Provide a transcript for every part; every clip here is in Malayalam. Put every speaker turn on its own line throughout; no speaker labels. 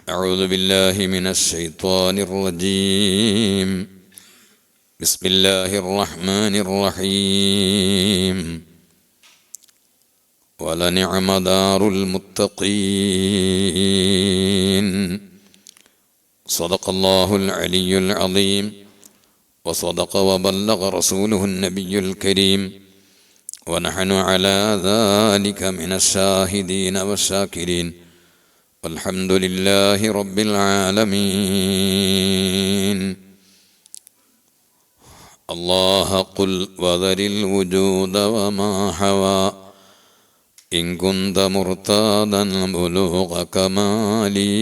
أعوذ بالله من الشيطان الرجيم. بسم الله الرحمن الرحيم. ولنعم دار المتقين. صدق الله العلي العظيم وصدق وبلغ رسوله النبي الكريم ونحن على ذلك من الشاهدين والشاكرين والحمد لله رب العالمين. الله قل وذر الوجود وما حوى إن كنت مرتادا بلوغ كمالي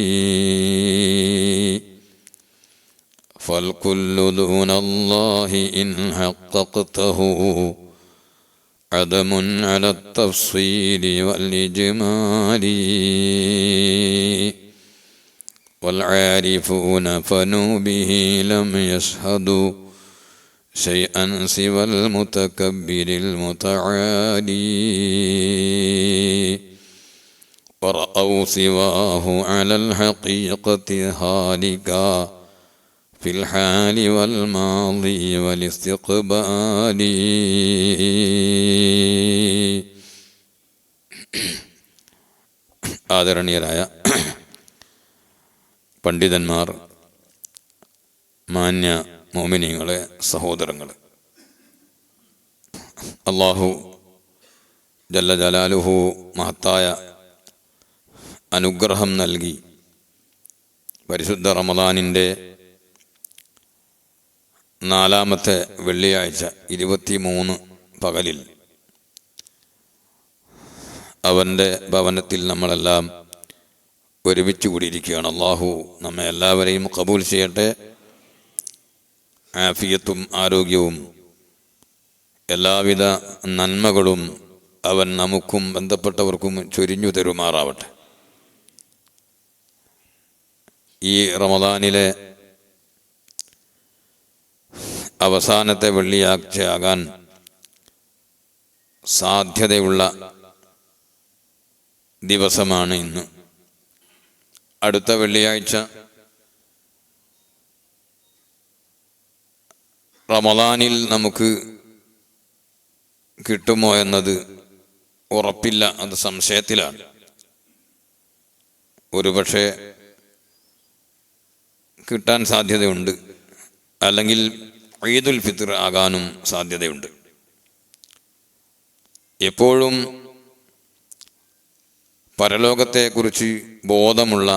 فالكل دون الله إن حققته عدم على التفصيل والإجمال والعارفون فنوا به لم يشهدوا شيئا سوى المتكبر المتعالي ورأوا سواه على الحقيقة هالكا في الحال والماضي والاستقبال. ആദരണീയരായ പണ്ഡിതന്മാർ, മാന്യ മോമിനീങ്ങളെ, സഹോദരങ്ങളെ, അല്ലാഹു ജല്ല ജലാലുഹു മഹത്തായ അനുഗ്രഹം നൽകി പരിശുദ്ധ റമദാനിൻ്റെ 4-ാമത്തെ വെള്ളിയാഴ്ച 23 പകലിൽ അവൻ്റെ ഭവനത്തിൽ നമ്മളെല്ലാം ഒരുമിച്ച് കൂടിയിരിക്കുകയാണ്. അല്ലാഹു നമ്മെ എല്ലാവരെയും ഖബൂൽ ചെയ്യട്ടെ. ആഫിയത്തും ആരോഗ്യവും എല്ലാവിധ നന്മകളും അവൻ നമുക്കും ബന്ധപ്പെട്ടവർക്കും ചൊരിഞ്ഞു തരുമാറാവട്ടെ. ഈ റമദാനിലെ അവസാനത്തെ വെള്ളിയാഴ്ചയാകാൻ സാധ്യതയുള്ള ദിവസമാണ് ഇന്ന്. അടുത്ത വെള്ളിയാഴ്ച റമദാനിൽ നമുക്ക് കിട്ടുമോ എന്നത് ഉറപ്പില്ല, അത് സംശയത്തിലാണ്. ഒരുപക്ഷെ കിട്ടാൻ സാധ്യതയുണ്ട്, അല്ലെങ്കിൽ ഈദുൽ ഫിത്ർ ആകാനും സാധ്യതയുണ്ട്. എപ്പോഴും പരലോകത്തെക്കുറിച്ച് ബോധമുള്ള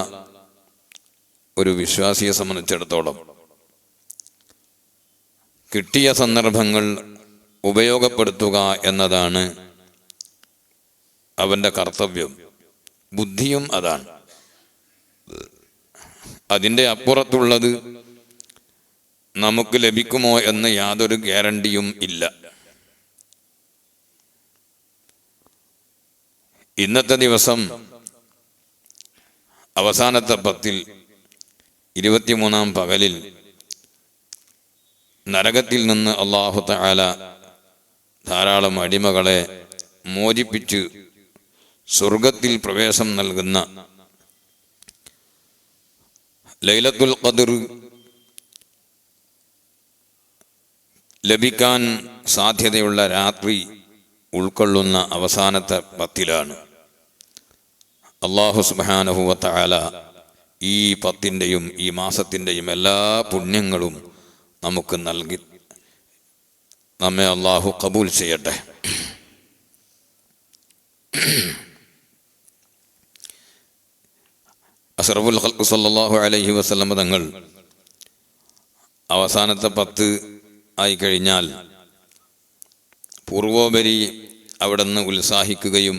ഒരു വിശ്വാസിയെ സംബന്ധിച്ചിടത്തോളം കിട്ടിയ സന്ദർഭങ്ങൾ ഉപയോഗപ്പെടുത്തുക എന്നതാണ് അവൻ്റെ കർത്തവ്യം. ബുദ്ധിയും അതാണ്. അതിൻ്റെ അപ്പുറത്തുള്ളത് നമുക്ക് ലഭിക്കുമോ എന്ന് യാതൊരു ഗ്യാരണ്ടിയും ഇല്ല. ഇന്നത്തെ ദിവസം അവസാനത്തെ 10-ൽ 23-ാം പകലിൽ നരകത്തിൽ നിന്ന് അല്ലാഹു തആല ധാരാളം അടിമകളെ മോചിപ്പിച്ച് സ്വർഗത്തിൽ പ്രവേശം നൽകുന്ന ലൈലത്തുൽ ഖദ്ർ ലഭിക്കാൻ സാധ്യതയുള്ള രാത്രി ഉൾക്കൊള്ളുന്ന അവസാനത്തെ 10-ലാണ്. അല്ലാഹു സുബ്ഹാനഹു വ തആല ഈ 10-ൻ്റെയും ഈ മാസത്തിൻ്റെയും എല്ലാ പുണ്യങ്ങളും നമുക്ക് നൽകി നമ്മെ അല്ലാഹു ഖബൂൽ ചെയ്യട്ടെ. അഷ്റഫുൽ ഖൽഖ് സല്ലല്ലാഹു അലൈഹി വസല്ലം തങ്ങൾ അവസാനത്തെ 10 ആയിക്കഴിഞ്ഞാൽ പൂർവോപരി അവിടെ നിന്ന് ഉത്സാഹിക്കുകയും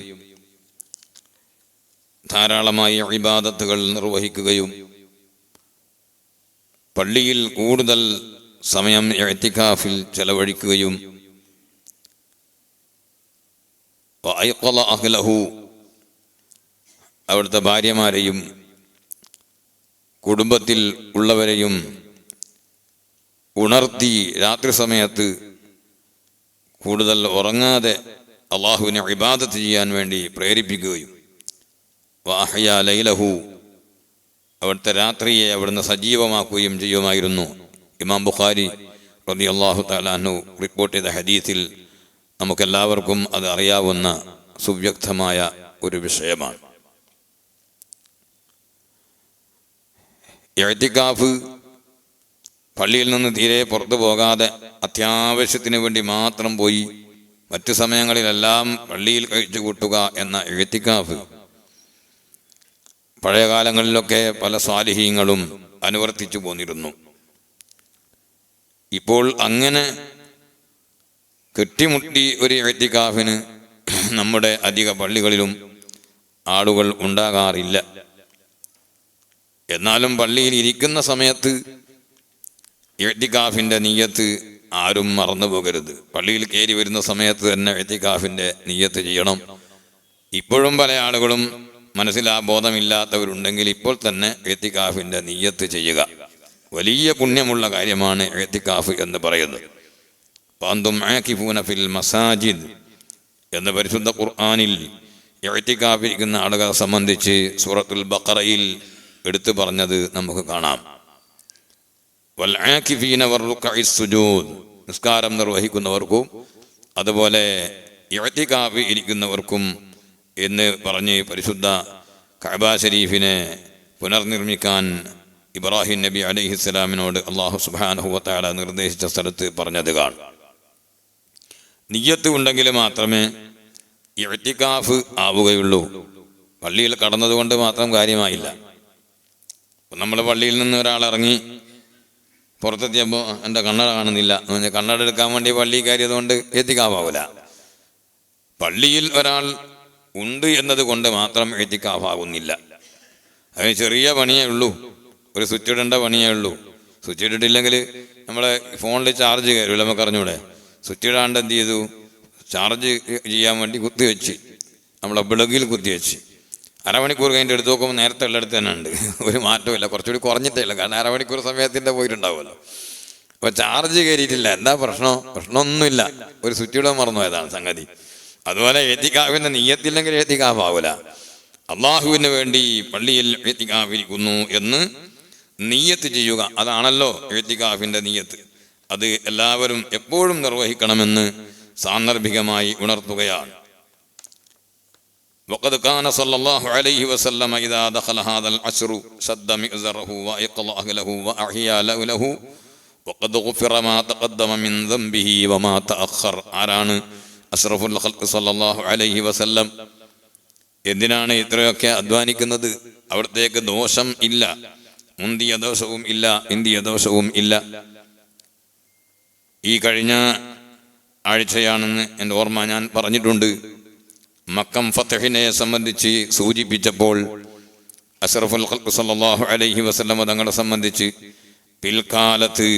ധാരാളമായി ഇബാദത്തുകൾ നിർവഹിക്കുകയും പള്ളിയിൽ കൂടുതൽ സമയം ഇഅ്തികാഫിൽ ചെലവഴിക്കുകയും വഅയ്ഖള അഹ്ലഹു അവിടുത്തെ ഭാര്യമാരെയും കുടുംബത്തിൽ ഉള്ളവരെയും ഉണർത്തി രാത്രി സമയത്ത് കൂടുതൽ ഉറങ്ങാതെ അള്ളാഹുവിനെ ഇബാദത്ത് ചെയ്യാൻ വേണ്ടി പ്രേരിപ്പിക്കുകയും വഅഹ്യാ ലൈലഹു അവിടുത്തെ രാത്രിയെ അവിടുന്ന് സജീവമാക്കുകയും ചെയ്യുമായിരുന്നു. ഇമാം ബുഖാരി റളിയല്ലാഹു തആല അൻഹു റിപ്പോർട്ട് ചെയ്ത ഹദീസിൽ നമുക്കെല്ലാവർക്കും അത് അറിയാവുന്ന സുവ്യക്തമായ ഒരു വിഷയമാണ്. ഇഅ്തികാഫ് പള്ളിയിൽ നിന്ന് തീരെ പുറത്തു പോകാതെ അത്യാവശ്യത്തിന് വേണ്ടി മാത്രം പോയി മറ്റു സമയങ്ങളിലെല്ലാം പള്ളിയിൽ കഴിച്ചു കൂട്ടുക എന്ന ഇഅ്തികാഫ് പഴയ കാലങ്ങളിലൊക്കെ പല സ്വാലിഹീങ്ങളും അനുവർത്തിച്ചു പോന്നിരുന്നു. ഇപ്പോൾ അങ്ങനെ കെട്ടിമുട്ടി ഒരു ഇഅ്തികാഫിന് നമ്മുടെ അധിക പള്ളികളിലും ആളുകൾ ഉണ്ടാകാറില്ല. എന്നാലും പള്ളിയിൽ ഇരിക്കുന്ന സമയത്ത് ഇഅ്തികാഫിൻ്റെ നിയ്യത്ത് ആരും മറന്നു പോകരുത്. പള്ളിയിൽ കയറി വരുന്ന സമയത്ത് തന്നെ ഇഅ്തികാഫിൻ്റെ നിയ്യത്ത് ചെയ്യണം. ഇപ്പോഴും പല ആളുകളും മനസ്സിൽ ആ ബോധമില്ലാത്തവരുണ്ടെങ്കിൽ ഇപ്പോൾ തന്നെ ഇഅ്തികാഫിൻ്റെ നിയ്യത്ത് ചെയ്യുക. വലിയ പുണ്യമുള്ള കാര്യമാണ് ഇഅ്തികാഫ് എന്ന് പറയുന്നത്. ഫഅൻതും ആകിഫൂന ഫിൽ മസാജിദ് എന്ന പരിശുദ്ധ ഖുർആനിൽ ഇഅ്തികാഫ് ഇരിക്കുന്ന ആളുകളെ സംബന്ധിച്ച് സൂറത്തുൽ ബഖറയിൽ എടുത്തു പറഞ്ഞത് നമുക്ക് കാണാം. വൽ ആകിഫീന വറുക്കഇ സുജൂദ്, നിസ്കാരം നിർവഹിക്കുന്നവർക്കും അതുപോലെ ഇഅ്തികാഫ് ഇരിക്കുന്നവർക്കും എന്ന് പറഞ്ഞ് പരിശുദ്ധ കഅബ ശരീഫിനെ പുനർനിർമ്മിക്കാൻ ഇബ്രാഹിം നബി അലൈഹിസ്സലാമിനോട് അല്ലാഹു സുബ്ഹാനഹു വ തആല നിർദ്ദേശിച്ച സ്ഥലത്ത് പറഞ്ഞത് കാണും. നിയ്യത്ത് ഉണ്ടെങ്കിൽ മാത്രമേ ഇഅ്തികാഫ് ആവുകയുള്ളൂ. പള്ളിയിൽ കടന്നതുകൊണ്ട് മാത്രം കാര്യമായില്ല. നമ്മൾ പള്ളിയിൽ നിന്ന് ഒരാൾ ഇറങ്ങി പുറത്തെത്തിയപ്പോൾ എൻ്റെ കണ്ണട കാണുന്നില്ല, കണ്ണട എടുക്കാൻ വേണ്ടി പള്ളി കയറിയതുകൊണ്ട് ഇഅ്തികാഫാവില്ല. പള്ളിയിൽ ഒരാൾ ഉണ്ട് എന്നതുകൊണ്ട് മാത്രം ഇഅ്തികാഫാകുന്നില്ല. അതിന് ചെറിയ പണിയേ ഉള്ളൂ, ഒരു സ്വിച്ച് ഇടേണ്ട പണിയേ ഉള്ളൂ. സ്വിച്ച് ഇട്ടിട്ടില്ലെങ്കിൽ നമ്മളെ ഫോണിൽ ചാർജ് കയറില്ല, നമുക്ക് അറിഞ്ഞൂടെ. സ്വിച്ച് ഇടാണ്ട് എന്ത് ചെയ്തു, ചാർജ് ചെയ്യാൻ വേണ്ടി കുത്തിവെച്ച് നമ്മളെ പ്ലഗിൽ കുത്തിവെച്ച് അരമണിക്കൂർ കഴിഞ്ഞിട്ട് എടുത്ത് നോക്കുമ്പോൾ നേരത്തെ ഉള്ളടുത്ത് തന്നെ ഉണ്ട്, ഒരു മാറ്റമില്ല. കുറച്ചുകൂടി കുറഞ്ഞിട്ടേ ഉള്ളൂ, കാരണം അരമണിക്കൂർ സമയത്തിൻ്റെ പോയിട്ടുണ്ടാവുമല്ലോ. അപ്പോൾ ചാർജ് കയറിയിട്ടില്ല. എന്താ പ്രശ്നമൊന്നുമില്ല, ഒരു സ്വിച്ച് ഇടാൻ മറന്നു പോയതാണ് സംഗതി. അതുപോലെ ഇഅ്തികാഫിൻ്റെ നിയ്യത്തില്ലെങ്കിൽ ഇഅ്തികാഫ് ആവില്ല. അള്ളാഹുവിന് വേണ്ടി പള്ളിയിൽ ഇഅ്തികാഫ് ഇരിക്കുന്നു എന്ന് നിയ്യത്ത് ചെയ്യുക, അതാണല്ലോ ഇഅ്തികാഫിൻ്റെ നിയ്യത്ത്. അത് എല്ലാവരും എപ്പോഴും നിർവഹിക്കണമെന്ന് സാന്ദർഭികമായി ഉണർത്തുകയാണ്. وقد كان صلى الله عليه وسلم إذا دخل هذا العشر شد مئزره وأيقظ أهله وأحيا له وقد غفر ما تقدم من ذنبه وما تأخر. ആരാണ് അഷ്റഫുൽ ഖൽഖ് സല്ലല്ലാഹു അലൈഹി വസല്ലം? എന്തിനാണ് ഇത്രയൊക്കെ അധ്വാനിക്കുന്നത്? അവിടത്തേക്ക് ദോഷം ഇല്ല, മുന്തിയ ദോഷവും ഇല്ല, ഇന്ത്യ ദോഷവും ഇല്ല. ഈ കഴിഞ്ഞ ആഴ്ചയാണെന്ന് എൻ്റെ ഓർമ്മ, ഞാൻ പറഞ്ഞിട്ടുണ്ട്. മക്കം ഫതഹിനെ സംബന്ധിച്ച് സൂചിപ്പിച്ചപ്പോൾ അഷ്റഫുൽ ഖൽഖ് സല്ലല്ലാഹു അലൈഹി വസല്ലം തങ്ങളെ സംബന്ധിച്ച് പിൽക്കാലത്ത്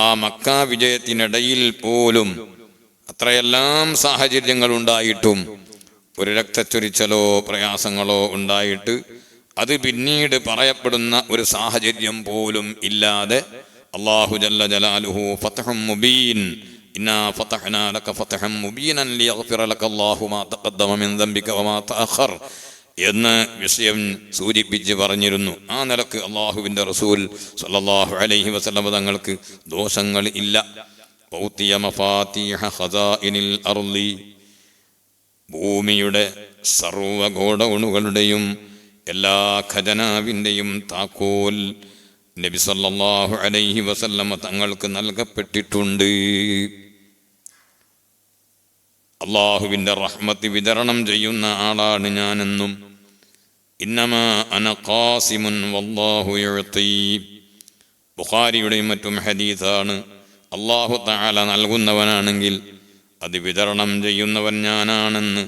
ആ മക്ക വിജയത്തിനിടയിൽ പോലും അത്രയെല്ലാം സാഹചര്യങ്ങൾ ഉണ്ടായിട്ടും ഒരു രക്തച്ചൊരിച്ചലോ പ്രയാസങ്ങളോ ഉണ്ടായിട്ട് അത് പിന്നീട് പറയപ്പെടുന്ന ഒരു സാഹചര്യം പോലും ഇല്ലാതെ അല്ലാഹു ജല്ല ജലാലുഹു ഫത്ഹും മുബീൻ ഇന്നാ ഫതഹ്നാ ലക ഫതഹൻ മുബീനൻ ലിയഗ്ഫിറ ലക അല്ലാഹു മാ തഖദ്ദമ മിൻ ദംബിക വമാ തഅഖർ എന്ന് വിഷയം സൂചിപ്പിച്ച് പറഞ്ഞിരുന്നു. ആ നിലക്ക് അല്ലാഹുവിൻ്റെ റസൂൽ സ്വല്ലല്ലാഹു അലൈഹി വസല്ലം തങ്ങൾക്ക് ദോഷങ്ങൾ ഇല്ല. ഔതിയ മഫാത്തിഹ ഖസാഇനിൽ അർളി, ഭൂമിയുടെ സർവ്വ ഗോഡൗണുകളുടെയും എല്ലാ ഖജനാവിൻ്റെയും താക്കോൽ നബി സല്ലല്ലാഹു അലൈഹി വസല്ലം തങ്ങൾക്ക് നൽകപ്പെട്ടിട്ടുണ്ട്. അള്ളാഹുവിൻ്റെ റഹ്മത്ത് വിതരണം ചെയ്യുന്ന ആളാണ് ഞാനെന്നും ഇന്നമാ അന ഖാസിമുൻ വല്ലാഹു യുഅതി, ബുഖാരിയുടെയും മറ്റും ഹദീസാണ്. അല്ലാഹു തആല നൽകുന്നവനാണെങ്കിൽ അത് വിതരണം ചെയ്യുന്നവൻ ഞാനാണെന്ന്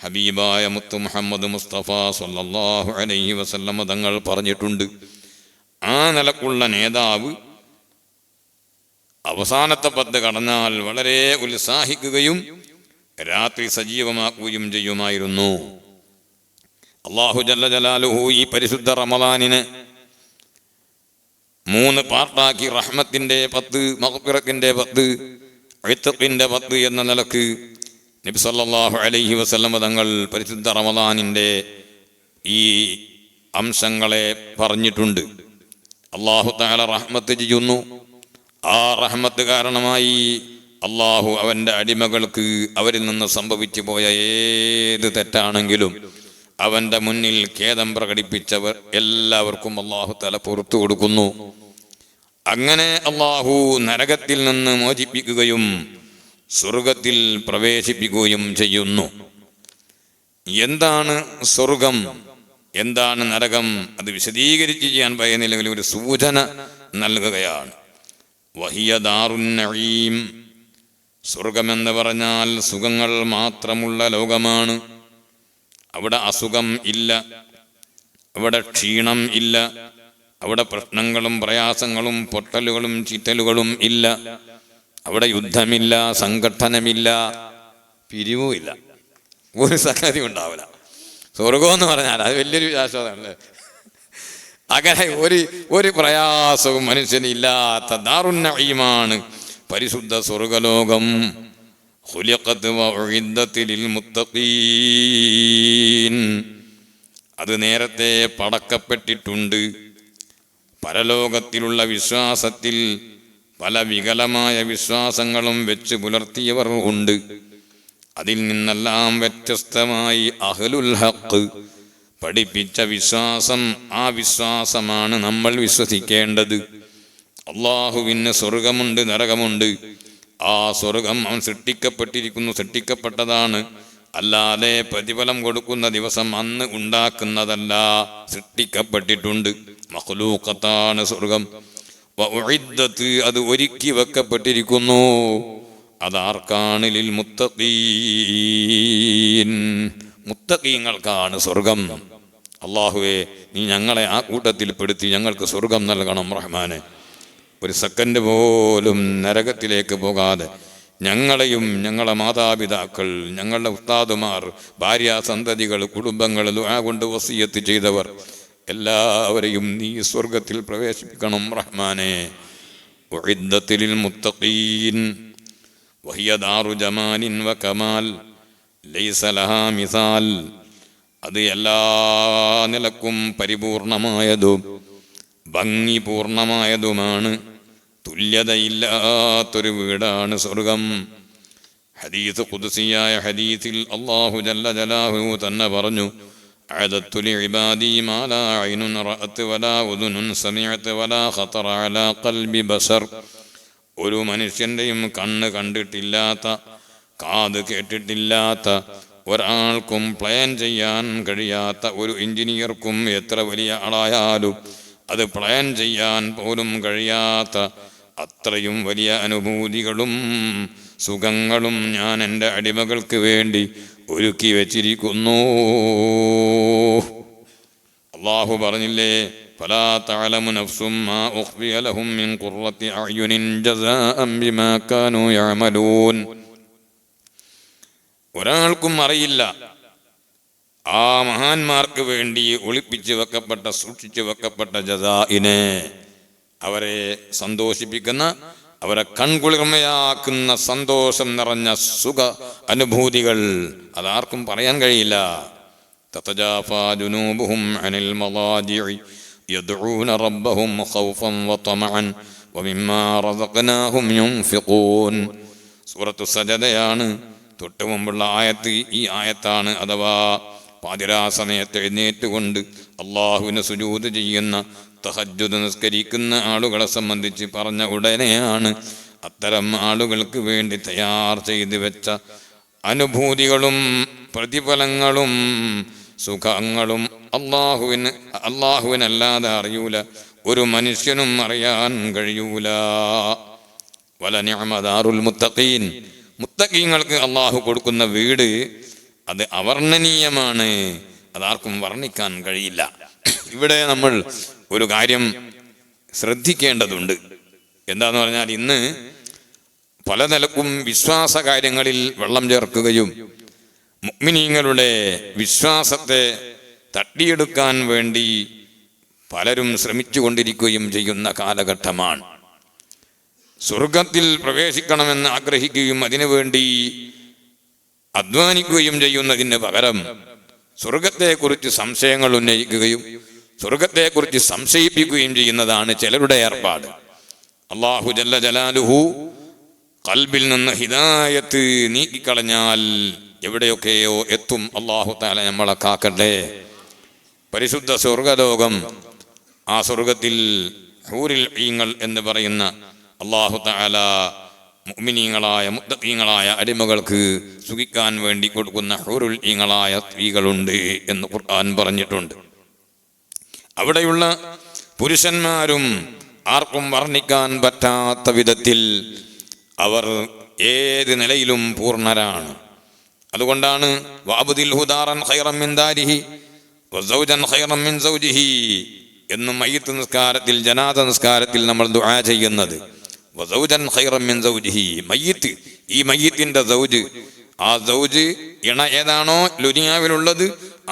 ഹബീബായ മുത്ത് മുഹമ്മദ് മുസ്തഫ സല്ലല്ലാഹു അലൈഹി വസല്ലം തങ്ങൾ പറഞ്ഞിട്ടുണ്ട്. ആ നിലക്കുള്ള നേതാവ് അവസാനത്തെ 10 കടന്നാൽ വളരെ ഉത്സാഹിക്കുകയും രാത്രി സജീവമാക്കുകയും ചെയ്യുമായിരുന്നു. അല്ലാഹു ജല്ല ജലാലുഹു ഈ പരിശുദ്ധ റമളാനിനെ 3 പാർട്ടാക്കി, റഹ്മത്തിൻ്റെ 10, മഗ്ഫിറത്തിൻ്റെ 10, ഇത്ഖിൻ്റെ 10 എന്ന നിലക്ക് നബി സല്ലല്ലാഹു അലൈഹി വസല്ലം തങ്ങൾ പരിശുദ്ധ റമളാനിൻ്റെ ഈ അംശങ്ങളെ പറഞ്ഞിട്ടുണ്ട്. അല്ലാഹു തആല റഹ്മത്ത് ചെയ്യുന്നു. ആ റഹ്മത്ത് കാരണമായി അല്ലാഹു അവൻ്റെ അടിമകൾക്ക് അവരിൽ നിന്ന് സംഭവിച്ചു പോയ ഏത് തെറ്റാണെങ്കിലും അവൻ്റെ മുന്നിൽ ഖേദം പ്രകടിപ്പിച്ചവർ എല്ലാവർക്കും അല്ലാഹു തആല പുറത്തു കൊടുക്കുന്നു. അങ്ങനെ അല്ലാഹു നരകത്തിൽ നിന്ന് മോചിപ്പിക്കുകയും സ്വർഗത്തിൽ പ്രവേശിപ്പിക്കുകയും ചെയ്യുന്നു. എന്താണ് സ്വർഗം, എന്താണ് നരകം, അത് വിശദീകരിച്ച് ചെയ്യാൻ പറയുന്നില്ലെങ്കിൽ ഒരു സൂചന നൽകുകയാണ്. വഹിയ ദാറുൻ നഈം, സ്വർഗമെന്ന് പറഞ്ഞാൽ സുഖങ്ങൾ മാത്രമുള്ള ലോകമാണ്. അവിടെ അസുഖം ഇല്ല, അവിടെ ക്ഷീണം ഇല്ല, അവിടെ പ്രശ്നങ്ങളും പ്രയാസങ്ങളും പൊട്ടലുകളും ചീറ്റലുകളും ഇല്ല, അവിടെ യുദ്ധമില്ല, സംഘട്ടനമില്ല, പിരിവുമില്ല, ഒരു സംഗതി ഉണ്ടാവില്ല. സ്വർഗമെന്ന് പറഞ്ഞാൽ അത് വലിയൊരു ആശ്വാസമല്ലേ. അങ്ങനെ ഒരു പ്രയാസവും മനുഷ്യന് ഇല്ലാത്ത ദാറുൻ നഈമാണ് പരിശുദ്ധ സ്വർഗലോകം. ഖുലിഖത് വഉഇദ്ദത് ലിൽ മുത്തഖീൻ, അത് നേരത്തെ പടക്കപ്പെട്ടിട്ടുണ്ട്. പരലോകത്തിലുള്ള വിശ്വാസത്തിൽ പല വികലമായ വിശ്വാസങ്ങളും വെച്ച് പുലർത്തിയവർ ഉണ്ട്. അതിൽ നിന്നെല്ലാം വ്യത്യസ്തമായി അഹ്ലുൽ ഹഖ് പഠിപ്പിച്ച വിശ്വാസം, ആ വിശ്വാസമാണ് നമ്മൾ വിശ്വസിക്കേണ്ടത്. അല്ലാഹുവിന് സ്വർഗമുണ്ട്, നരകമുണ്ട്. ആ സ്വർഗം അവൻ സൃഷ്ടിക്കപ്പെട്ടിരിക്കുന്നു, സൃഷ്ടിക്കപ്പെട്ടതാണ്. അല്ലാതെ പ്രതിഫലം കൊടുക്കുന്ന ദിവസം അന്ന് ഉണ്ടാക്കുന്നതല്ല, സൃഷ്ടിക്കപ്പെട്ടിട്ടുണ്ട്. മഖ്ലൂഖത്താണ് സ്വർഗം. വഉഇദ്ദത്, അത് ഒരുക്കി വെക്കപ്പെട്ടിരിക്കുന്നു. അതാർക്കാണ്? ലിൽ മുത്തഖീൻ, മുത്തഖീങ്ങൾക്കാണ് സ്വർഗം. അല്ലാഹുവേ, നീ ഞങ്ങളെ ആ കൂട്ടത്തിൽ പെടുത്തി ഞങ്ങൾക്ക് സ്വർഗം നൽകണം റഹ്മാനെ. ഒരു സെക്കൻഡ് പോലും നരകത്തിലേക്ക് പോകാതെ ഞങ്ങളെയും ഞങ്ങളെ മാതാപിതാക്കൾ, ഞങ്ങളുടെ ഉസ്താദുമാർ, ഭാര്യാസന്തതികൾ, കുടുംബങ്ങൾ, ദുആ കൊണ്ട് വസിയത്ത് ചെയ്തവർ എല്ലാവരെയും നീ സ്വർഗത്തിൽ പ്രവേശിപ്പിക്കണം റഹ്മാനെ. ഉഇദ്ദത് ലിൽ മുത്തഖീൻ വഹിയ ദാറു ജമാലിൻ വകമാൽ ലൈസ ലഹാ മിസാൽ, അത് എല്ലാ നിലക്കും പരിപൂർണമായതും ഭംഗിപൂർണമായതുമാണ്. തുല്യതയില്ലാത്തൊരു വീടാണ് സ്വർഗം. ഹദീസ് ഖുദ്സിയായ ഹദീസിൽ അല്ലാഹു ജല്ല ജലാലുഹു തന്നെ പറഞ്ഞു, അഅദത്തു ലിഇബാദി മാ ലാ ഐനുൻ റഅത് വലാ ഉദുനുൻ സമീഅത് വലാ ഖതറ അലാ ഖൽബി ബശർ. ഒരു മനുഷ്യൻ്റെയും കണ്ണ് കണ്ടിട്ടില്ലാത്ത, കാത് കേട്ടിട്ടില്ലാത്ത, ഒരാൾക്കും പ്ലാൻ ചെയ്യാൻ കഴിയാത്ത, ഒരു എഞ്ചിനീയർക്കും എത്ര വലിയ ആളായാലും അത് പ്ലാൻ ചെയ്യാൻ പോലും കഴിയാത്ത അത്രയും വലിയ അനുഭൂതികളും സുഖങ്ങളും ഞാൻ എൻ്റെ അടിമകൾക്ക് വേണ്ടി ഒരുക്കി വച്ചിരിക്കുന്നു. അല്ലാഹു പറഞ്ഞില്ലേ, ഫലാ തഅലമു നഫ്സും മാ ഉഖ്ഫിയ ലഹും മിൻ ഖുർറത്തി അഅ്യുനിൻ ജസാഅൻ ബിമാ കാനൂ യഅമലൂൻ. ഒരാൾക്കും അറിയില്ല ആ മഹാന്മാർക്ക് വേണ്ടി ഒളിപ്പിച്ചു വെക്കപ്പെട്ട, സൂക്ഷിച്ചു വെക്കപ്പെട്ട ജസാഇനെ, അവരെ സന്തോഷിപ്പിക്കുന്ന, അവരെ കൺകുളിർമയാക്കുന്ന സന്തോഷം നിറഞ്ഞ സുഖ അനുഭൂതികൾ അതാർക്കും പറയാൻ കഴിയില്ല. തതജാഫാ ജുനൂബുഹും അനിൽ മളാജിഇ യദ്ഊന റബ്ബഹും ഖൗഫൻ വതമഅൻ വമിമ്മാ റസഖ്നാഹും യുൻഫിഖൂൻ. സൂറത്തു സജദയാണ് തൊട്ടു മുമ്പുള്ള ആയത്ത് ഈ ആയത്താണ്. അഥവാ പാതിരാ സമയത്ത് എഴുന്നേറ്റുകൊണ്ട് അള്ളാഹുവിന് സുജൂദ് ചെയ്യുന്ന, തഹജ്ജുദ് നിസ്കരിക്കുന്ന ആളുകളെ സംബന്ധിച്ച് പറഞ്ഞ ഉടനെയാണ് അത്തരം ആളുകൾക്ക് വേണ്ടി തയ്യാർ ചെയ്തു വെച്ച അനുഭൂതികളും പ്രതിഫലങ്ങളും സുഖങ്ങളും അള്ളാഹുവിനല്ലാതെ അറിയൂല, ഒരു മനുഷ്യനും അറിയാൻ കഴിയൂല. വലനിഅമ ദാറുൽ മുത്തഖീൻ, മുത്തഖീങ്ങൾക്ക് അള്ളാഹു കൊടുക്കുന്ന വീട് അത് അവർണ്ണനീയമാണ്, അതാർക്കും വർണ്ണിക്കാൻ കഴിയില്ല. ഇവിടെ നമ്മൾ ഒരു കാര്യം ശ്രദ്ധിക്കേണ്ടതുണ്ട്. എന്താന്ന് പറഞ്ഞാൽ, ഇന്ന് പല നിലക്കും വിശ്വാസ കാര്യങ്ങളിൽ വെള്ളം ചേർക്കുകയും മുഅ്മിനീങ്ങളുടെ വിശ്വാസത്തെ തട്ടിയെടുക്കാൻ വേണ്ടി പലരും ശ്രമിച്ചു കൊണ്ടിരിക്കുകയും ചെയ്യുന്ന കാലഘട്ടമാണ്. സ്വർഗത്തിൽ പ്രവേശിക്കണമെന്ന് ആഗ്രഹിക്കുകയും അതിനുവേണ്ടി അധ്വാനിക്കുകയും ചെയ്യുന്നതിന് പകരം സ്വർഗത്തെക്കുറിച്ച് സംശയങ്ങൾ ഉന്നയിക്കുകയും സ്വർഗത്തെക്കുറിച്ച് സംശയിപ്പിക്കുകയും ചെയ്യുന്നതാണ് ചിലരുടെ ഏർപ്പാട്. അല്ലാഹു ജല്ല ജലാലുഹു ഖൽബിൽ നിന്ന് ഹിദായത്ത് നീക്കിക്കളഞ്ഞാൽ എവിടെയൊക്കെയോ എത്തും. അല്ലാഹു തആല നമ്മളെ കാക്കട്ടെ. പരിശുദ്ധ സ്വർഗലോകം, ആ സ്വർഗത്തിൽ ഹൂറിൽ ഈങ്ങൾ എന്ന് പറയുന്ന അല്ലാഹു തആല മുഅ്മിനീങ്ങളായ മുത്തഖീങ്ങളായ അടിമകൾക്ക് സുഖിക്കാൻ വേണ്ടി കൊടുക്കുന്ന ഹൂറുൽ ഈങ്ങളായ സ്ത്രീകളുണ്ട് എന്ന് ഖുർആൻ പറഞ്ഞിട്ടുണ്ട്. അവിടെയുള്ള പുരുഷന്മാരും ആർക്കും വർണ്ണിക്കാൻ പറ്റാത്ത വിധത്തിൽ അവർ ഏത് നിലയിലും പൂർണ്ണരാണ്. അതുകൊണ്ടാണ് വഅബ്ദിൽ ഹുദാറൻ ഖൈറൻ മിൻ ദാരിഹി വസൗജൻ ഖൈറൻ മിൻ സൗജിഹി എന്നും മയ്യിത്ത് നിസ്കാരത്തിൽ, ജനാസ നിസ്കാരത്തിൽ നമ്മൾ ദുആ ചെയ്യുന്നത്. വസൗജൻ ഖൈറൻ മിൻ സൗജിഹി, മയ്യിത്ത്, ഈ മയ്യിത്തിന്റെ സൗജ്, ആ സൗജ് ഇണ ഏതാണോ ദുനിയാവിലുള്ളത്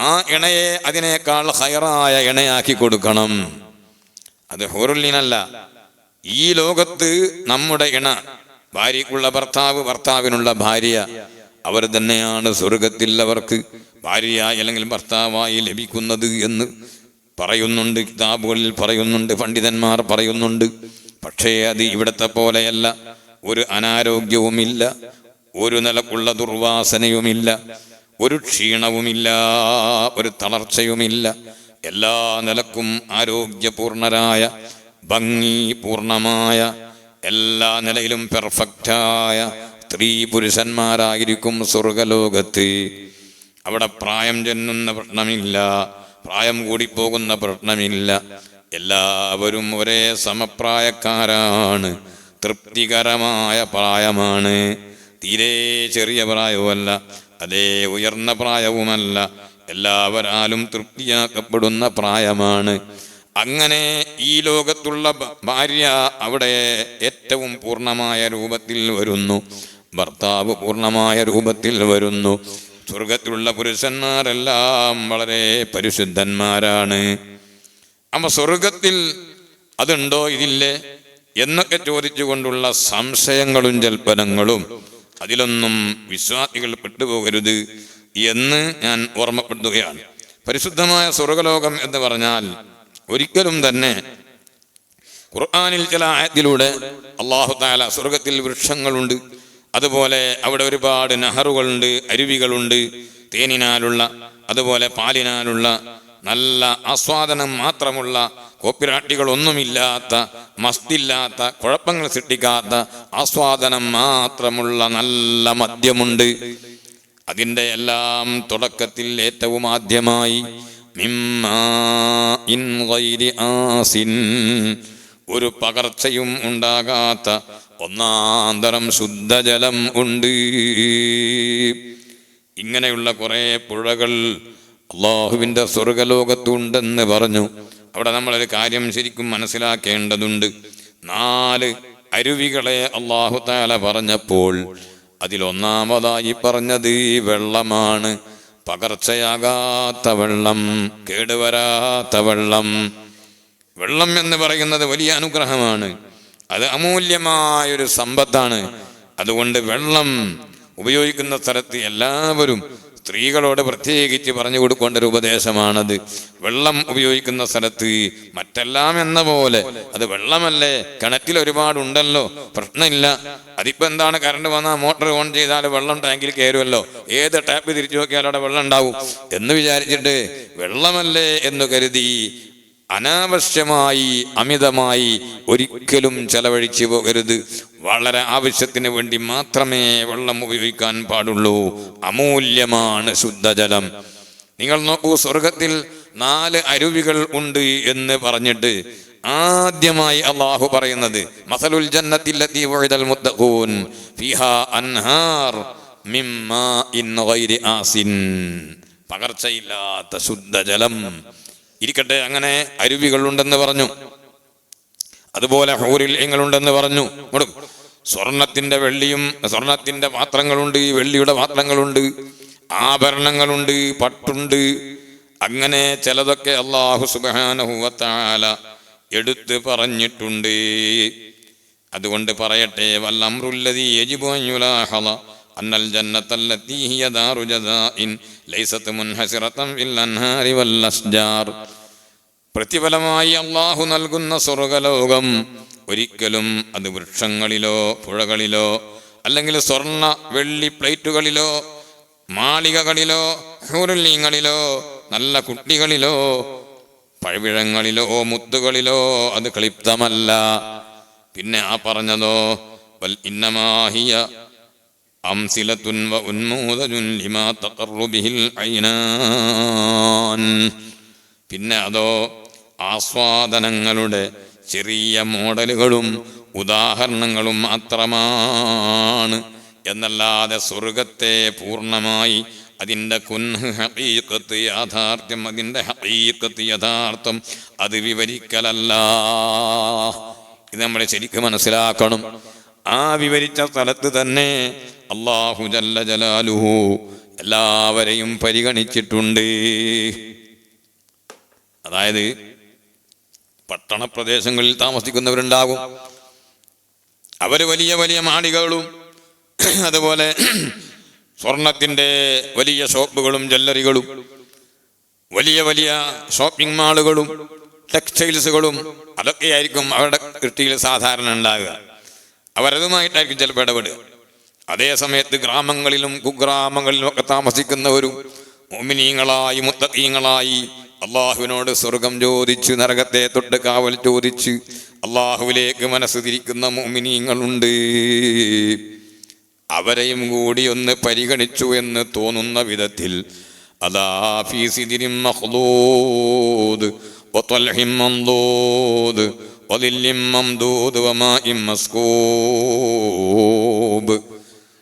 ആ ഇണയെ അതിനേക്കാൾ ഖൈറായ ഇണയാക്കി കൊടുക്കണം. അത് ഹൂറുല്ലീനല്ല. ഈ ലോകത്ത് നമ്മുടെ ഇണ, ഭാര്യയ്ക്കുള്ള ഭർത്താവ്, ഭർത്താവിനുള്ള ഭാര്യ, അവർ തന്നെയാണ് സ്വർഗത്തിൽ അവർക്ക് ഭാര്യയായി അല്ലെങ്കിൽ ഭർത്താവായി ലഭിക്കുന്നത് എന്ന് പറയുന്നുണ്ട്, കിതാബുകളിൽ പറയുന്നുണ്ട്, പണ്ഡിതന്മാർ പറയുന്നുണ്ട്. പക്ഷേ അത് ഇവിടത്തെ പോലെയല്ല. ഒരു അനാരോഗ്യവുമില്ല, ഒരു നിലക്കുള്ള ദുർവാസനയുമില്ല, ഒരു ക്ഷീണവുമില്ല, ഒരു തളർച്ചയുമില്ല. എല്ലാ നിലക്കും ആരോഗ്യപൂർണരായ, ഭംഗി പൂർണമായ, എല്ലാ നിലയിലും പെർഫെക്റ്റായ സ്ത്രീ പുരുഷന്മാരായിരിക്കും സ്വർഗലോകത്ത്. അവിടെ പ്രായം ചെന്നുന്ന പ്രശ്നമില്ല, പ്രായം കൂടിപ്പോകുന്ന പ്രശ്നമില്ല. എല്ലാവരും ഒരേ സമപ്രായക്കാരാണ്. തൃപ്തികരമായ പ്രായമാണ്. തീരെ ചെറിയ പ്രായവുമല്ല, അതേ ഉയർന്ന പ്രായവുമല്ല. എല്ലാവരാലും തൃപ്തിയാക്കപ്പെടുന്ന പ്രായമാണ്. അങ്ങനെ ഈ ലോകത്തുള്ള ഭാര്യ അവിടെ ഏറ്റവും പൂർണ്ണമായ രൂപത്തിൽ വരുന്നു, ഭർത്താവ് പൂർണ്ണമായ രൂപത്തിൽ വരുന്നു. സ്വർഗത്തിലുള്ള പുരുഷന്മാരെല്ലാം വളരെ പരിശുദ്ധന്മാരാണ്. അമ്മ സ്വർഗത്തിൽ അതുണ്ടോ ഇതില്ലേ എന്നൊക്കെ ചോദിച്ചുകൊണ്ടുള്ള സംശയങ്ങളും ജൽപ്പനങ്ങളും, അതിലൊന്നും വിശ്വാസികൾ പെട്ടുപോകരുത് എന്ന് ഞാൻ ഓർമ്മപ്പെടുത്തുകയാണ്. പരിശുദ്ധമായ സ്വർഗലോകം എന്ന് പറഞ്ഞാൽ ഒരിക്കലും തന്നെ ഖുർആനിൽ ചില ആയത്തിലൂടെ അല്ലാഹു തആല സ്വർഗത്തിൽ വൃക്ഷങ്ങളുണ്ട്, അതുപോലെ അവിടെ ഒരുപാട് നഹറുകളുണ്ട്, അരുവികളുണ്ട്, തേനിനാലുള്ള അതുപോലെ പാലിനാലുള്ള നല്ല ആസ്വാദനം മാത്രമുള്ള, കോപ്പിരാട്ടികളൊന്നുമില്ലാത്ത, മസ്തില്ലാത്ത, കുഴപ്പങ്ങൾ സൃഷ്ടിക്കാത്ത ആസ്വാദനം മാത്രമുള്ള നല്ല മദ്യമുണ്ട്. അതിൻ്റെ എല്ലാം തുടക്കത്തിൽ ഏറ്റവും ആദ്യമായി മിമ്മാഇൻ ഗൈരി ആസിൻ, ഒരു പകർച്ചയും ഉണ്ടാകാത്ത ഒന്നാന്തരം ശുദ്ധജലം ഉണ്ട്. ഇങ്ങനെയുള്ള കുറെ പുഴകൾ അള്ളാഹുവിൻ്റെ സ്വർഗലോകത്തുണ്ടെന്ന് പറഞ്ഞു. അവിടെ നമ്മളൊരു കാര്യം ശരിക്കും മനസ്സിലാക്കേണ്ടതുണ്ട്. 4 അരുവികളെ അല്ലാഹു തആല പറഞ്ഞപ്പോൾ അതിലൊന്നാമതായി പറഞ്ഞത് വെള്ളമാണ്. പകർച്ചയാകാത്ത വെള്ളം, കേടുവരാത്ത വെള്ളം. വെള്ളം എന്ന് പറയുന്നത് വലിയ അനുഗ്രഹമാണ്. അത് അമൂല്യമായൊരു സമ്പത്താണ്. അതുകൊണ്ട് വെള്ളം ഉപയോഗിക്കുന്ന സ്ഥലത്ത് എല്ലാവരും, സ്ത്രീകളോട് പ്രത്യേകിച്ച് പറഞ്ഞു കൊടുക്കേണ്ട ഒരു ഉപദേശമാണത്. വെള്ളം ഉപയോഗിക്കുന്ന സ്ഥലത്ത് മറ്റെല്ലാം എന്ന പോലെ അത് വെള്ളമല്ലേ, കിണറ്റിൽ ഒരുപാടുണ്ടല്ലോ, പ്രശ്നമില്ല. അതിപ്പോ എന്താണ്, കറണ്ട് വന്നാൽ മോട്ടർ ഓൺ ചെയ്താൽ വെള്ളം ടാങ്കിൽ കയറുമല്ലോ, ഏത് ടാപ്പ് തിരിച്ചു നോക്കിയാൽ അവിടെ വെള്ളം ഉണ്ടാവും എന്ന് വിചാരിച്ചിട്ട് വെള്ളമല്ലേ എന്ന് കരുതി അനാവശ്യമായി അമിതമായി ഒരിക്കലും ചെലവഴിച്ചു പോകരുത്. വളരെ ആവശ്യത്തിന് വേണ്ടി മാത്രമേ വെള്ളം ഉപയോഗിക്കാൻ പാടുള്ളൂ. അമൂല്യമാണ് ശുദ്ധജലം. നിങ്ങൾ നോക്കൂ, സ്വർഗത്തിൽ 4 അരുവികൾ ഉണ്ട് എന്ന് പറഞ്ഞിട്ട് ആദ്യമായി അല്ലാഹു പറയുന്നത് മസലുൽ ജന്നത്തില്ലത്തി വഅദൽ മുത്തഖൂൻ ഫീഹാ അൻഹാർ മിൻ മാഇൻ ഗൈരി ആസിൻ, പകർച്ചയില്ലാത്ത ശുദ്ധജലം. ഇരിക്കട്ടെ, അങ്ങനെ അരുവികളുണ്ടെന്ന് പറഞ്ഞു, അതുപോലെ ഹൂറിൽ ഇങ്ങളുണ്ടെന്ന് പറഞ്ഞു. സ്വർണത്തിന്റെ പാത്രങ്ങളുണ്ട്, വെള്ളിയുടെ പാത്രങ്ങളുണ്ട്, ആഭരണങ്ങളുണ്ട്, പട്ടുണ്ട്. അങ്ങനെ ചിലതൊക്കെ അല്ലാഹു സുബ്ഹാനഹു വ തആല എടുത്ത് പറഞ്ഞിട്ടുണ്ട്. അതുകൊണ്ട് പറയട്ടെ, വല്ലംറുല്ലദീ യജിബു അൻ യുലാഹള അന്നൽ ജന്നത്തല്ലതീ ഹിയ ദാറു ജസാഇൻ ലൈസത് മുൻഹസിറതൻ ഫിൽ അൻഹാരി വൽ അസ്ജാർ. പ്രതിഫലമായി അള്ളാഹു നൽകുന്ന സ്വർഗലോകം ഒരിക്കലും അത് വൃക്ഷങ്ങളിലോ പുഴകളിലോ അല്ലെങ്കിൽ സ്വർണ്ണ വെള്ളി പ്ലേറ്റുകളിലോ മാളികകളിലോ ഹൂറുല്യങ്ങളിലോ നല്ല കുട്ടികളിലോ പഴവിഴങ്ങളിലോ മുത്തുകളിലോ അത് ക്ലിപ്തമല്ല. പിന്നെ ആ പറഞ്ഞതോ വൽ ഇന്നമാഹിയ അംസിലത്തുൻ വ ഉന്മൂദജുൻ ലിമാ തഖറു ബിഹിൽ ഐനാൻ. പിന്നെ അതോ ആസ്വാദനങ്ങളുടെ ചെറിയ മോഡലുകളും ഉദാഹരണങ്ങളും മാത്രമാണ് എന്നല്ലാതെ സ്വർഗത്തെ പൂർണ്ണമായി അതിൻ്റെ കുൻഹ് ഹഖീഖത്ത് യാഥാർത്ഥ്യം, അതിൻ്റെ ഹഖീഖത്ത് യഥാർത്ഥം അത് വിവരിക്കലല്ല. ഇത് നമ്മൾ ശരിക്കും മനസ്സിലാക്കണം. ആ വിവരിച്ച സ്ഥലത്ത് തന്നെ അല്ലാഹു ജല്ല ജലാലുഹു എല്ലാവരെയും പരിഗണിച്ചിട്ടുണ്ട്. അതായത് പട്ടണ പ്രദേശങ്ങളിൽ താമസിക്കുന്നവരുണ്ടാകും, അവര് വലിയ വലിയ മാളികകളും അതുപോലെ സ്വർണത്തിൻ്റെ വലിയ ഷോപ്പുകളും ജ്വല്ലറികളും വലിയ വലിയ ഷോപ്പിംഗ് മാളുകളും ടെക്സ്റ്റൈൽസുകളും അതൊക്കെയായിരിക്കും അവരുടെ കൃഷിയിൽ സാധാരണ ഉണ്ടാകുക. അവരതുമായിട്ടായിരിക്കും ചിലപ്പോൾ ഇടപെടുക. അതേ സമയത്ത് ഗ്രാമങ്ങളിലും കുഗ്രാമങ്ങളിലും ഒക്കെ താമസിക്കുന്നവരും മുഅ്മിനീങ്ങളായി മുത്തഖീങ്ങളായി അള്ളാഹുവിനോട് സ്വർഗം ചോദിച്ച് നരകത്തെ തൊട്ട് കാവൽ ചോദിച്ച് അള്ളാഹുവിലേക്ക് മനസ്സ് തിരിക്കുന്ന മുഅ്മിനീങ്ങളുണ്ട്. അവരെയും കൂടി ഒന്ന് പരിഗണിച്ചു എന്ന് തോന്നുന്ന വിധത്തിൽ അദാ ഫീ സിദ്രിൻ മഖ്ദൂദ് വതൽഹിൻ മംദൂദ് വദില്ലിൻ മംദൂദ് വമാഇൻ മസ്കൂബ്.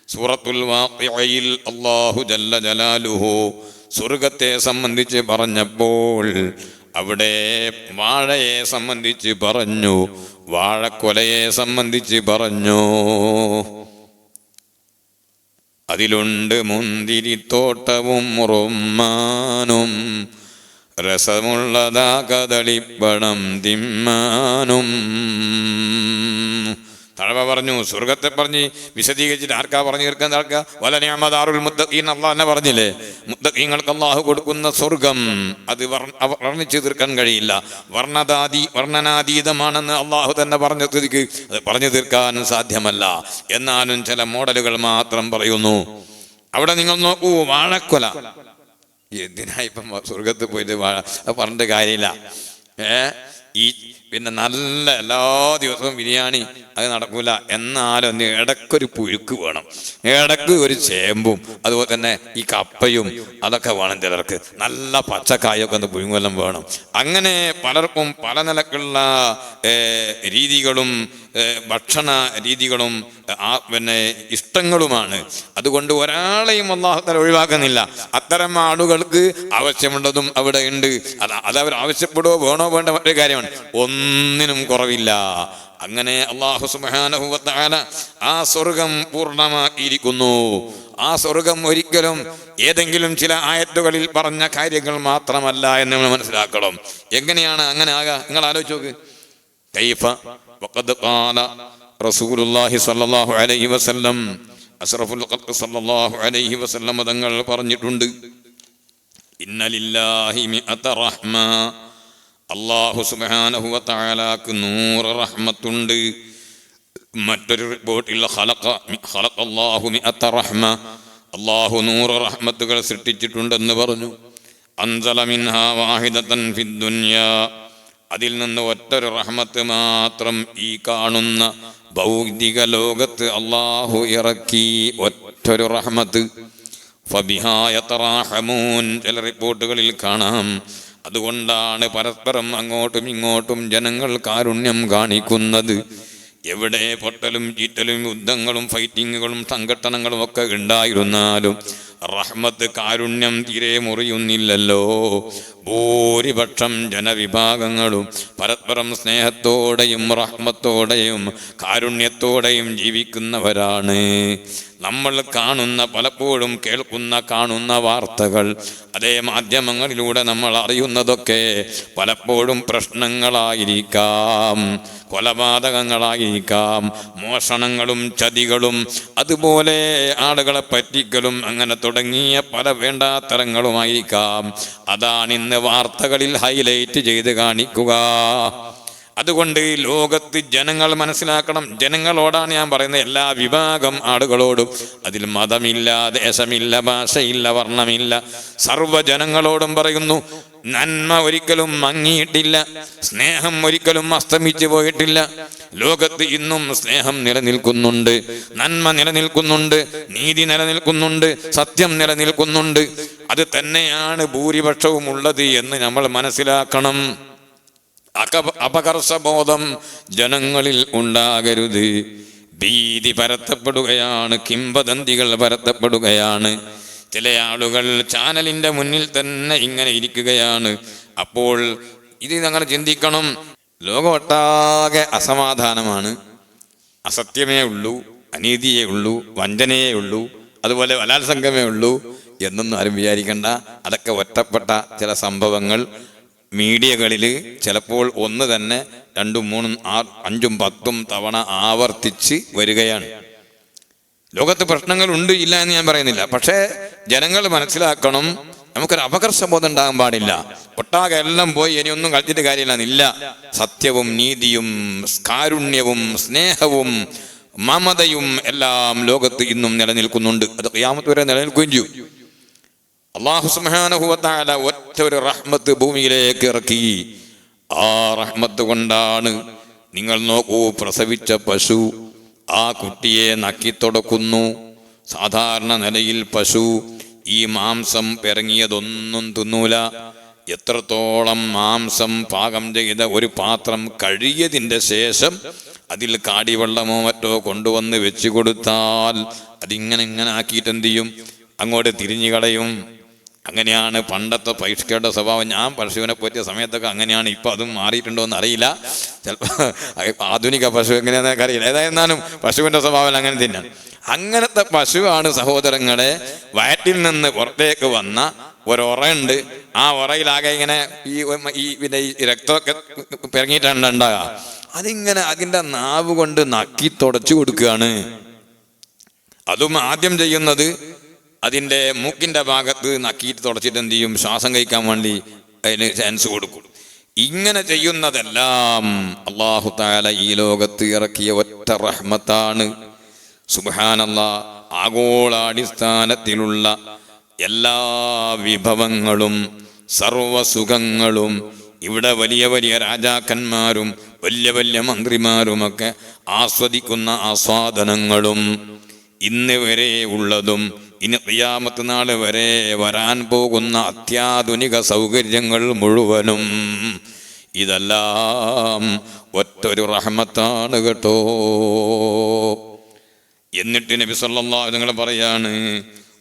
സൂറത്തുൽ വാഖിഅയിൽ അല്ലാഹു ജല്ല ജലാലുഹു സ്വർഗത്തെ സംബന്ധിച്ച് പറഞ്ഞപ്പോൾ അവിടെ വാഴയെ സംബന്ധിച്ച് പറഞ്ഞു, വാഴക്കൊലയെ സംബന്ധിച്ച് പറഞ്ഞു. അതിലുണ്ട് മുന്തിരിത്തോട്ടവും റുമ്മാനും രസമുള്ളതാ കദളിപ്പഴം തിമ്മാനും. തഴവ പറഞ്ഞു, സ്വർഗത്തെ പറഞ്ഞ് വിശദീകരിച്ചിട്ട് ആർക്കാ പറഞ്ഞു തീർക്കാൻ? ആർക്കാ? വല നിഅമദാറുൽ മുത്തഖീൻ. അല്ലാഹു തന്നെ പറഞ്ഞില്ലേ, മുത്തഖീങ്ങൾക്ക് അല്ലാഹു കൊടുക്കുന്ന സ്വർഗം അത് വർണ്ണിച്ചു തീർക്കാൻ കഴിയില്ല, വർണ്ണനാതീതമാണെന്ന് അല്ലാഹു തന്നെ പറഞ്ഞ സ്ഥിതിക്ക് അത് പറഞ്ഞു തീർക്കാൻ സാധ്യമല്ല. എന്നാലും ചില മോഡലുകൾ മാത്രം പറയുന്നു. അവിടെ നിങ്ങൾ നോക്കൂ, വാഴക്കൊല. എന്തിനാ ഇപ്പം സ്വർഗത്ത് പോയിട്ട് വാഴ പറഞ്ഞിട്ട് കാര്യമില്ല. ഈ പിന്നെ നല്ല എല്ലാ ദിവസവും ബിരിയാണി അത് നടക്കൂല. എന്നാലും ഇടയ്ക്കൊരു പുഴുക്ക് വേണം, ഇടയ്ക്ക് ഒരു ചേമ്പും അതുപോലെ തന്നെ ഈ കപ്പയും അതൊക്കെ വേണം. ചിലർക്ക് നല്ല പച്ചക്കായൊക്കെ ഒന്ന് പുഴുങ്ങെല്ലാം വേണം. അങ്ങനെ പലർക്കും പല നിലക്കുള്ള രീതികളും ഭക്ഷണ രീതികളും പിന്നെ ഇഷ്ടങ്ങളുമാണ്. അതുകൊണ്ട് ഒരാളെയും അല്ലാഹു തആല ഒഴിവാക്കുന്നില്ല. അത്തരം ആളുകൾക്ക് ആവശ്യമുള്ളതും അവിടെ ഉണ്ട്. അതവർ ആവശ്യപ്പെടുവോ വേണോ വേണ്ട മറ്റൊരു കാര്യമാണ്, ഒന്നിനും കുറവില്ല. അങ്ങനെ അല്ലാഹു സുബ്ഹാനഹു വ തആല ആ സ്വർഗം പൂർണ്ണമാക്കിയിരിക്കുന്നു. ആ സ്വർഗം ഒരിക്കലും ഏതെങ്കിലും ചില ആയത്തുകളിൽ പറഞ്ഞ കാര്യങ്ങൾ മാത്രമല്ല എന്ന് നമ്മൾ മനസ്സിലാക്കണം. എങ്ങനെയാണ് അങ്ങനെ ആകാ? നിങ്ങൾ ആലോചിച്ച് നോക്ക്. കൈഫ വഖദ് ഖാല റസൂലുള്ളാഹി സ്വല്ലല്ലാഹു അലൈഹി വസല്ലം, അഷ്റഫുൽ ഖൽഖ് സ്വല്ലല്ലാഹു അലൈഹി വസല്ലം തങ്ങൾ പറഞ്ഞിട്ടുണ്ട്, ഇന്ന ലില്ലാഹി മിഅത റഹ്മ. അല്ലാഹു സുബ്ഹാനഹു വ തആലാക്ക് 100 റഹ്മത്തുണ്ട്. മറ്റൊരു റിപ്പോർട്ടിൽ ഖലഖല്ലാഹു മിഅത റഹ്മ, അല്ലാഹു 100 റഹ്മത്തുകൾ സൃഷ്ടിച്ചിട്ടുണ്ടെന്ന് പറഞ്ഞു. അൻസല മിൻഹാ വാഹിദതൻ ഫിദ് ദുനിയാ, അതിൽ നിന്ന് ഒറ്റൊരു റഹ്മത്ത് മാത്രം ഈ കാണുന്ന ഭൗതിക ലോകത്ത് അല്ലാഹു ഇറക്കി. ഒറ്റൊരു റഹ്മത്ത്. ഫബിഹാ യതറാഹമൂൻ, ചില റിപ്പോർട്ടുകളിൽ കാണാം, അതുകൊണ്ടാണ് പരസ്പരം അങ്ങോട്ടും ഇങ്ങോട്ടും ജനങ്ങൾ കാരുണ്യം കാണിക്കുന്നത്. എവിടെ പൊട്ടലും ചീറ്റലും യുദ്ധങ്ങളും ഫൈറ്റിങ്ങുകളും സംഘട്ടനങ്ങളും ഒക്കെ ഉണ്ടായിരുന്നാലും റഹ്മത്ത് കാരുണ്യം തീരെ മുറിയുന്നില്ലല്ലോ. ഭൂരിപക്ഷം ജനവിഭാഗങ്ങളും പരസ്പരം സ്നേഹത്തോടെയും റഹ്മത്തോടെയും കാരുണ്യത്തോടെയും ജീവിക്കുന്നവരാണ്. നമ്മൾ കാണുന്ന പലപ്പോഴും കേൾക്കുന്ന കാണുന്ന വാർത്തകൾ, അതേ മാധ്യമങ്ങളിലൂടെ നമ്മൾ അറിയുന്നതൊക്കെ പലപ്പോഴും പ്രശ്നങ്ങളായിരിക്കാം, കൊലപാതകങ്ങളായിരിക്കാം, മോഷണങ്ങളും ചതികളും അതുപോലെ ആളുകളെ പറ്റിക്കലും അങ്ങനെ തുടങ്ങിയ പല വേണ്ടാത്തരങ്ങളുമായിരിക്കാം. അതാണ് ഇന്ന് എന്ന് വാർത്തകളിൽ ഹൈലൈറ്റ് ചെയ്ത് കാണിക്കുക. അതുകൊണ്ട് ലോകത്ത് ജനങ്ങൾ മനസ്സിലാക്കണം, ജനങ്ങളോടാണ് ഞാൻ പറയുന്നത്, എല്ലാ വിഭാഗം ആളുകളോടും. അതിൽ മതമില്ല, ദേശമില്ല, ഭാഷയില്ല, വർണ്ണമില്ല, സർവ്വജനങ്ങളോടും പറയുന്നു, നന്മ ഒരിക്കലും മങ്ങിയിട്ടില്ല, സ്നേഹം ഒരിക്കലും അസ്തമിച്ചു പോയിട്ടില്ല. ലോകത്ത് ഇന്നും സ്നേഹം നിലനിൽക്കുന്നുണ്ട്, നന്മ നിലനിൽക്കുന്നുണ്ട്, നീതി നിലനിൽക്കുന്നുണ്ട്, സത്യം നിലനിൽക്കുന്നുണ്ട്. അത് തന്നെയാണ് ഭൂരിപക്ഷവും ഉള്ളത് എന്ന് നമ്മൾ മനസ്സിലാക്കണം. അപകർഷബോധം ജനങ്ങളിൽ ഉണ്ടാകരുത്. ഭീതി പരത്തപ്പെടുകയാണ്, കിംവദന്തികൾ പരത്തപ്പെടുകയാണ്. ചില ആളുകൾ ചാനലിന്റെ മുന്നിൽ തന്നെ ഇങ്ങനെ ഇരിക്കുകയാണ്. അപ്പോൾ ഇത് ഞങ്ങൾ ചിന്തിക്കണം, ലോകമൊട്ടാകെ അസമാധാനമാണ്, അസത്യമേ ഉള്ളൂ, അനീതിയേ ഉള്ളൂ, വഞ്ചനയേ ഉള്ളൂ, അതുപോലെ ബലാത്സംഗമേ ഉള്ളൂ എന്നൊന്നും ആരും വിചാരിക്കണ്ട. അതൊക്കെ ഒറ്റപ്പെട്ട ചില സംഭവങ്ങൾ മീഡിയകളിൽ ചിലപ്പോൾ ഒന്ന് തന്നെ 2, 3, 6, 5, 10 തവണ ആവർത്തിച്ച് വരികയാണ്. ലോകത്ത് പ്രശ്നങ്ങളുണ്ട്, ഇല്ല എന്ന് ഞാൻ പറയുന്നില്ല. പക്ഷേ ജനങ്ങൾ മനസ്സിലാക്കണം, നമുക്കൊരു അപകർഷബോധം ഉണ്ടാകാൻ പാടില്ല. ഒട്ടാകെ എല്ലാം പോയി ഇനിയൊന്നും കളിച്ചിട്ട് കാര്യമില്ല. സത്യവും നീതിയും കാരുണ്യവും സ്നേഹവും മമതയും എല്ലാം ലോകത്ത് ഇന്നും നിലനിൽക്കുന്നുണ്ട്. അത് ഖിയാമത്ത് വരെ നിലനിൽക്കുകയും ചെയ്യും. അല്ലാഹു സുബ്ഹാനഹു വ തആല ഒറ്റ ഒരു റഹ്മത്ത് ഭൂമിയിലേക്ക് ഇറക്കി. ആ റഹ്മത്ത് കൊണ്ടാണ്, നിങ്ങൾ നോക്കൂ, പ്രസവിച്ച പശു ആ കുട്ടിയെ നക്കിത്തുടക്കുന്നു. സാധാരണ നിലയിൽ പശു ഈ മാംസം പിറങ്ങിയതൊന്നും തിന്നൂല. എത്രത്തോളം മാംസം പാകം ചെയ്ത ഒരു പാത്രം കഴുകിയതിൻ്റെ ശേഷം അതിൽ കാടിവെള്ളമോ മറ്റോ കൊണ്ടുവന്ന് വെച്ചു കൊടുത്താൽ അതിങ്ങനെ ആക്കിയിട്ട് എന്ത് ചെയ്യും? അങ്ങോട്ട് തിരിഞ്ഞു കളയും. അങ്ങനെയാണ് പണ്ടത്തെ പൈഷ്കയുടെ സ്വഭാവം. ഞാൻ പശുവിനെ പറ്റിയ സമയത്തൊക്കെ അങ്ങനെയാണ്. ഇപ്പം അതും മാറിയിട്ടുണ്ടോ എന്ന് അറിയില്ല. ചിലപ്പോൾ ആധുനിക പശു എങ്ങനെയാണെന്നൊക്കെ അറിയില്ല. ഏതായിരുന്നാലും പശുവിൻ്റെ സ്വഭാവം അങ്ങനെ തന്നെയാണ്. അങ്ങനത്തെ പശുവാണ് സഹോദരങ്ങളെ വയറ്റിൽ നിന്ന് പുറത്തേക്ക് വന്ന ഒരൊറയുണ്ട്. ആ ഒറയിലാകെ ഇങ്ങനെ ഈ രക്തമൊക്കെ പിറങ്ങിയിട്ടുണ്ടാകുക. അതിങ്ങനെ അതിൻ്റെ നാവ് കൊണ്ട് നക്കി തുടച്ചു കൊടുക്കുകയാണ്. അതും ആദ്യം ചെയ്യുന്നത് അതിൻ്റെ മൂക്കിൻ്റെ ഭാഗത്ത് നക്കിയിട്ട് തുടച്ചിട്ട് എന്ത് ചെയ്യും? ശ്വാസം കഴിക്കാൻ വേണ്ടി അതിന് ചാൻസ് കൊടുക്കും. ഇങ്ങനെ ചെയ്യുന്നതെല്ലാം അല്ലാഹു തആല ഈ ലോകത്ത് ഇറക്കിയ ഒറ്റ റഹ്മത്താണ്. സുബ്ഹാനല്ലാഹ്. ആഗോളാടിസ്ഥാനത്തിലുള്ള എല്ലാ വിഭവങ്ങളും സർവസുഖങ്ങളും ഇവിടെ വലിയ വലിയ രാജാക്കന്മാരും വലിയ വലിയ മന്ത്രിമാരുമൊക്കെ ആസ്വദിക്കുന്ന ആസ്വാദനങ്ങളും ഇന്ന് വരെ ഉള്ളതും ഇനി ഖിയാമത്ത് നാൾ വരെ വരാൻ പോകുന്ന അത്യാധുനിക സൗകര്യങ്ങൾ മുഴുവനും ഇതെല്ലാം ഒറ്റൊരു റഹ്മത്താണ് കേട്ടോ. എന്നിട്ട് നബി സല്ലല്ലാഹു അലൈഹി വസല്ലം പറയാണ്,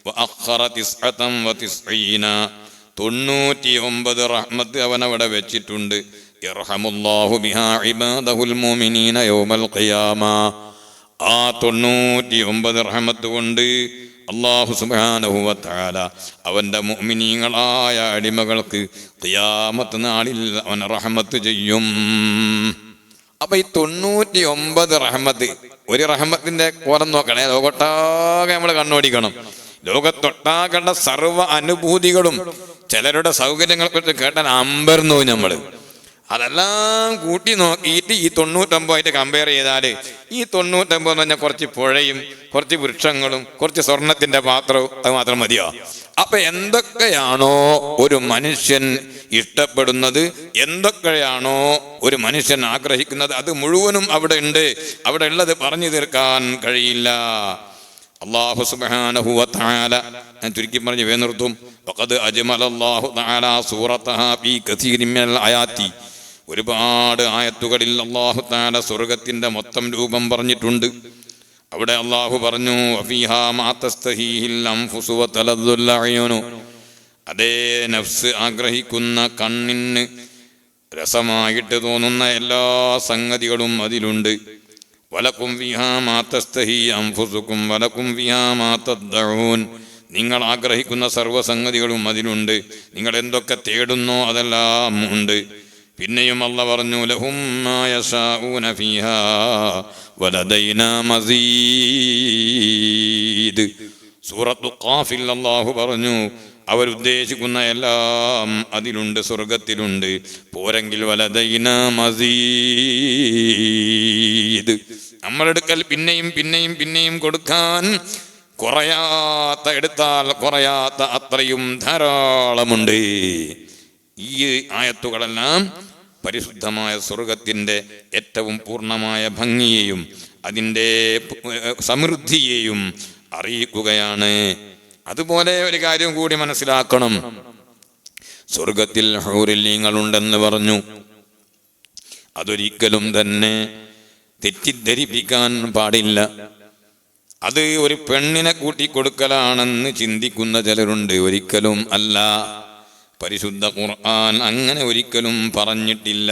വഅഖറ 99 റഹ്മത്ത് അവനവിടെ വെച്ചിട്ടുണ്ട്. യർഹമുല്ലാഹു ബിഹാ ഇബാദഹുൽ മുഅ്മിനീന യൗമൽ ഖിയാമ. ആ 99 റഹ്മത്ത് കൊണ്ട് അല്ലാഹു സുബ്ഹാനഹു വ തആല അവൻ്റെ മുഅ്മിനീങ്ങളായ അടിമകൾക്ക് ഖിയാമത്ത് നാളിൽ അവൻ റഹ്മത്ത് ചെയ്യും. അപ്പൊ ഈ 99 റഹ്മത്ത്, ഒരു റഹ്മത്തിന്റെ കോലം നോക്കണേ. ലോകത്തൊട്ടാകെ നമ്മൾ കണ്ണോടിക്കണം. ലോകത്തൊട്ടാകേണ്ട സർവ്വ അനുഭൂതികളും ചിലരുടെ സൗകര്യങ്ങളെ കുറിച്ച് കേട്ടാൽ അമ്പരന്നു നമ്മൾ. അതെല്ലാം കൂട്ടി നോക്കിയിട്ട് ഈ 99 കമ്പയർ ചെയ്താൽ ഈ 99 എന്ന് പറഞ്ഞാൽ കുറച്ച് പുഴയും കുറച്ച് വൃക്ഷങ്ങളും കുറച്ച് സ്വർണത്തിന്റെ പാത്രവും അത് മാത്രം മതിയോ? അപ്പൊ എന്തൊക്കെയാണോ ഒരു മനുഷ്യൻ ഇഷ്ടപ്പെടുന്നത്, എന്തൊക്കെയാണോ ഒരു മനുഷ്യൻ ആഗ്രഹിക്കുന്നത്, അത് മുഴുവനും അവിടെ ഉണ്ട്. അവിടെ ഉള്ളത് പറഞ്ഞു തീർക്കാൻ കഴിയില്ല. അല്ലാഹു സുബ്ഹാനഹു വ തആല, ഞാൻ ചുരുക്കി പറഞ്ഞ് നിർത്തും, വഖദ് അജ്മലല്ലാഹു തആല സൂറതഹാ ഫീ കസീരിൻ മിനൽ ആയാതി. ഒരുപാട് ആയത്തുകളിൽ അല്ലാഹു തആല സ്വർഗത്തിന്റെ മൊത്തം രൂപം പറഞ്ഞിട്ടുണ്ട്. അവിടെ അല്ലാഹു പറഞ്ഞു, വഫീഹാ മാ തസ്തഹീഹിൽ അൻഫുസു വതലദ്ദുൽ അയുനു. അതേ നഫ്സ് ആഗ്രഹിക്കുന്ന, കണ്ണിന് രസമായിട്ട് തോന്നുന്ന എല്ലാ സംഗതികളും അതിലുണ്ട്. വലക്കും ഫീഹാ മാ തസ്തഹീ അൻഫുസുക്കും വലക്കും ഫീഹാ മാ തദ്ദഊൻ. നിങ്ങൾ ആഗ്രഹിക്കുന്ന സർവ്വസംഗതികളും അതിലുണ്ട്. നിങ്ങൾ എന്തൊക്കെ തേടുന്നോ അതെല്ലാം ഉണ്ട്. പിന്നെയും അല്ലാഹു പറഞ്ഞു, ലഹും മാ യശാഊന ഫീഹാ വലദൈനാ മസീദ്. സൂറത്തു ഖാഫിൽ അല്ലാഹു പറഞ്ഞു, അവരുദ്ദേശിക്കുന്ന എല്ലാം അതിലുണ്ട്, സ്വർഗത്തിലുണ്ട്. പോരെങ്കിൽ വലദൈന മസീദ്, നമ്മളെടുക്കൽ പിന്നെയും പിന്നെയും പിന്നെയും കൊടുക്കാൻ കുറയാത്ത, എടുത്താൽ കുറയാത്ത അത്രയും ധാരാളമുണ്ട്. ഈ ആയത്തുകളെല്ലാം പരിശുദ്ധമായ സ്വർഗത്തിൻ്റെ ഏറ്റവും പൂർണ്ണമായ ഭംഗിയെയും അതിൻ്റെ സമൃദ്ധിയെയും അറിയിക്കുകയാണ്. അതുപോലെ ഒരു കാര്യം കൂടി മനസ്സിലാക്കണം. സ്വർഗത്തിൽ ഹൂറില്ലീങ്ങളുണ്ടെന്ന് പറഞ്ഞു. അതൊരിക്കലും തന്നെ തെറ്റിദ്ധരിപ്പിക്കാൻ പാടില്ല. അത് ഒരു പെണ്ണിനെ കൂട്ടിക്കൊടുക്കലാണെന്ന് ചിന്തിക്കുന്ന ചിലരുണ്ട്. ഒരിക്കലും അല്ല. പരിശുദ്ധ ഖുർആൻ അങ്ങനെ ഒരിക്കലും പറഞ്ഞിട്ടില്ല.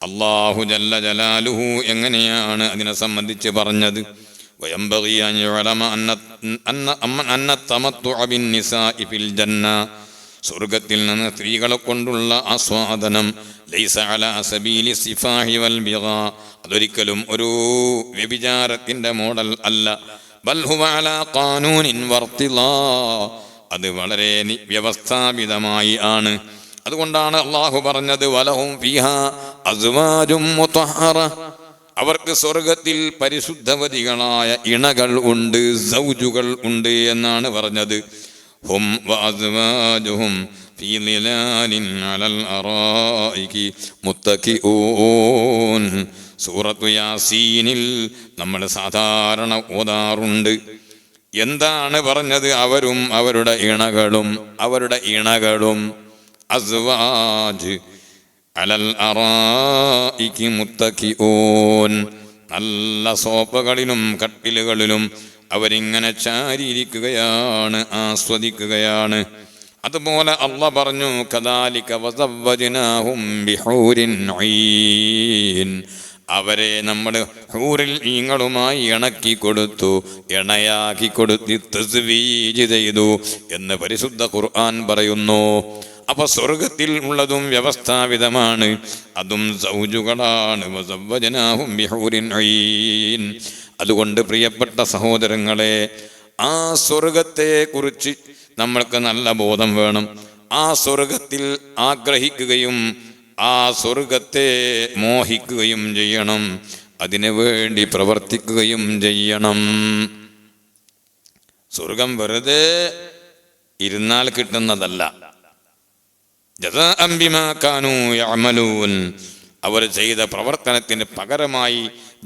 അല്ലാഹു ജല്ല ജലാലുഹു എങ്ങനെയാണ് അതിനെ സംബന്ധിച്ച് പറഞ്ഞത്? വയംബഗി അൻ യുഅലമ അന്ന തമത്തുഅ ബിന്നിസാഇ ഫിൽ ജന്ന, സ്വർഗത്തിൽ നിന്ന് സ്ത്രീകളെ കൊണ്ടുള്ള ആസ്വാദനം ലൈസ അലാ സബീലി സിഫാഹി വൽ ബിഗാ, അതൊരിക്കലും ഒരു വ്യഭിചാരത്തിന്റെ മോഡൽ അല്ല. ബൽ ഹുവ അലാ ഖാനൂനിൻ വർത്തിളാ, അത് വളരെ വ്യവസ്ഥാപിതമായി ആണ്. അതുകൊണ്ടാണ് അള്ളാഹു പറഞ്ഞത് വലഹും ഫീഹാ അസ്വാജും മുതഹറ, അവർക്ക് സ്വർഗത്തിൽ പരിശുദ്ധവതികളായ ഇണകൾ ഉണ്ട്, സൗജുകൾ ഉണ്ട് എന്നാണ് പറഞ്ഞത്. ഹും വഅസ്വാജുഹും ഫീ ളിലാലിൻ അലൽ അറായികി മുത്തഖിഊൻ. സൂറത്തു യാസീനിൽ നമ്മൾ സാധാരണ ഓതാറുണ്ട്. എന്താണ് പറഞ്ഞത്? അവരും അവരുടെ ഇണകളും അസ്വാജ് അലൽ അറായികി മുത്തഖിഊൻ, നല്ല സോഫകളിലും കട്ടിലുകളിലും അവരിങ്ങനെ ചാരിയിരിക്കുകയാണ്, ആസ്വദിക്കുകയാണ്. അതുപോലെ അല്ലാഹ് പറഞ്ഞു കദാലിക വസവ്വജ്നാഹും ബിഹൂരിൻ ഐൻ, അവരെ നമ്മൾ ഹൂറിൽ ഈങ്ങളുമായി ഇണക്കി കൊടുത്തു, ഇണയാക്കി കൊടുത്ത് തസ്വീജ് ചെയ്തു എന്ന് പരിശുദ്ധ ഖുർആൻ പറയുന്നു. അപ്പൊ സ്വർഗത്തിൽ ഉള്ളതും വ്യവസ്ഥാപിതമാണ്, അതും സൗജുകളാണ്. വസവ്വജ്നാഹും ബിഹൂരിൻ ഐൻ. അതുകൊണ്ട് പ്രിയപ്പെട്ട സഹോദരങ്ങളെ, ആ സ്വർഗത്തെ കുറിച്ച് നമ്മൾക്ക് നല്ല ബോധം വേണം. ആ സ്വർഗത്തിൽ ആഗ്രഹിക്കുകയും ആ സ്വർഗത്തെ മോഹിക്കുകയും ചെയ്യണം. അതിനു വേണ്ടി പ്രവർത്തിക്കുകയും ചെയ്യണം. സ്വർഗം വെറുതെ ഇരുന്നാൽ കിട്ടുന്നതല്ല. ജസാഅൻ ബിമാ കാനൂ യഅമലൂൻ, അവർ ചെയ്ത പ്രവർത്തനത്തിന് പകരമായി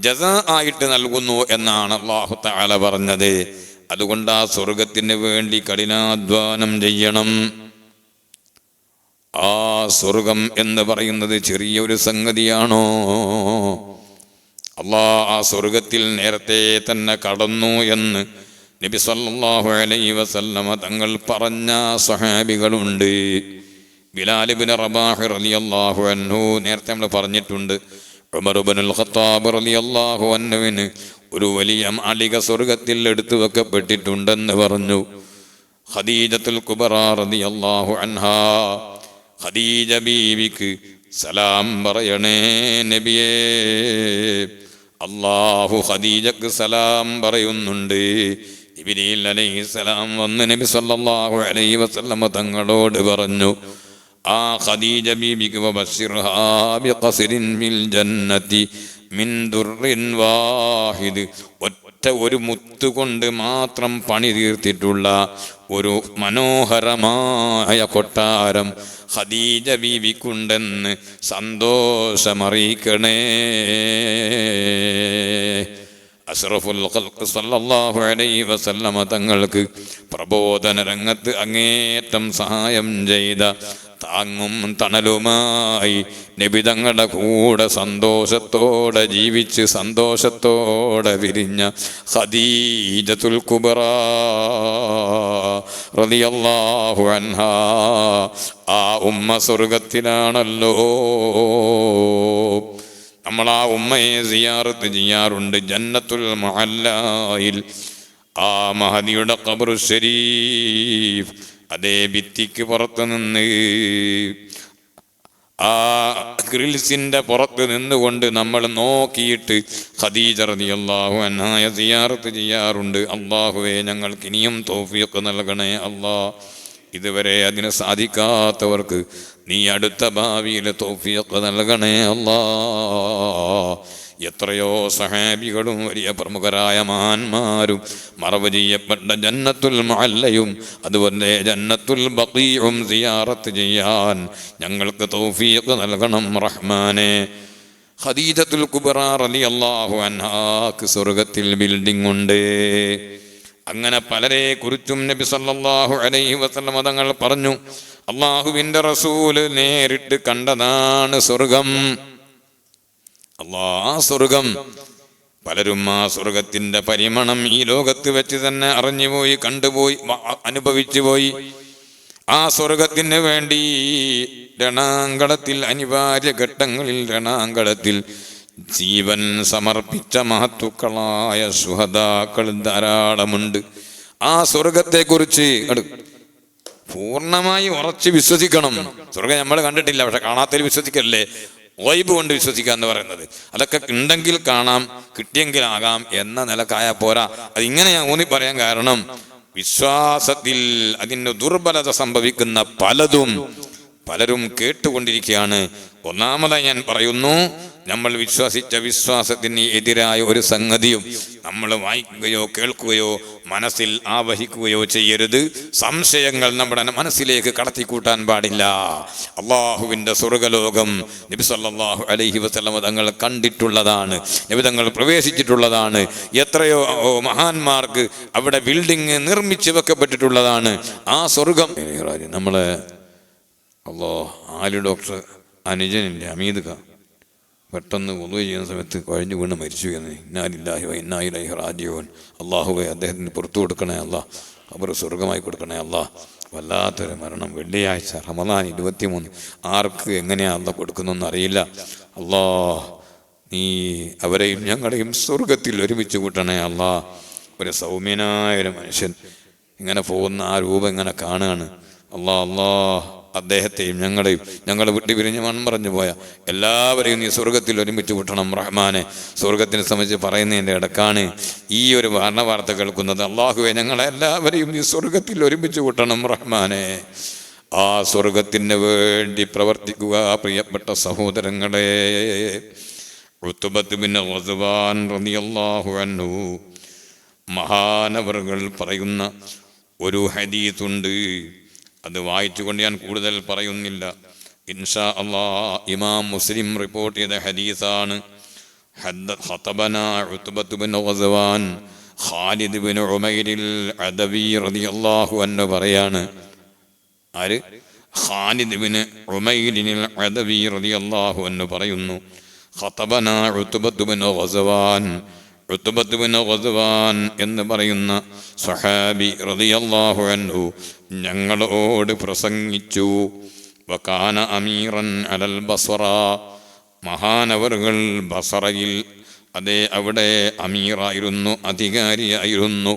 ജസാ ആയിട്ട് നൽകുന്നു എന്നാണ് അല്ലാഹു തആല പറഞ്ഞത്. അതുകൊണ്ട് ആ സ്വർഗത്തിന് വേണ്ടി കഠിനാധ്വാനം ചെയ്യണം. ആ സ്വർഗം എന്ന് പറയുന്നത് ചെറിയൊരു സംഗതിയാണോ? അല്ലാഹ് ആ സ്വർഗത്തിൽ നേരത്തെ തന്നെ കടന്നു എന്ന് നബി സല്ലല്ലാഹു അലൈഹി വസല്ലമ തങ്ങൾ പറഞ്ഞ സ്വഹാബികളുണ്ട്. ബിലാൽ ഇബ്നു റബാഹ് റളിയല്ലാഹു അൻഹു നേരത്തെ നമ്മൾ പറഞ്ഞിട്ടുണ്ട്. ഉമർ ഇബ്നുൽ ഖത്താബ് റളിയല്ലാഹു അൻഹുവിന് ഒരു വലിയ മാളിക സ്വർഗത്തിൽ എടുത്തു വെക്കപ്പെട്ടിട്ടുണ്ടെന്ന് പറഞ്ഞു. ഖദീജത്തുൽ കുബ്ര റളിയല്ലാഹു അൻഹാ, ഖദീജ ബീവിക്ക് സലാം പറയണേ നബിയേ. അല്ലാഹു ഖദീജക്ക് സലാം പറയുന്നുണ്ട്. ജിബ്രീൽ അലൈഹിസ്സലാം വന്ന് നബി സല്ലല്ലാഹു അലൈഹി വസല്ലം തങ്ങളോട് പറഞ്ഞു, ആ ഖദീജ ബീബിക്ക് വബശ്ശിർഹാ ബിഖസ്രിൻ ഫിൽ ജന്നതി മിൻ ദുർറിൻ വാഹിദ്, ഒരു മുത്തുകൊണ്ട് മാത്രം പണി തീർത്തിട്ടുള്ള ഒരു മനോഹരമായ കൊട്ടാരം ഖദീജ ബീവിക്കുണ്ടെന്ന് സന്തോഷമറിയിക്കണേ. അഷ്റഫുൽ ഖൽഖ് സല്ലല്ലാഹു അലൈഹി വസല്ലമ തങ്ങൾക്ക് പ്രബോധന രംഗത്ത് അങ്ങേറ്റം സഹായം ചെയ്ത, താങ്ങും തണലുമായി നബി തങ്ങളുടെ കൂടെ സന്തോഷത്തോടെ ജീവിച്ച് സന്തോഷത്തോടെ വിരിഞ്ഞ ഖദീജത്തുൽ കുബ്ര റളിയല്ലാഹു അൻഹാ, ആ ഉമ്മ സ്വർഗത്തിലാണല്ലോ. നമ്മൾ ആ ഉമ്മയെ സിയാറത്ത് ചെയ്യാറുണ്ട്. ജന്നത്തുൽ മുഅല്ലായിൽ ആ മഹദിയുടെ ഖബ്റു ശരീഫ്, അതേ ഭിത്തിക്ക് പുറത്ത് നിന്ന്, ആ ഗ്രിൽസിന്റെ പുറത്ത് നിന്നുകൊണ്ട് നമ്മൾ നോക്കിയിട്ട് ഖദീജ റളിയല്ലാഹു അൻഹയെ സിയാറത്ത് ചെയ്യാറുണ്ട്. അല്ലാഹുവേ, ഞങ്ങൾക്ക് ഇനിയും തൗഫീഖ് നൽകണേ അല്ലാ. ഇതുവരെ അതിന് സാധിക്കാത്തവർക്ക് നീ അടുത്ത ഭാവിയിൽ തൗഫീഖ് നൽകണേ അല്ലാ. എത്രയോ സഹാബികളും വലിയ പ്രമുഖരായ മഹാന്മാരും മറവ് ചെയ്യപ്പെട്ട ജന്നത്തുൽ മുഅല്ലയും അതുപോലെ ജന്നത്തുൽ ബഖീഉം സിയാറത്ത് ചെയ്യാൻ ഞങ്ങൾക്ക് തൗഫീഖ് നൽകണം റഹ്മാനെ. ഖദീജത്തുൽ കുബ്ര റളിയല്ലാഹു അൻഹാക്ക് സ്വർഗ്ഗത്തിൽ ബിൽഡിംഗ് ഉണ്ട്. അങ്ങനെ പലരെ കുറിച്ചും നബി സല്ലല്ലാഹു അലൈഹി വസല്ലം തങ്ങൾ പറഞ്ഞു, അല്ലാഹുവിൻ്റെ റസൂല് നേരിട്ട് കണ്ടതാണ് സ്വർഗം. സ്വർഗം പലരും ആ സ്വർഗത്തിന്റെ പരിമണം ഈ ലോകത്ത് വെച്ച് തന്നെ അറിഞ്ഞുപോയി, കണ്ടുപോയി, അനുഭവിച്ചു പോയി. ആ സ്വർഗത്തിന് വേണ്ടി രണാങ്കണത്തിൽ, അനിവാര്യ ഘട്ടങ്ങളിൽ രണാങ്കണത്തിൽ ജീവൻ സമർപ്പിച്ച മഹത്തുക്കളായ ശുഹദാക്കൾ ധാരാളമുണ്ട്. ആ സ്വർഗത്തെ കുറിച്ച് പൂർണ്ണമായി ഉറച്ച് വിശ്വസിക്കണം. സ്വർഗം നമ്മൾ കണ്ടിട്ടില്ല, പക്ഷെ കാണാത്തതിൽ വിശ്വസിക്കല്ലേ ഗൈബ് കൊണ്ട് വിശ്വസിക്കുക എന്ന് പറയുന്നത്. അതൊക്കെ ഉണ്ടെങ്കിൽ കാണാം, കിട്ടിയെങ്കിൽ ആകാം എന്ന നിലക്കായ പോരാ. അതിങ്ങനെ ഞാൻ ഊന്നി പറയാൻ കാരണം, വിശ്വാസത്തിൽ അതിന് ദുർബലത സംഭവിക്കുന്ന പലരും കേട്ടുകൊണ്ടിരിക്കുകയാണ്. ഒന്നാമതായി ഞാൻ പറയുന്നു, നമ്മൾ വിശ്വസിച്ച വിശ്വാസത്തിന് എതിരായ ഒരു സംഗതിയും നമ്മൾ വായിക്കുകയോ കേൾക്കുകയോ മനസ്സിൽ ആവഹിക്കുകയോ ചെയ്യരുത്. സംശയങ്ങൾ നമ്മുടെ മനസ്സിലേക്ക് കടത്തിക്കൂട്ടാൻ പാടില്ല. അള്ളാഹുവിൻ്റെ സ്വർഗലോകം നബി സല്ലല്ലാഹു അലൈഹി വസല്ലം തങ്ങൾ കണ്ടിട്ടുള്ളതാണ്, നബി തങ്ങൾ പ്രവേശിച്ചിട്ടുള്ളതാണ്. എത്രയോ മഹാന്മാർക്ക് അവിടെ ബിൽഡിംഗ് നിർമ്മിച്ചു വെക്കപ്പെട്ടിട്ടുള്ളതാണ്. ആ സ്വർഗം നമ്മളെ ആലി ഡോക്ടർ അനുജനില്ലേ അമീദ് ഖാൻ പെട്ടെന്ന് വുളൂ ചെയ്യുന്ന സമയത്ത് കഴിഞ്ഞു വീണ് മരിച്ചു എന്ന്. ഇന്നാ ലില്ലാഹി വ ഇന്നാ ഇലൈഹി റാജിഊൻ. അല്ലാഹുവേ അദ്ദേഹത്തിന് പുറത്തു കൊടുക്കണേ അല്ലാ, ഖബർ സ്വർഗമായി കൊടുക്കണേ അല്ലാ. വല്ലാത്തൊരു മരണം. വെള്ളിയാഴ്ച റമദാൻ 23. ആർക്ക് എങ്ങനെയാ അല്ലാ കൊടുക്കുന്നൊന്നും അറിയില്ല. അല്ലാ, നീ അവരെയും ഞങ്ങളെയും സ്വർഗത്തിൽ ഒരുമിച്ച് കൂട്ടണേ അല്ലാ. ഒരു സൗമ്യനായൊരു മനുഷ്യൻ ഇങ്ങനെ പോകുന്ന ആ രൂപം ഇങ്ങനെ കാണുകയാണ്. അല്ലാ, അദ്ദേഹത്തെയും ഞങ്ങൾ വിട്ടു പിരിഞ്ഞ് മൺമറഞ്ഞു പോയ എല്ലാവരെയും നീ സ്വർഗത്തിൽ ഒരുമിച്ച് കൂട്ടണം റഹ്മാനെ. സ്വർഗത്തിനെ സംബന്ധിച്ച് പറയുന്നതിൻ്റെ ഇടക്കാണ് ഈ ഒരു വാർത്ത കേൾക്കുന്നത്. അള്ളാഹുവെ, ഞങ്ങളെല്ലാവരെയും നീ സ്വർഗത്തിൽ ഒരുമിച്ച് കൂട്ടണം റഹ്മാനെ. ആ സ്വർഗത്തിന് വേണ്ടി പ്രവർത്തിക്കുക പ്രിയപ്പെട്ട സഹോദരങ്ങളെ. ഉത്ബത്ത് ബിൻ ഗസ്വാൻ റളിയല്ലാഹു അൻഹു മഹാനവറുകൾ പറയുന്ന ഒരു ഹദീസുണ്ട്. അത് വായിച്ചുകൊണ്ട് ഞാൻ കൂടുതൽ പറയുന്നില്ല. ഇൻഷാ അല്ലാഹ് ഇമാം മുസ്ലിം റിപ്പോർട്ട് ചെയ്ത ഹദീസാണ്. ഖതബനാ Utbah bin Ghazwan Khalid bin ഉമൈരിൽ അദവി റളിയല്ലാഹു അൻഹു പറയാണ്. ആര്? ഖാലിദ് ബിൻ ഉമൈരിൽ അദവി റളിയല്ലാഹു അൻഹു പറയുന്നു, ഖതബനാ ഉത്ബത്ത് ബിൻ ഗസ്വാൻ. ഉത്ബത്ത് ബിൻ ഗസ്വാൻ എന്ന് പറയുന്ന സ്വഹാബി റളിയല്ലാഹു അൻഹു ഞങ്ങളോട് പ്രസംഗിച്ചു. വകാന അമീറൻ അലൽ ബസ്റ. മഹാനവറുകൾ ബസറയിൽ അവിടെ അമീറായിരുന്നു, അധികാരിയായിരുന്നു.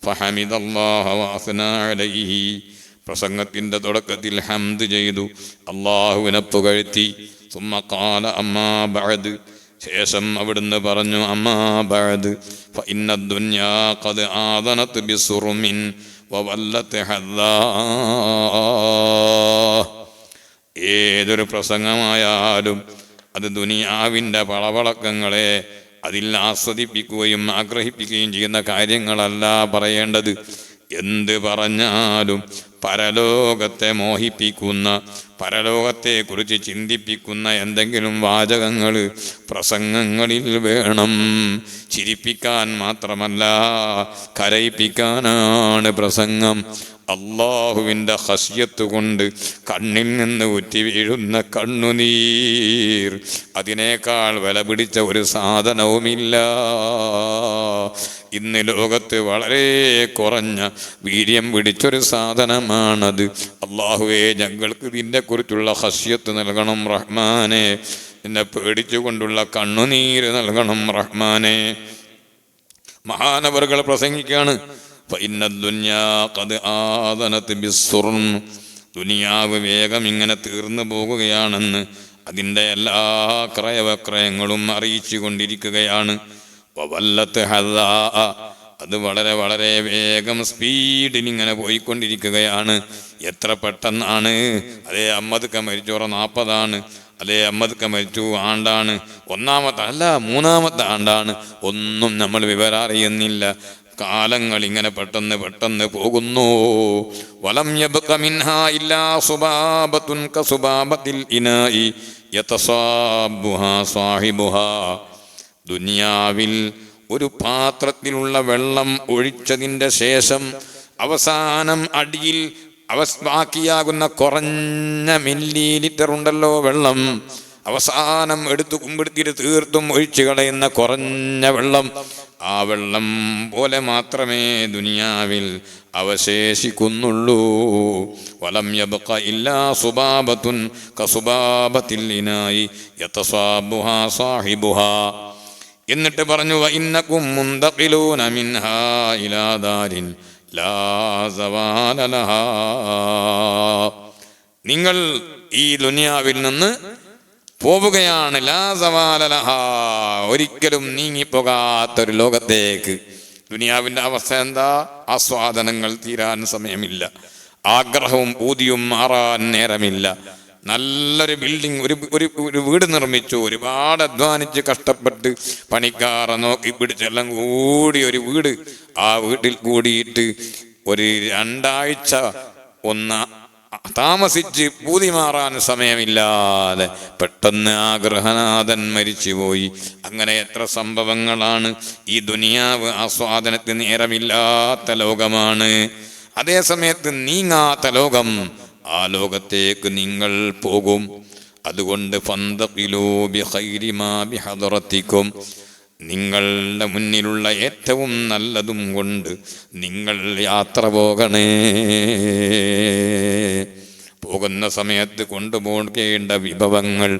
ഫഹമിദല്ലാഹ വഅസ്നാ അലൈഹി. പ്രസംഗത്തിൻ്റെ തുടക്കത്തിൽ ഹംദ് ചെയ്തു, അല്ലാഹുവിനെ പുകഴ്ത്തി. സുമ്മ ഖാല അമ്മാ ബഅദ്. ശേഷം അവിടുന്ന് പറഞ്ഞു, അമ്മാ ബഅദ് ഫഇന്ന ദുനിയാ ഖദ് ആദനത് ബിസുറുമിൻ വവല്ലത് ഹദ്ദാ. ഏതൊരു പ്രസംഗമായാലും അത് ദുനിയാവിൻ്റെ പളവളക്കങ്ങളെ അതിൽ ആസ്വദിപ്പിക്കുകയും ആഗ്രഹിപ്പിക്കുകയും ചെയ്യുന്ന കാര്യങ്ങളല്ല പറയേണ്ടത്. എന്ത് പറഞ്ഞാലും പരലോകത്തെ മോഹിപ്പിക്കുന്ന, പരലോകത്തെക്കുറിച്ച് ചിന്തിപ്പിക്കുന്ന എന്തെങ്കിലും വാചകങ്ങൾ പ്രസംഗങ്ങളിൽ വേണം. ചിരിപ്പിക്കാൻ മാത്രമല്ല, കരയിപ്പിക്കാനാണ് പ്രസംഗം. അല്ലാഹുവിൻ്റെ ഖശ്യത്ത് കൊണ്ട് കണ്ണിൽ നിന്ന് ഉറ്റി വീഴുന്ന കണ്ണുനീർ, അതിനേക്കാൾ വില പിടിച്ച ഒരു സാധനവുമില്ല. ഇന്ന് ലോകത്ത് വളരെ കുറഞ്ഞ വീര്യം പിടിച്ചൊരു സാധനമാണത്. അല്ലാഹുവേ, ഞങ്ങൾക്ക് ഇതിനെക്കുറിച്ചുള്ള ഖശ്യത്ത് നൽകണം റഹ്മാനെ. നിന്നെ പേടിച്ചുകൊണ്ടുള്ള കണ്ണുനീര് നൽകണം റഹ്മാനെ. മഹാനവറുകൾ പ്രസംഗിക്കുകയാണ്, ഫഇന്ന ദുനിയാ ഖദ് ആദനത് ബിസ്സുർൻ. ദുനിയാവ് വേഗം ഇങ്ങനെ തീർന്നു പോകുകയാണെന്ന് അതിൻ്റെ എല്ലാ ക്രയവിക്രയങ്ങളും അറിയിച്ചു കൊണ്ടിരിക്കുകയാണ്. വവല്ലത്ത് ഹദ്ദാ. അത് വളരെ വളരെ വേഗം സ്പീഡിൽ ഇങ്ങനെ പോയിക്കൊണ്ടിരിക്കുകയാണ്. എത്ര പെട്ടെന്നാണ്! അതേ അമ്മദ്ക്ക മരിച്ചോറ 40 അതേ അമ്മദ്ക്ക മരിച്ചു ആണ്ടാണ്, 1-ാമത്തെ അല്ല 3-ാമത്തെ ആണ്ടാണ്. ഒന്നും നമ്മൾ വിവരം അറിയുന്നില്ല. കാലങ്ങൾ ഇങ്ങനെ പെട്ടെന്ന് പെട്ടെന്ന് പോകുന്നു. വലം യബ്ക മിൻഹാ ഇല്ലാ സുബാബത്തുൻ കസുബാബത്തിൽ ഇനായി യതസാബുഹാ സാഹിബുഹാ. ദുനിയാവിൽ ഒരു പാത്രത്തിലുള്ള വെള്ളം ഒഴിച്ചതിൻ്റെ ശേഷം അവസാനം അടിയിൽ ബാക്കിയാകുന്ന കുറഞ്ഞ മില്ലി-ലിറ്റർ ഉണ്ടല്ലോ വെള്ളം, അവസാനം എടുത്തു കുമ്പിടുത്തിട്ട് തീർത്തും ഒഴിച്ചു കളയുന്ന കുറഞ്ഞ വെള്ളം, ആ വെള്ളം പോലെ മാത്രമേ ദുനിയാവിൽ അവശേഷിക്കുന്നുള്ളൂ. വലം യബ്ക ഇല്ലാ സുബാബത്തുൻ കസുബാബത്തിൽ ഇനായി യതസാബുഹാ സാഹിബുഹാ. എന്നിട്ട് പറഞ്ഞു വഇന്നകും മുന്തഖിലൂന മിൻഹാ ഇലാ ദാരിൻ ലാ സവാല ലഹാ. നിങ്ങൾ ഈ ദുനിയാവിൽ നിന്ന് പോവുകയാണ്, ലാ സവാല ലഹാ, ഒരിക്കലും നീങ്ങിപ്പോകാത്തൊരു ലോകത്തേക്ക്. ദുനിയാവിൻ്റെ അവസ്ഥ എന്താ? ആസ്വാദനങ്ങൾ തീരാൻ സമയമില്ല, ആഗ്രഹവും പൂതിയും മാറാൻ നേരമില്ല. നല്ലൊരു ബിൽഡിംഗ്, ഒരു വീട് നിർമ്മിച്ചു, ഒരുപാട് അധ്വാനിച്ച് കഷ്ടപ്പെട്ട് പണിക്കാറെ നോക്കി പിടിച്ചെല്ലാം കൂടി ഒരു വീട്, ആ വീട്ടിൽ കൂടിയിട്ട് ഒരു 2 ആഴ്ച താമസിച്ച് പൂതി മാറാൻ സമയമില്ലാതെ പെട്ടെന്ന് ആ ഗൃഹനാഥൻ മരിച്ചുപോയി. അങ്ങനെ എത്ര സംഭവങ്ങളാണ്! ഈ ദുനിയാവ് ആസ്വാദനത്തിന് നേരമില്ലാത്ത ലോകമാണ്. അതേ സമയത്ത് നീങ്ങാത്ത ലോകം, ആ ലോകത്തേക്ക് നിങ്ങൾ പോകും. അതുകൊണ്ട് ഫന്തഖിലൂ ബിഖൈരി മാ ബിഹദറത്തിക്കും, നിങ്ങളുടെ മുന്നിലുള്ള ഏറ്റവും നല്ലതും കൊണ്ട് നിങ്ങൾ യാത്ര പോകണേ. പോകുന്ന സമയത്ത് കൊണ്ടുപോകേണ്ട വിഭവങ്ങൾ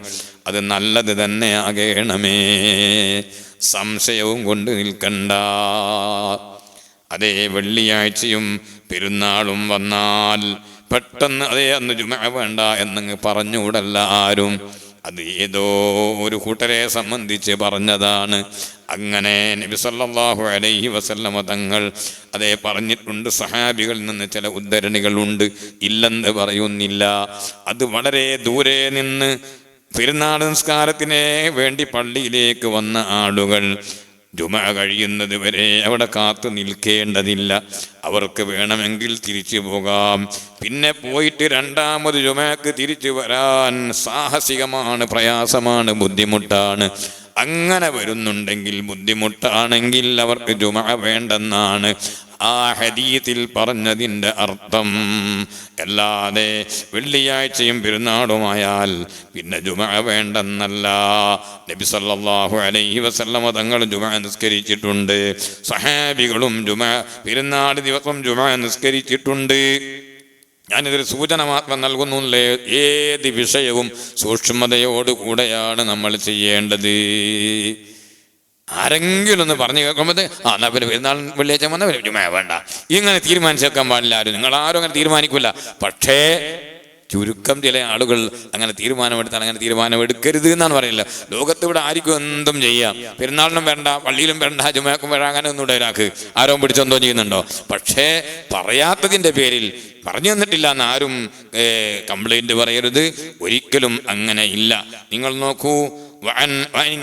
അത് നല്ലത് തന്നെ ആകണമേ, സംശയവും കൊണ്ട് നിൽക്കണ്ട. അതേ വെള്ളിയാഴ്ചയും പെരുന്നാളും വന്നാൽ പെട്ടെന്ന് അതേ അന്ന് ജുമുഅ വേണ്ട എന്നങ്ങ് പറഞ്ഞുകൂടല്ല ആരും. അത് ഏതോ ഒരു കൂട്ടരെ സംബന്ധിച്ച് പറഞ്ഞതാണ്. അങ്ങനെ നബി സല്ലല്ലാഹു അലൈഹി വസല്ലമ തങ്ങൾ അതേ പറഞ്ഞിട്ടുണ്ട്. സഹാബികളിൽ നിന്ന് ചില ഉദ്ധരണികളുണ്ട്, ഇല്ലെന്ന് പറയുന്നില്ല. അത് വളരെ ദൂരെ നിന്ന് പെരുന്നാൾ നിസ്കാരത്തിന് വേണ്ടി പള്ളിയിലേക്ക് വന്ന ആളുകൾ ജുമുഅ കഴിയുന്നത് വരെ അവിടെ കാത്തു നിൽക്കേണ്ടതില്ല. അവർക്ക് വേണമെങ്കിൽ തിരിച്ചു പോകാം. പിന്നെ പോയിട്ട് 2ാമത് ജുമുഅക്ക് തിരിച്ചു വരാൻ സാഹസികമാണ്, പ്രയാസമാണ്, ബുദ്ധിമുട്ടാണ്. അങ്ങനെ വരുന്നുണ്ടെങ്കിൽ, ബുദ്ധിമുട്ടാണെങ്കിൽ അവർക്ക് ജുമുഅ വേണ്ടെന്നാണ് ആ ഹദീസിൽ പറഞ്ഞതിൻ്റെ അർത്ഥം. അല്ലാതെ വെള്ളിയാഴ്ചയും പെരുന്നാളുമായാൽ പിന്നെ ജുമുഅ വേണ്ടെന്നല്ല. നബി സല്ലല്ലാഹു അലൈഹി വസല്ലമ തങ്ങൾ ജുമുഅ നിസ്കരിച്ചിട്ടുണ്ട്. സഹാബികളും ജുമുഅ പെരുന്നാൾ ദിവസം ജുമുഅ നിസ്കരിച്ചിട്ടുണ്ട്. ഞാനിതൊരു സൂചന മാത്രം നൽകുന്നില്ലേ. ഏത് വിഷയവും സൂക്ഷ്മതയോടുകൂടെയാണ് നമ്മൾ ചെയ്യേണ്ടത്. ആരെങ്കിലും ഒന്ന് പറഞ്ഞു കേൾക്കുമ്പോൾ എന്നാ പിന്നെ പെരുന്നാൾ വെള്ളിയാഴ്ച വന്നാൽ ജുമുഅ വേണ്ട, ഇങ്ങനെ തീരുമാനിച്ചേക്കാൻ പാടില്ല ആരും. നിങ്ങളാരും അങ്ങനെ തീരുമാനിക്കില്ല. പക്ഷേ ചുരുക്കം ചില ആളുകൾ അങ്ങനെ തീരുമാനമെടുത്താൽ അങ്ങനെ തീരുമാനമെടുക്കരുത് എന്നാണ് പറയില്ല. ലോകത്തിവിടെ ആർക്കും എന്തും ചെയ്യാം. പെരുന്നാളിനും വേണ്ട, പള്ളിയിലും വേണ്ട, ജുമുഅക്കും വേണ്ട, അങ്ങനെ ഒന്നും ഒരാൾക്ക് ആരോ പിടിച്ചെന്തോ ചെയ്യുന്നുണ്ടോ? പക്ഷേ പറയാത്തതിൻ്റെ പേരിൽ പറഞ്ഞു തന്നിട്ടില്ല എന്ന് ആരും കംപ്ലൈൻറ്റ് പറയരുത്. ഒരിക്കലും അങ്ങനെ ഇല്ല. നിങ്ങൾ നോക്കൂ,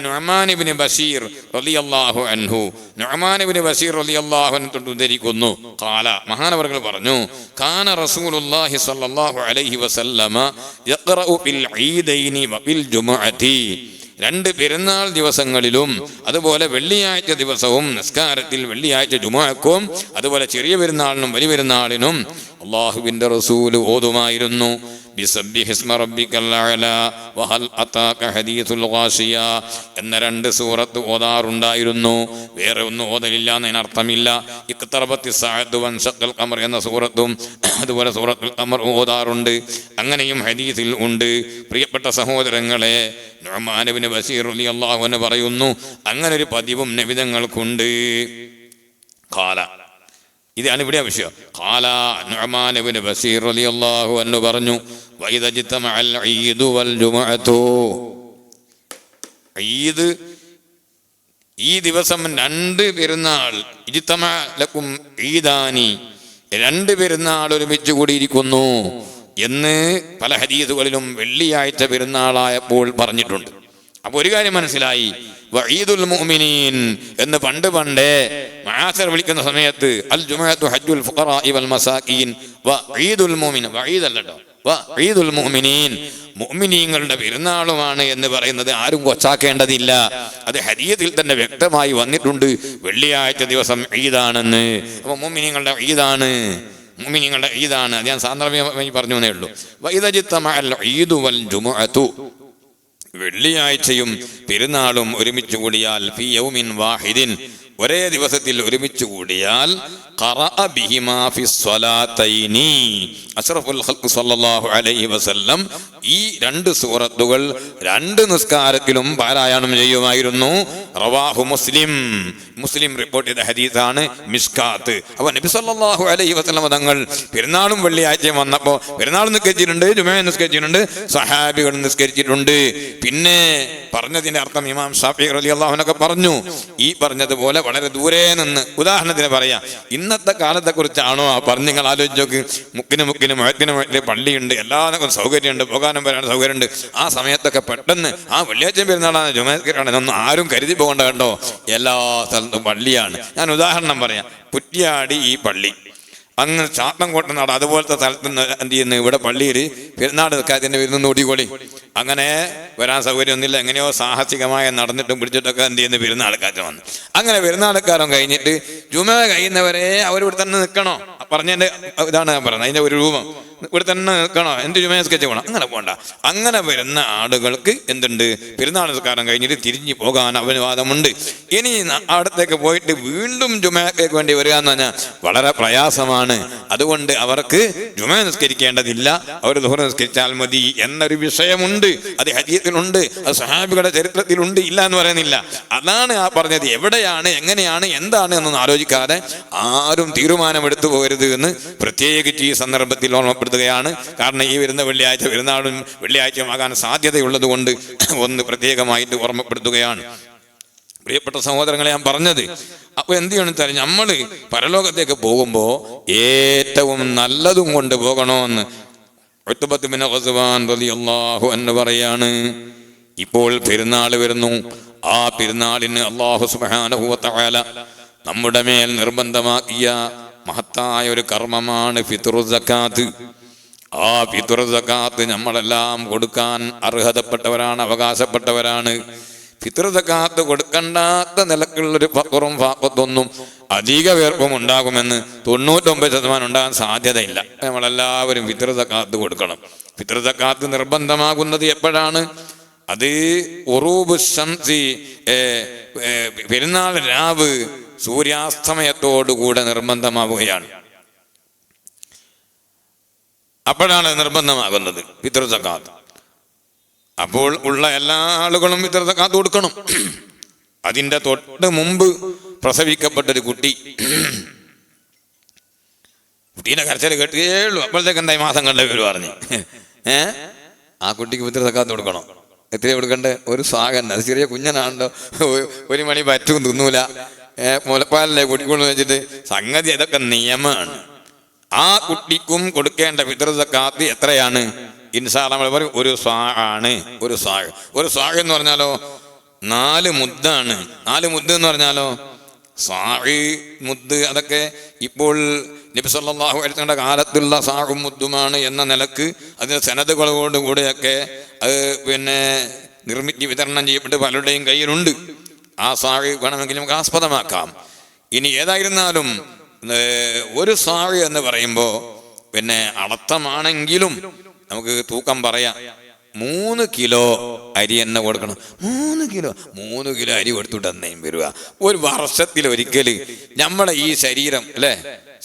നുഅ്മാൻ ഇബ്നു ബശീർ റളിയല്ലാഹു അൻഹു, നുഅ്മാൻ ഇബ്നു ബശീർ റളിയല്ലാഹു അൻഹു ഉദ്ധരിക്കുന്നു, ഖാല, മഹാനവർകൾ പറഞ്ഞു, കാന റസൂലുള്ളാഹി സ്വല്ലല്ലാഹു അലൈഹി വസല്ലമ യഖറഉ ഫിൽ ഈദൈനി വഫിൽ ജുമുഅതി. 2 പെരുന്നാൾ ദിവസങ്ങളിലും അതുപോലെ വെള്ളിയാഴ്ച ദിവസവും നിസ്കാരത്തിൽ വെള്ളിയാഴ്ച ജുമുഅക്കും അതുപോലെ ചെറിയ പെരുന്നാളിനും വലിയ പെരുന്നാളിനും അല്ലാഹുവിൻ്റെ റസൂൽ ഓതുമായിരുന്നു. ബിസബ്ബിഹി ഇസ്മ റബ്ബിക്കൽ അഅ്ലാ വഹൽ അതാക ഹദീസുൽ ഗാശിയ എന്ന 2 സൂറത്ത് ഓതാറുണ്ടായിരുന്നു. വേറെ ഒന്നും ഓതലില്ല എന്നതിനർത്ഥമില്ല. ഇഖ്തറബത്തി സഅദു വൻശഖൽ ഖമർ എന്ന സൂറത്തും അതുപോലെ സൂറത്തുൽ ഖമർ ഓതാറുണ്ട്. അങ്ങനെയും ഹദീസിൽ ഉണ്ട്. പ്രിയപ്പെട്ട സഹോദരങ്ങളെ, നുഅ്മാൻ ഇബ്നു ബശീർ റളിയല്ലാഹു അൻഹു പറയുന്നു, അങ്ങനെ ഒരു പതിവും നബിതങ്ങൾക്കുണ്ട്. ഖാല, ഇതാണ് ഇവിടെ വിഷയം. ഖാല നുഅ്മാൻ ഇബ്നു ബശീർ റളിയല്ലാഹു അൻഹു പറഞ്ഞു, വഇദാ ജ്തമഅൽ ഈദു വൽ ജുമുഅതു. ഈദ് ഈ ദിവസം 2 പെരുന്നാൾ, ഇജ്തമഅ ലക്കും ഈദാനി, 2 പെരുന്നാൾ ഒരുമിച്ച് കൂടിയിരിക്കുന്നു എന്ന് പല ഹദീസുകളിലും വെള്ളിയാഴ്ച പെരുന്നാളായപ്പോൾ പറഞ്ഞിട്ടുണ്ട്. അപ്പൊ ഒരു കാര്യം മനസ്സിലായി, വഈദുൽ മുഅ്മിനീൻ എന്ന് പണ്ടേ മആസർ വിളിക്കുന്ന സമയത്ത് അൽ ജുമുഅത്തു ഹജ്ജുൽ ഫുഖറാഇ വൽ മസാകീൻ വഈദുൽ മുഅ്മിൻ, വഈദ് അല്ലട്ടോ, വഈദുൽ മുഅ്മിനീൻ, മുഅ്മിനീങ്ങളുടെ പെരുന്നാളുമാണ് എന്ന് പറയുന്നത് ആരും കൊച്ചാക്കേണ്ടതില്ല. അത് ഹദീസിൽ തന്നെ വ്യക്തമായി വന്നിട്ടുണ്ട്, വെള്ളിയാഴ്ച ദിവസം ഈദാണെന്ന്. അപ്പൊ മുഅ്മിനീങ്ങളുടെ ഈദാണ്, മുഅ്മിനീങ്ങളുടെ ഈദാണ്. അത് ഞാൻ സാന്ദർഭികമായി പറഞ്ഞു എന്നേ ഉള്ളൂ. വഇദജിത്തമഅൽ ഈദു വൽ ജുമുഅത്തു, വെള്ളിയാഴ്ചയും പെരുന്നാളും ഒരുമിച്ച് കൂടിയാൽ, ഫീ യൗമിൻ വാഹിദിൻ, ഒരേ ദിവസത്തിൽ ഒരുമിച്ച് കൂടിയാൽ, ഖറഅ ബിഹിമാ ഫിസ്സലാത്തൈനി, അഷ്റഫുൽ ഖൽഖ് സ്വല്ലല്ലാഹു അലൈഹി വസല്ലം ഈ 2 സൂറത്തുകൾ 2 നിസ്കാരത്തിലും പാരായണം ചെയ്യുമായിരുന്നു. റവാഹു മുസ്ലിം, മുസ്ലിം റിപ്പോർട്ട് ചെയ്ത ഹദീസാണ്, മിസ്കാത്ത്. അപ്പോൾ നബി സല്ലല്ലാഹു അലൈഹി വസല്ലം തങ്ങൾ പെരുന്നാളും വെള്ളിയാഴ്ചയും വന്നപ്പോൾ പെരുന്നാൾ നിസ്കരിച്ചിട്ടുണ്ട്, ജുമുഅ നിസ്കരിച്ചിട്ടുണ്ട്, സഹാബികൾ നിസ്കരിച്ചിട്ടുണ്ട്. പിന്നെ പറഞ്ഞതിന്റെ അർത്ഥം ഇമാം ഷാഫിഈ റളിയല്ലാഹു അൻഹു പറഞ്ഞു, ഈ പറഞ്ഞതുപോലെ വളരെ ദൂരെ നിന്ന്, ഉദാഹരണത്തിന് പറയാം, ഇന്നത്തെ കാലത്തെ കുറിച്ചാണോ ആ പറഞ്ഞ് നിങ്ങൾ ആലോചിച്ച് നോക്ക്. മുക്കിന് മുഴത്തിന് പള്ളിയുണ്ട്, എല്ലാവർക്കും സൗകര്യമുണ്ട്, പോകാനും വരാനും സൗകര്യമുണ്ട്. ആ സമയത്തൊക്കെ പെട്ടെന്ന് ആ വെള്ളിയാഴ്ച പെരുന്നാളാണ്, ജുമുഅയാണ് എന്നൊന്നും ആരും കരുതി പോകേണ്ട കണ്ടോ, എല്ലാ സ്ഥലത്തും പള്ളിയാണ്. ഞാൻ ഉദാഹരണം പറയാം, കുറ്റ്യാടി ഈ പള്ളി, അങ്ങ് ചാത്തൻകോട്ട നാട് അതുപോലത്തെ സ്ഥലത്ത് നിന്ന് എന്ത് ചെയ്യുന്നു, ഇവിടെ പള്ളിയിൽ പെരുന്നാട് നിൽക്കാതിൻ്റെ വരുന്ന ഓടിക്കോളി. അങ്ങനെ വരാൻ സൗകര്യമൊന്നുമില്ല, എങ്ങനെയോ സാഹസികമായി നടന്നിട്ടും പിടിച്ചിട്ടൊക്കെ എന്ത് ചെയ്യുന്നു, പെരുന്നാൾക്കാരൻ വന്നു. അങ്ങനെ പെരുന്നാൾക്കാരൻ കഴിഞ്ഞിട്ട് ജുമുഅ കഴിയുന്നവരെ അവരിവിടെ തന്നെ നിൽക്കണോ, പറഞ്ഞതിൻ്റെ ഇതാണ് ഞാൻ പറയുന്നത്, അതിൻ്റെ ഒരു രൂപം, ഇവിടെ തന്നെ നിൽക്കണോ, എന്ത് ജുമുഅ സ്കെച്ച് പോകണം, അങ്ങനെ പോകണ്ട. അങ്ങനെ വരുന്ന ആളുകൾക്ക് എന്തുണ്ട്, പെരുന്നാൾ നിസ്കാരം കഴിഞ്ഞിട്ട് തിരിഞ്ഞു പോകാൻ അനുവാദമുണ്ട്. ഇനി അവിടത്തേക്ക് പോയിട്ട് വീണ്ടും ജുമുഅക്ക് വേണ്ടി വരിക എന്ന് പറഞ്ഞാൽ വളരെ പ്രയാസമാണ്. അതുകൊണ്ട് അവർക്ക് ജുമുഅ നിസ്കരിക്കേണ്ടതില്ല, അവർ ദുഹർ നിസ്കരിച്ചാൽ മതി എന്നൊരു വിഷയമുണ്ട്. അത് ഹദീസിലുണ്ട്, അത് സഹാബികളുടെ ചരിത്രത്തിലുണ്ട്, ഇല്ല എന്ന് പറയുന്നില്ല. അതാണ് ആ പറഞ്ഞത്. എവിടെയാണ്, എങ്ങനെയാണ്, എന്താണ് എന്നൊന്നും ആലോചിക്കാതെ ആരും തീരുമാനമെടുത്തു പോകരുത് എന്ന് പ്രത്യേകിച്ച് ഈ സന്ദർഭത്തിൽ ഓർമ്മപ്പെടുത്തുകയാണ്. കാരണം ഈ വരുന്ന വെള്ളിയാഴ്ച പെരുന്നാളും വെള്ളിയാഴ്ചയുമാകാൻ സാധ്യതയുള്ളത് കൊണ്ട് ഒന്ന് പ്രത്യേകമായിട്ട് ഓർമ്മപ്പെടുത്തുകയാണ്. പ്രിയപ്പെട്ട സഹോദരങ്ങളെ, ഞാൻ പറഞ്ഞത് അപ്പൊ എന്ത് ചെയ്യണം, നമ്മൾ പരലോകത്തേക്ക് പോകുമ്പോൾ ഏറ്റവും നല്ലതും കൊണ്ട് പോകണമെന്ന് ഉത്ബത്ത് ബിൻ ഖസ്വാൻ റളിയല്ലാഹു അൻഹു പറയാണ്. ഇപ്പോൾ പെരുന്നാൾ വരുന്നു, ആ പെരുന്നാളിന് അല്ലാഹു സുബ്ഹാനഹു വ തആല നമ്മുടെ മേൽ നിർബന്ധമാക്കിയ മഹത്തായ ഒരു കർമ്മമാണ് ഫിത്റു സക്കാത്ത്. ആ ഫിത്റു സക്കാത്ത് നമ്മളെല്ലാം കൊടുക്കാൻ അർഹതപ്പെട്ടവരാണ്, അവകാശപ്പെട്ടവരാണ്. ഫിത്ർ സക്കാത്ത് കൊടുക്കണ്ടാത്ത നിലക്കുള്ളൊരു ഫഖറും ഫാഖത്തൊന്നും അധിക പേർക്കും ഉണ്ടാകുമെന്ന് 99% ഉണ്ടാകാൻ സാധ്യതയില്ല. നമ്മളെല്ലാവരും ഫിത്ർ സക്കാത്ത് കൊടുക്കണം. ഫിത്ർ സക്കാത്ത് നിർബന്ധമാകുന്നത് എപ്പോഴാണ്? അത് ഉറൂബു ശംസി, പെരുന്നാൾ രാവ് സൂര്യാസ്തമയത്തോടുകൂടെ നിർബന്ധമാവുകയാണ്. അപ്പോഴാണ് നിർബന്ധമാകുന്നത് ഫിത്ർ സക്കാത്ത്. അപ്പോൾ ഉള്ള എല്ലാ ആളുകളും ഫിത്ർ സക്കാത്ത് കൊടുക്കണം. അതിൻ്റെ തൊട്ട് മുമ്പ് പ്രസവിക്കപ്പെട്ടൊരു കുട്ടീനെ കരച്ചിൽ കേട്ടുകയുള്ളൂ. അപ്പോഴത്തേക്ക് എന്തായി മാസം കണ്ട പേര് പറഞ്ഞു, ആ കുട്ടിക്ക് ഫിത്ർ സക്കാത്ത് കൊടുക്കണം. എത്രയാണ് കൊടുക്കണ്ടേ? ഒരു സാഗൻ. അത് ചെറിയ കുഞ്ഞനാണല്ലോ, 1 മണി പറ്റും തിന്നൂല, മുലപ്പാലല്ലേ കുട്ടിക്കൊള്ളു വെച്ചിട്ട് സംഗതി. ഇതൊക്കെ നിയമമാണ്. ആ കുട്ടിക്കും കൊടുക്കേണ്ട ഫിത്ർ സക്കാത്ത് എത്രയാണ്? ഇൻഷാ അല്ലാഹ് നമ്മൾ പറയും ഒരു സ്വാ ആണ്. ഒരു സ്വാഗ് എന്ന് പറഞ്ഞാലോ 4 മുദ്ദാണ്. 4 മുദ്ദ് എന്ന് പറഞ്ഞാലോ സാഗ് മുദ്ദ്, അതൊക്കെ ഇപ്പോൾ നബി സല്ലല്ലാഹു അലൈഹി വസല്ലം കാലത്തുള്ള സാഗും മുദ്ദുമാണ് എന്ന നിലക്ക് അതിന് സനദുകളോടുകൂടെയൊക്കെ അത് പിന്നെ നിർമ്മിച്ച് വിതരണം ചെയ്യപ്പെട്ട് പലരുടെയും കയ്യിലുണ്ട്. ആ സാഗ് വേണമെങ്കിൽ നമുക്ക് ആസ്പദമാക്കാം. ഇനി ഏതായിരുന്നാലും ഒരു സാഗ് എന്ന് പറയുമ്പോൾ പിന്നെ അളത്തമാണെങ്കിലും നമുക്ക് തൂക്കം പറയാം. 3 കിലോ അരി തന്നെ കൊടുക്കണം. 3 കിലോ അരി കൊടുത്തിട്ട് എന്നേയും വരിക. ഒരു വർഷത്തിലൊരിക്കൽ നമ്മുടെ ഈ ശരീരം അല്ലേ,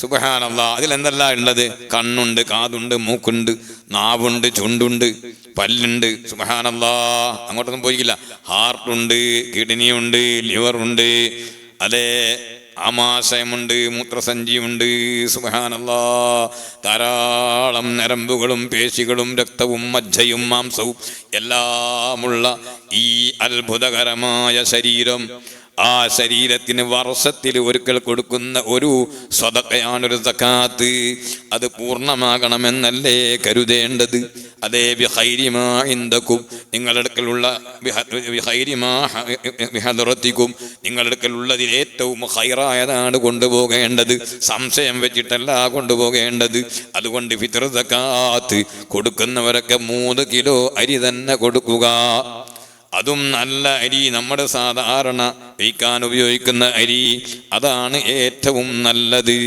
സുബ്ഹാനല്ലാഹ്, അതിലെന്തെല്ലാം ഉള്ളത്? കണ്ണുണ്ട്, കാതുണ്ട്, മൂക്കുണ്ട്, നാവുണ്ട്, ചുണ്ടുണ്ട്, പല്ലുണ്ട്. സുബ്ഹാനല്ലാഹ്, അങ്ങോട്ടൊന്നും പോയില്ല. ഹാർട്ടുണ്ട്, കിഡ്നിയുണ്ട്, ലിവറുണ്ട്, അതെ, ആമാശയമുണ്ട്, മൂത്രസഞ്ചിയുണ്ട്. സുബ്ഹാനല്ലാഹ്, ധാരാളം നരമ്പുകളും പേശികളും രക്തവും മജ്ജയും മാംസവും എല്ലാമുള്ള ഈ അത്ഭുതകരമായ ശരീരം, ആ ശരീരത്തിന് വർഷത്തിൽ ഒരിക്കൽ കൊടുക്കുന്ന ഒരു സ്വതക്കയാണൊരു സക്കാത്ത്. അത് പൂർണ്ണമാകണമെന്നല്ലേ കരുതേണ്ടത്? അതേ ബിഖൈരിമാ ഇൻദകും, നിങ്ങളുടെ അടുക്കലുള്ള ബിഹദറത്തിക്കും, നിങ്ങളുടെ അടുക്കലുള്ളതിൽ ഏറ്റവും ഖൈറായതാണ് കൊണ്ടുപോകേണ്ടത്, സംശയം വെച്ചിട്ടല്ല കൊണ്ടുപോകേണ്ടത്. അതുകൊണ്ട് ഫിത്ർ സക്കാത്ത് കൊടുക്കുന്നവരൊക്കെ 3 കിലോ അരി തന്നെ കൊടുക്കുക. അതും നല്ല അരി, നമ്മുടെ സാധാരണ കഴിക്കാൻ ഉപയോഗിക്കുന്ന അരി, അതാണ് ഏറ്റവും നല്ലത്.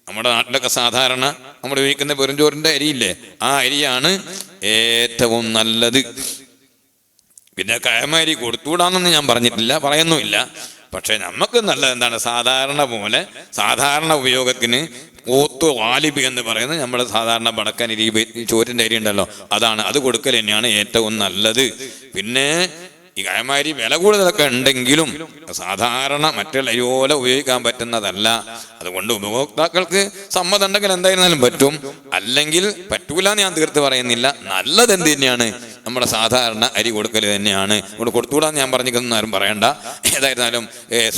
നമ്മുടെ നാട്ടിലൊക്കെ സാധാരണ നമ്മൾ ഉപയോഗിക്കുന്ന വെറുംചോറിൻ്റെ അരിയില്ലേ, ആ അരിയാണ് ഏറ്റവും നല്ലത്. പിന്നെ കയമരി കൊടുത്തുകൂടാന്നൊന്നും ഞാൻ പറഞ്ഞിട്ടില്ല, പറയുന്നുമില്ല. പക്ഷെ നമുക്ക് നല്ലത് എന്താണ്? സാധാരണ പോലെ സാധാരണ ഉപയോഗത്തിന് കൂത്തു വാലിബ് എന്ന് പറയുന്നത് നമ്മുടെ സാധാരണ ബടക്കൻ ചോറിൻ്റെ അരി ഉണ്ടല്ലോ, അതാണ്. അത് കൊടുക്കൽ തന്നെയാണ് ഏറ്റവും നല്ലത്. പിന്നെ ഈ കയമാരി വില കൂടുതലൊക്കെ ഉണ്ടെങ്കിലും സാധാരണ മറ്റുള്ള അരി പോലെ ഉപയോഗിക്കാൻ പറ്റുന്നതല്ല. അതുകൊണ്ട് ഉപഭോക്താക്കൾക്ക് സമ്മതം ഉണ്ടെങ്കിൽ എന്തായിരുന്നാലും പറ്റും, അല്ലെങ്കിൽ പറ്റൂല എന്ന് ഞാൻ തീർത്ത് പറയുന്നില്ല. നല്ലത് എന്ത് തന്നെയാണ്? നമ്മുടെ സാധാരണ അരി കൊടുക്കൽ തന്നെയാണ്. ഇവിടെ കൊടുത്തുകൂടാന്ന് ഞാൻ പറഞ്ഞിരിക്കുന്ന ആരും പറയണ്ട. ഏതായിരുന്നാലും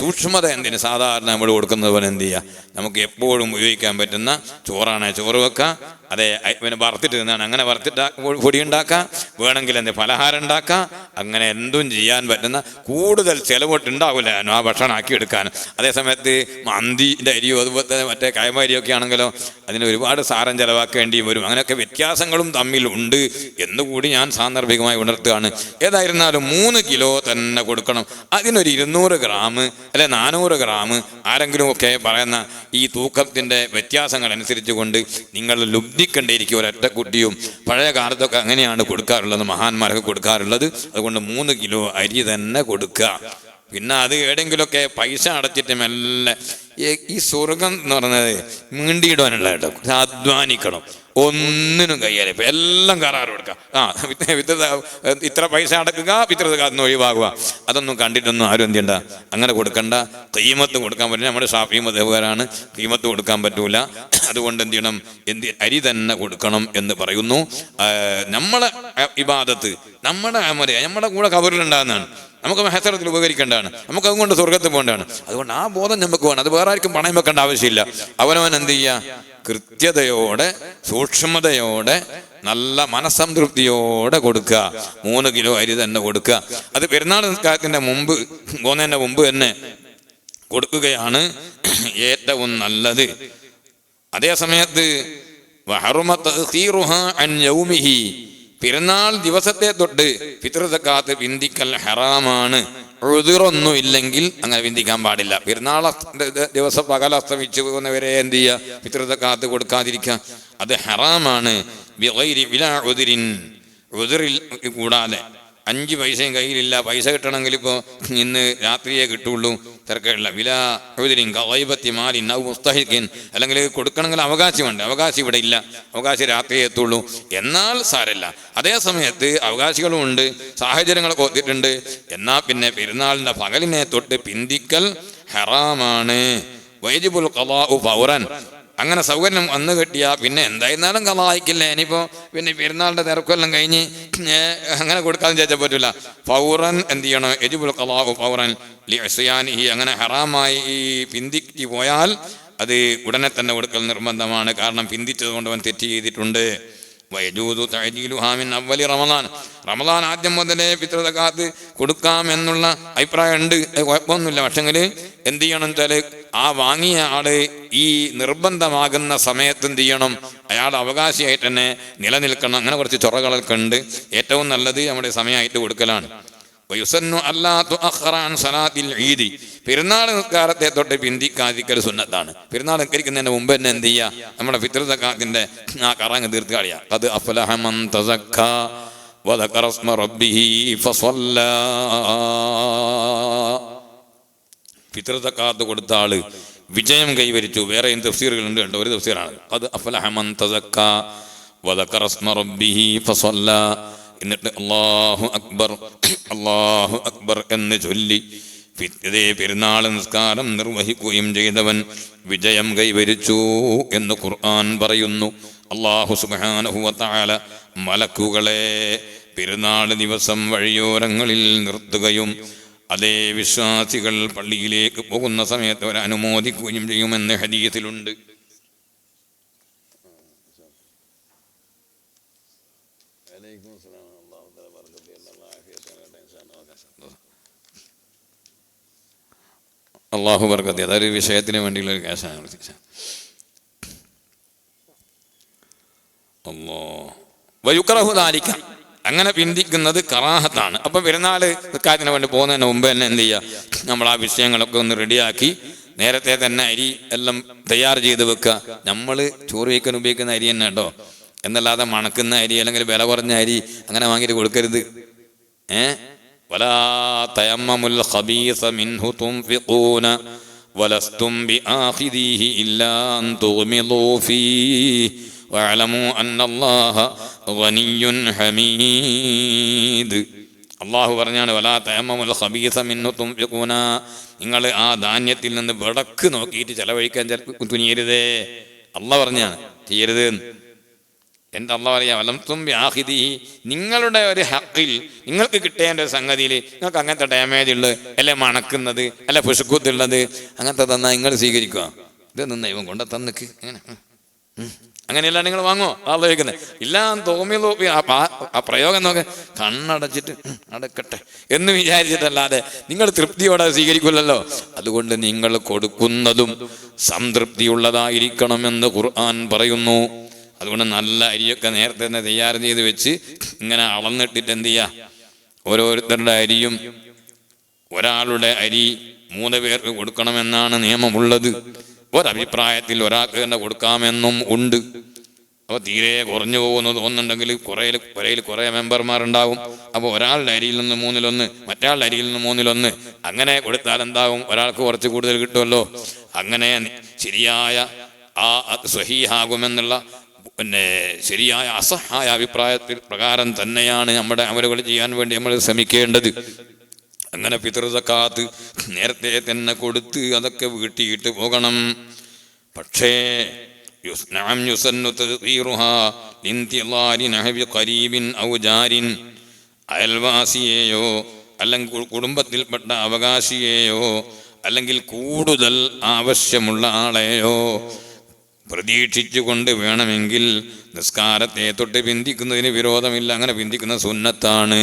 സൂക്ഷ്മത എന്തിന്? സാധാരണ നമ്മൾ കൊടുക്കുന്നത് പോലെ എന്ത് ചെയ്യുക? നമുക്ക് എപ്പോഴും ഉപയോഗിക്കാൻ പറ്റുന്ന ചോറാണ്, ചോറ് വെക്കുക. അതെ, പിന്നെ വറുത്തിട്ട് തിന്നാണ്, അങ്ങനെ വറുത്തിട്ട് പൊടി ഉണ്ടാക്കുക. വേണമെങ്കിൽ എന്ത് പലഹാരം ഉണ്ടാക്കുക. അങ്ങനെ എന്തും ചെയ്യാൻ പറ്റുന്ന, കൂടുതൽ ചിലവോട്ടുണ്ടാവില്ല ആ ഭക്ഷണം ആക്കി എടുക്കാൻ. അതേസമയത്ത് മന്തിൻ്റെ അരിയോ അതുപോലെ മറ്റേ കയമരിയൊക്കെ ആണെങ്കിലോ അതിന് ഒരുപാട് സാരം ചിലവാക്കേണ്ടി വരും. അങ്ങനെയൊക്കെ വ്യത്യാസങ്ങളും തമ്മിലുണ്ട് എന്നുകൂടി ഞാൻ സാന്ദർഭികമായി ഉണർത്തുകയാണ്. ഏതായിരുന്നാലും 3 കിലോ തന്നെ കൊടുക്കണം. അതിനൊരു 200 ഗ്രാം അല്ലെ 400 ഗ്രാം ആരെങ്കിലും ഒക്കെ പറയുന്ന ഈ തൂക്കത്തിൻ്റെ വ്യത്യാസങ്ങൾ അനുസരിച്ച് കൊണ്ട് നിങ്ങൾ ലുബ്ധിക്കേണ്ടിയിരിക്കും. ഒരൊറ്റ കുട്ടിയും പഴയ കാലത്തൊക്കെ അങ്ങനെയാണ് കൊടുക്കാറുള്ളത്, മഹാന്മാരൊക്കെ കൊടുക്കാറുള്ളത്. അതുകൊണ്ട് 3 കിലോ അരി തന്നെ കൊടുക്കുക. പിന്നെ അത് എവിടെയെങ്കിലുമൊക്കെ പൈസ അടച്ചിട്ട് മെല്ലെ ഈ സ്വർഗം എന്ന് പറഞ്ഞത് മീണ്ടിയിടാനുള്ള കേട്ടോ, അധ്വാനിക്കണം. ഒന്നിനും കയ്യാലെ ഇപ്പം എല്ലാം കരാറ് കൊടുക്കുക. ഇത്ര പൈസ അടക്കുക, ഇത്ര അതൊന്ന് ഒഴിവാകുക. അതൊന്നും കണ്ടിട്ടൊന്നും ആരും എന്ത് ചെയ്യണ്ട, അങ്ങനെ കൊടുക്കണ്ട. ഖീമത്ത് കൊടുക്കാൻ പറ്റില്ല. നമ്മുടെ ഷാഫി മദ്ഹബുകാരാണ്, ഖീമത്ത് കൊടുക്കാൻ പറ്റൂല. അതുകൊണ്ട് എന്ത് ചെയ്യണം? അരി തന്നെ കൊടുക്കണം എന്ന് പറയുന്നു. നമ്മളെ ഇബാദത്ത്, നമ്മുടെ അമല, നമ്മുടെ കൂടെ കബറിലുണ്ടാകുന്നതാണ്. നമുക്ക് ഹസറത്തിൽ ഉപകരിക്കേണ്ടതാണ്. നമുക്ക് അതുകൊണ്ട് സ്വർഗത്തിൽ പോകേണ്ടതാണ്. അതുകൊണ്ട് ആ ബോധം നമുക്ക് വേണം. അത് വേറെ ആർക്കും പണയം വെക്കേണ്ട ആവശ്യമില്ല. അവനവൻ എന്ത് ചെയ്യുക? കൃത്യതയോടെ, സൂക്ഷ്മതയോടെ, നല്ല മനസ്സംതൃപ്തിയോടെ കൊടുക്കുക. 3 കിലോ അരി തന്നെ കൊടുക്കുക. അത് പെരുന്നാൾ നിസ്കാരത്തിൻ്റെ മുമ്പ് പോകുന്നതിൻ്റെ മുമ്പ് തന്നെ കൊടുക്കുകയാണ് ഏറ്റവും നല്ലത്. അതേ സമയത്ത് പെരുന്നാൾ ദിവസത്തെ തൊട്ട് ഫിത്ർ സക്കാത്ത് പിന്തിക്കൽ ഹറാമാണ്. ഉദ്റൊന്നും ഇല്ലെങ്കിൽ അങ്ങനെ പിന്തിക്കാൻ പാടില്ല. പെരുന്നാൾ ദിവസം പകൽ അസ്തമിച്ചു പോകുന്നവരെ എന്ത് ചെയ്യുക? ഫിത്ർ സക്കാത്ത് കൊടുക്കാതിരിക്കുക. അത് ഹറാമാണ്. ഉദ്റിൽ കൂടാതെ 5 പൈസയും കയ്യിലില്ല, പൈസ കിട്ടണമെങ്കിൽ ഇപ്പോൾ ഇന്ന് രാത്രിയേ കിട്ടുള്ളൂ, തിരക്കില്ല. മുസ്തഹിഖിൻ, അല്ലെങ്കിൽ കൊടുക്കണമെങ്കിൽ അവകാശമുണ്ട്, അവകാശം ഇവിടെ ഇല്ല, അവകാശം രാത്രിയേ എത്തുള്ളൂ. എന്നാൽ സാരല്ല. അതേ സമയത്ത് അവകാശികളും ഉണ്ട്, സാഹചര്യങ്ങളൊക്കെ ഒത്തിട്ടുണ്ട്. എന്നാൽ പിന്നെ പെരുന്നാളിൻ്റെ പകലിനെ തൊട്ട് പിന്തിക്കൽ ഹറാമാണ്. വൈജിബുൽ ഖളാഉ ഫൗറൻ, അങ്ങനെ സൗകര്യം വന്നു കിട്ടിയാൽ പിന്നെ എന്തായിരുന്നാലും കളായിക്കില്ല. ഇനിയിപ്പോൾ പിന്നെ പെരുന്നാളിൻ്റെ തിരക്കെല്ലാം കഴിഞ്ഞ് അങ്ങനെ കൊടുക്കാതെ ചോദിച്ചാൽ പറ്റില്ല. ഫൗറൻ എന്ത് ചെയ്യണം? യജിബുൽ ഖളാഉ ഫൗറൻ ലിഇസ്യാനിഹി, അങ്ങനെ ഹറാമായി പിന്തിക്ക് പോയാൽ അത് ഉടനെ തന്നെ കൊടുക്കൽ നിർബന്ധമാണ്. കാരണം പിന്തിച്ചത് കൊണ്ട് അവൻ തെറ്റ് ചെയ്തിട്ടുണ്ട്. റമദാൻ ആദ്യം മുതലേ ഫിത്ർ സക്കാത്ത് കൊടുക്കാം എന്നുള്ള അഭിപ്രായം ഉണ്ട്, കുഴപ്പമൊന്നുമില്ല. പക്ഷെങ്കിൽ എന്ത് ചെയ്യണം വെച്ചാൽ ആ വാങ്ങിയ ആള് ഈ നിർബന്ധമാകുന്ന സമയത്ത് എന്ത് ചെയ്യണം? അയാൾ അവകാശിയായിട്ട് തന്നെ നിലനിൽക്കണം. അങ്ങനെ കുറച്ച് ചൊറകളൊക്കെ ഉണ്ട്. ഏറ്റവും നല്ലത് നമ്മുടെ സമയമായിട്ട് കൊടുക്കലാണ്. പെരുന്നാൾ നിസ്കാരത്തെ തൊട്ട് പിന്തിക്കാതിക്കൽ സുന്നത്താണ്. പെരുന്നാൾ നിസ്കരിക്കുന്നതിന് മുമ്പ് തന്നെ എന്ത് ചെയ്യുക? നമ്മുടെ ഫിത്ർ സക്കാത്തിന്റെ ആ കറങ്ങ് തീർത്ത് കളയാ. ഖദ് അഫ്ലഹ മൻ തസക്കാ വദകറ ഇസ്മ റബ്ബിഹി ഫസല്ലാ. ഫിത്ർ സക്കാത്ത് കൊടുത്ത ആള് വിജയം കൈവരിച്ചു. വേറെയും തഫ്സീറുകളുണ്ട്, കണ്ടോ? ഒരു തഫ്സീറാണ് ഖദ് അഫ്ലഹ മൻ തസക്കാ വദകറ ഇസ്മ റബ്ബിഹി ഫസല്ലാ. എന്നിട്ട് അല്ലാഹു അക്ബർ, അല്ലാഹു അക്ബർ എന്ന് ചൊല്ലി പെരുന്നാൾ നിസ്കാരം നിർവഹിക്കുകയും ചെയ്തവൻ വിജയം കൈവരിച്ചു എന്ന് ഖുർആൻ പറയുന്നു. അല്ലാഹു സുബ്ഹാനഹു വ തആല മലക്കുകളെ പെരുന്നാൾ ദിവസം വഴിയോരങ്ങളിൽ നിർത്തുകയും അതേ വിശ്വാസികൾ പള്ളിയിലേക്ക് പോകുന്ന സമയത്ത് അവർ അനുമോദിക്കുകയും ചെയ്യുമെന്ന് ഹദീസിലുണ്ട്. അള്ളാഹു ബർക്കത്ത്. അതൊരു വിഷയത്തിന് വേണ്ടിയുള്ള ഒരു കേസാണ്. വയുക്റഹു ദാലിക, അങ്ങനെ പിന്തിക്കുന്നത് കറാഹത്താണ്. അപ്പം പെരുന്നാൾ നിസ്കാരത്തിന് വേണ്ടി പോകുന്നതിന് മുമ്പ് തന്നെ എന്ത് ചെയ്യുക, നമ്മൾ ആ വിഷയങ്ങളൊക്കെ ഒന്ന് റെഡിയാക്കി നേരത്തെ തന്നെ അരി എല്ലാം തയ്യാർ ചെയ്ത് വെക്കുക. നമ്മൾ ചോറ് വയ്ക്കാൻ ഉപയോഗിക്കുന്ന അരി തന്നെ കേട്ടോ, എന്നല്ലാതെ മണക്കുന്ന അരി അല്ലെങ്കിൽ വില കുറഞ്ഞ അരി അങ്ങനെ വാങ്ങിയിട്ട് കൊടുക്കരുത്. വലാ തയമ്മമുൽ ഖബീസ മിൻഹു തുൻഫിഖൂന വലസ്തും ബിആഖിദിഹി ഇല്ലാ അൻ തുഗ്മിദൂ ഫീഹി വഅലമൂ അന്നല്ലാഹ ഗനിയ്യുൻ ഹമീദ്. അള്ളാഹു പറഞ്ഞാണ് വലാ തയമ്മമുൽ ഖബീസ മിൻഹു തുൻഫിഖൂന, നിങ്ങൾ ആ ധാന്യത്തിൽ നിന്ന് വിടക്ക് നോക്കിയിട്ട് ചെലവഴിക്കാൻ തുനിയരുതേ. അള്ളാഹ് പറഞ്ഞാണ് ചെയ്യരുത്. എൻ്റെ അള്ളാഹ് പറയാം വലംതും ബിആഖിദിഹി, നിങ്ങളുടെ ഒരു ഹക്കിൽ നിങ്ങൾക്ക് കിട്ടേണ്ട ഒരു സംഗതിയിൽ നിങ്ങൾക്ക് അങ്ങനത്തെ ഡാമേജ് ഉള്ളത് അല്ലെ മണക്കുന്നത് അല്ലെ പുഷുക്കുത്തുള്ളത് അങ്ങനത്തെ തന്നാൽ നിങ്ങൾ സ്വീകരിക്കുക. ഇതൊന്നും ദൈവം കൊണ്ട തന്നിക്ക് അങ്ങനെ അങ്ങനെയല്ല നിങ്ങൾ വാങ്ങോ ആലോചിക്കുന്നത് ഇല്ല തോന്നിയതോ. ആ പ്രയോഗം നോക്ക, കണ്ണടച്ചിട്ട് അടക്കട്ടെ എന്ന് വിചാരിച്ചിട്ടല്ലാതെ നിങ്ങൾ തൃപ്തിയോടെ സ്വീകരിക്കില്ലല്ലോ. അതുകൊണ്ട് നിങ്ങൾ കൊടുക്കുന്നതും സംതൃപ്തിയുള്ളതായിരിക്കണമെന്ന് ഖുർആൻ പറയുന്നു. അതുകൊണ്ട് നല്ല അരിയൊക്കെ നേരത്തെ തന്നെ തയ്യാർ ചെയ്ത് വെച്ച് ഇങ്ങനെ അളന്നിട്ടിട്ട് എന്ത് ചെയ്യുക, ഓരോരുത്തരുടെ അരിയും ഒരാളുടെ അരി 3 പേർക്ക് കൊടുക്കണമെന്നാണ് നിയമമുള്ളത്. ഒരഭിപ്രായത്തിൽ ഒരാൾക്ക് തന്നെ കൊടുക്കാമെന്നും ഉണ്ട്. അപ്പോൾ തീരെ കുറഞ്ഞു പോകുന്നു തോന്നുന്നുണ്ടെങ്കിൽ പുരയിൽ കുറേ മെമ്പർമാരുണ്ടാവും. അപ്പോൾ ഒരാളുടെ അരിയിൽ നിന്ന് 1/3, മറ്റയാളുടെ അരിയിൽ നിന്ന് 1/3 അങ്ങനെ കൊടുത്താൽ എന്താകും, ഒരാൾക്ക് കുറച്ച് കൂടുതൽ കിട്ടുമല്ലോ. അങ്ങനെ ശരിയായ ആ സ്വഹീഹാകുമെന്നുള്ള ശരിയായ അസഹായ അഭിപ്രായത്തിൽ പ്രകാരം തന്നെയാണ് നമ്മുടെ അമലുകൾ ചെയ്യാൻ വേണ്ടി നമ്മൾ ശ്രമിക്കേണ്ടത്. അങ്ങനെ ഫിത്ർ സക്കാത്ത് നേരത്തെ തന്നെ കൊടുത്ത് അതൊക്കെ വീട്ടിയിട്ട് പോകണം. പക്ഷേ അയൽവാസിയെയോ അല്ലെങ്കിൽ കുടുംബത്തിൽപ്പെട്ട അവകാശിയെയോ അല്ലെങ്കിൽ കൂടുതൽ ആവശ്യമുള്ള ആളെയോ പ്രതീക്ഷിച്ചുകൊണ്ട് വേണമെങ്കിൽ നിസ്കാരത്തെ തൊട്ട് പിന്തിക്കുന്നതിന് വിരോധമില്ല. അങ്ങനെ പിന്തിക്കുന്ന സുന്നത്താണ്.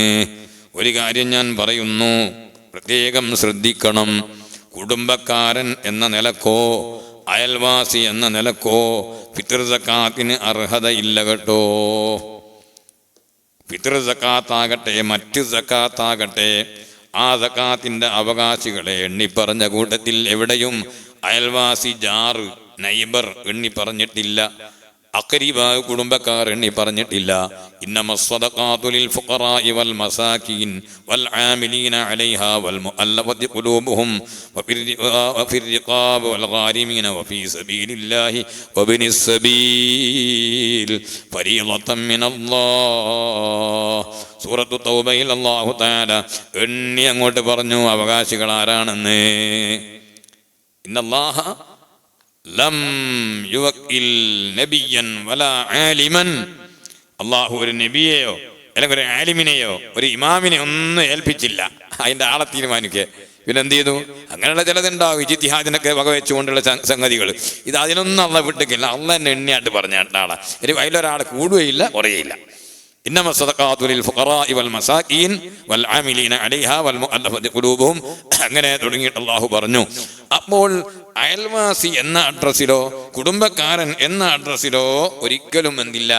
ഒരു കാര്യം ഞാൻ പറയുന്നു, പ്രത്യേകം ശ്രദ്ധിക്കണം. കുടുംബക്കാരൻ എന്ന നിലക്കോ അയൽവാസി എന്ന നിലക്കോ ഫിത്ർ സക്കാത്തിന് അർഹതയില്ല കേട്ടോ. ഫിത്ർ സക്കാത്താകട്ടെ മറ്റ് സക്കാത്താകട്ടെ, ആ സക്കാത്തിന്റെ അവകാശികളെ എണ്ണിപ്പറഞ്ഞ കൂട്ടത്തിൽ എവിടെയും അയൽവാസി, ജാറ്, നൈബർ എണ്ണി പറഞ്ഞിട്ടില്ല. അഖരീബായ കുടുംബക്കാർ എണ്ണി പറഞ്ഞിട്ടില്ല. ഇന്നമസ്സദഖാതു ലിൽ ഫുഖറാഇ വൽ മസാകീൻ വൽ ആമിലീന അലൈഹാ വൽ മുഅല്ലഫതി ഖുലൂബുഹും വഫിർ റിഖാബ് വൽ ഗാരിമീന വഫീ സബീലില്ലാഹി വബിനിസ് സബീൽ ഫരീളതൻ മിനല്ലാഹ്. സൂറത്തു തൗബയിൽ അല്ലാഹു തആല എണ്ണി അങ്ങോട്ട് പറഞ്ഞു അവകാശികൾ ആരാണെന്ന്. ഇന്നല്ലാഹ ലം യുവക്കിൽ നബിയൻ വലാ ആലിമൻ, അള്ളാഹു ഒരു നബിയെയോ അല്ലെങ്കിൽ ഒരു ആലിമിനെയോ ഒരു ഇമാമിനെ ഒന്നും ഏൽപ്പിച്ചില്ല അതിൻ്റെ ആളെ തീരുമാനിക്കുക. പിന്നെന്ത് ചെയ്തു? അങ്ങനെയുള്ള ചിലതുണ്ടാവും ഇജ്തിഹാദിനൊക്കെ വകവെച്ചുകൊണ്ടുള്ള സംഗതികൾ. ഇത് അതിനൊന്നും അള്ളാഹ് വിട്ടിക്കില്ല. അള്ളാഹ് തന്നെ എണ്ണിയായിട്ട് പറഞ്ഞ ആളാ. അതിലൊരാൾ കൂടുകയില്ല കുറയില്ല. ഇന്നമസ്സദഖാതു ലിൽ ഫുഖറാഇ വൽ മസാകീൻ വൽ ആമിലീന അലൈഹാ വൽ മുഅല്ലഫതി ഖുലൂബുഹും, അങ്ങനെ തുടങ്ങിയിട്ട് അള്ളാഹു പറഞ്ഞു. അപ്പോൾ അയൽവാസി എന്ന അഡ്രസ്സിലോ കുടുംബക്കാരൻ എന്ന അഡ്രസ്സിലോ ഒരിക്കലും എന്തില്ല,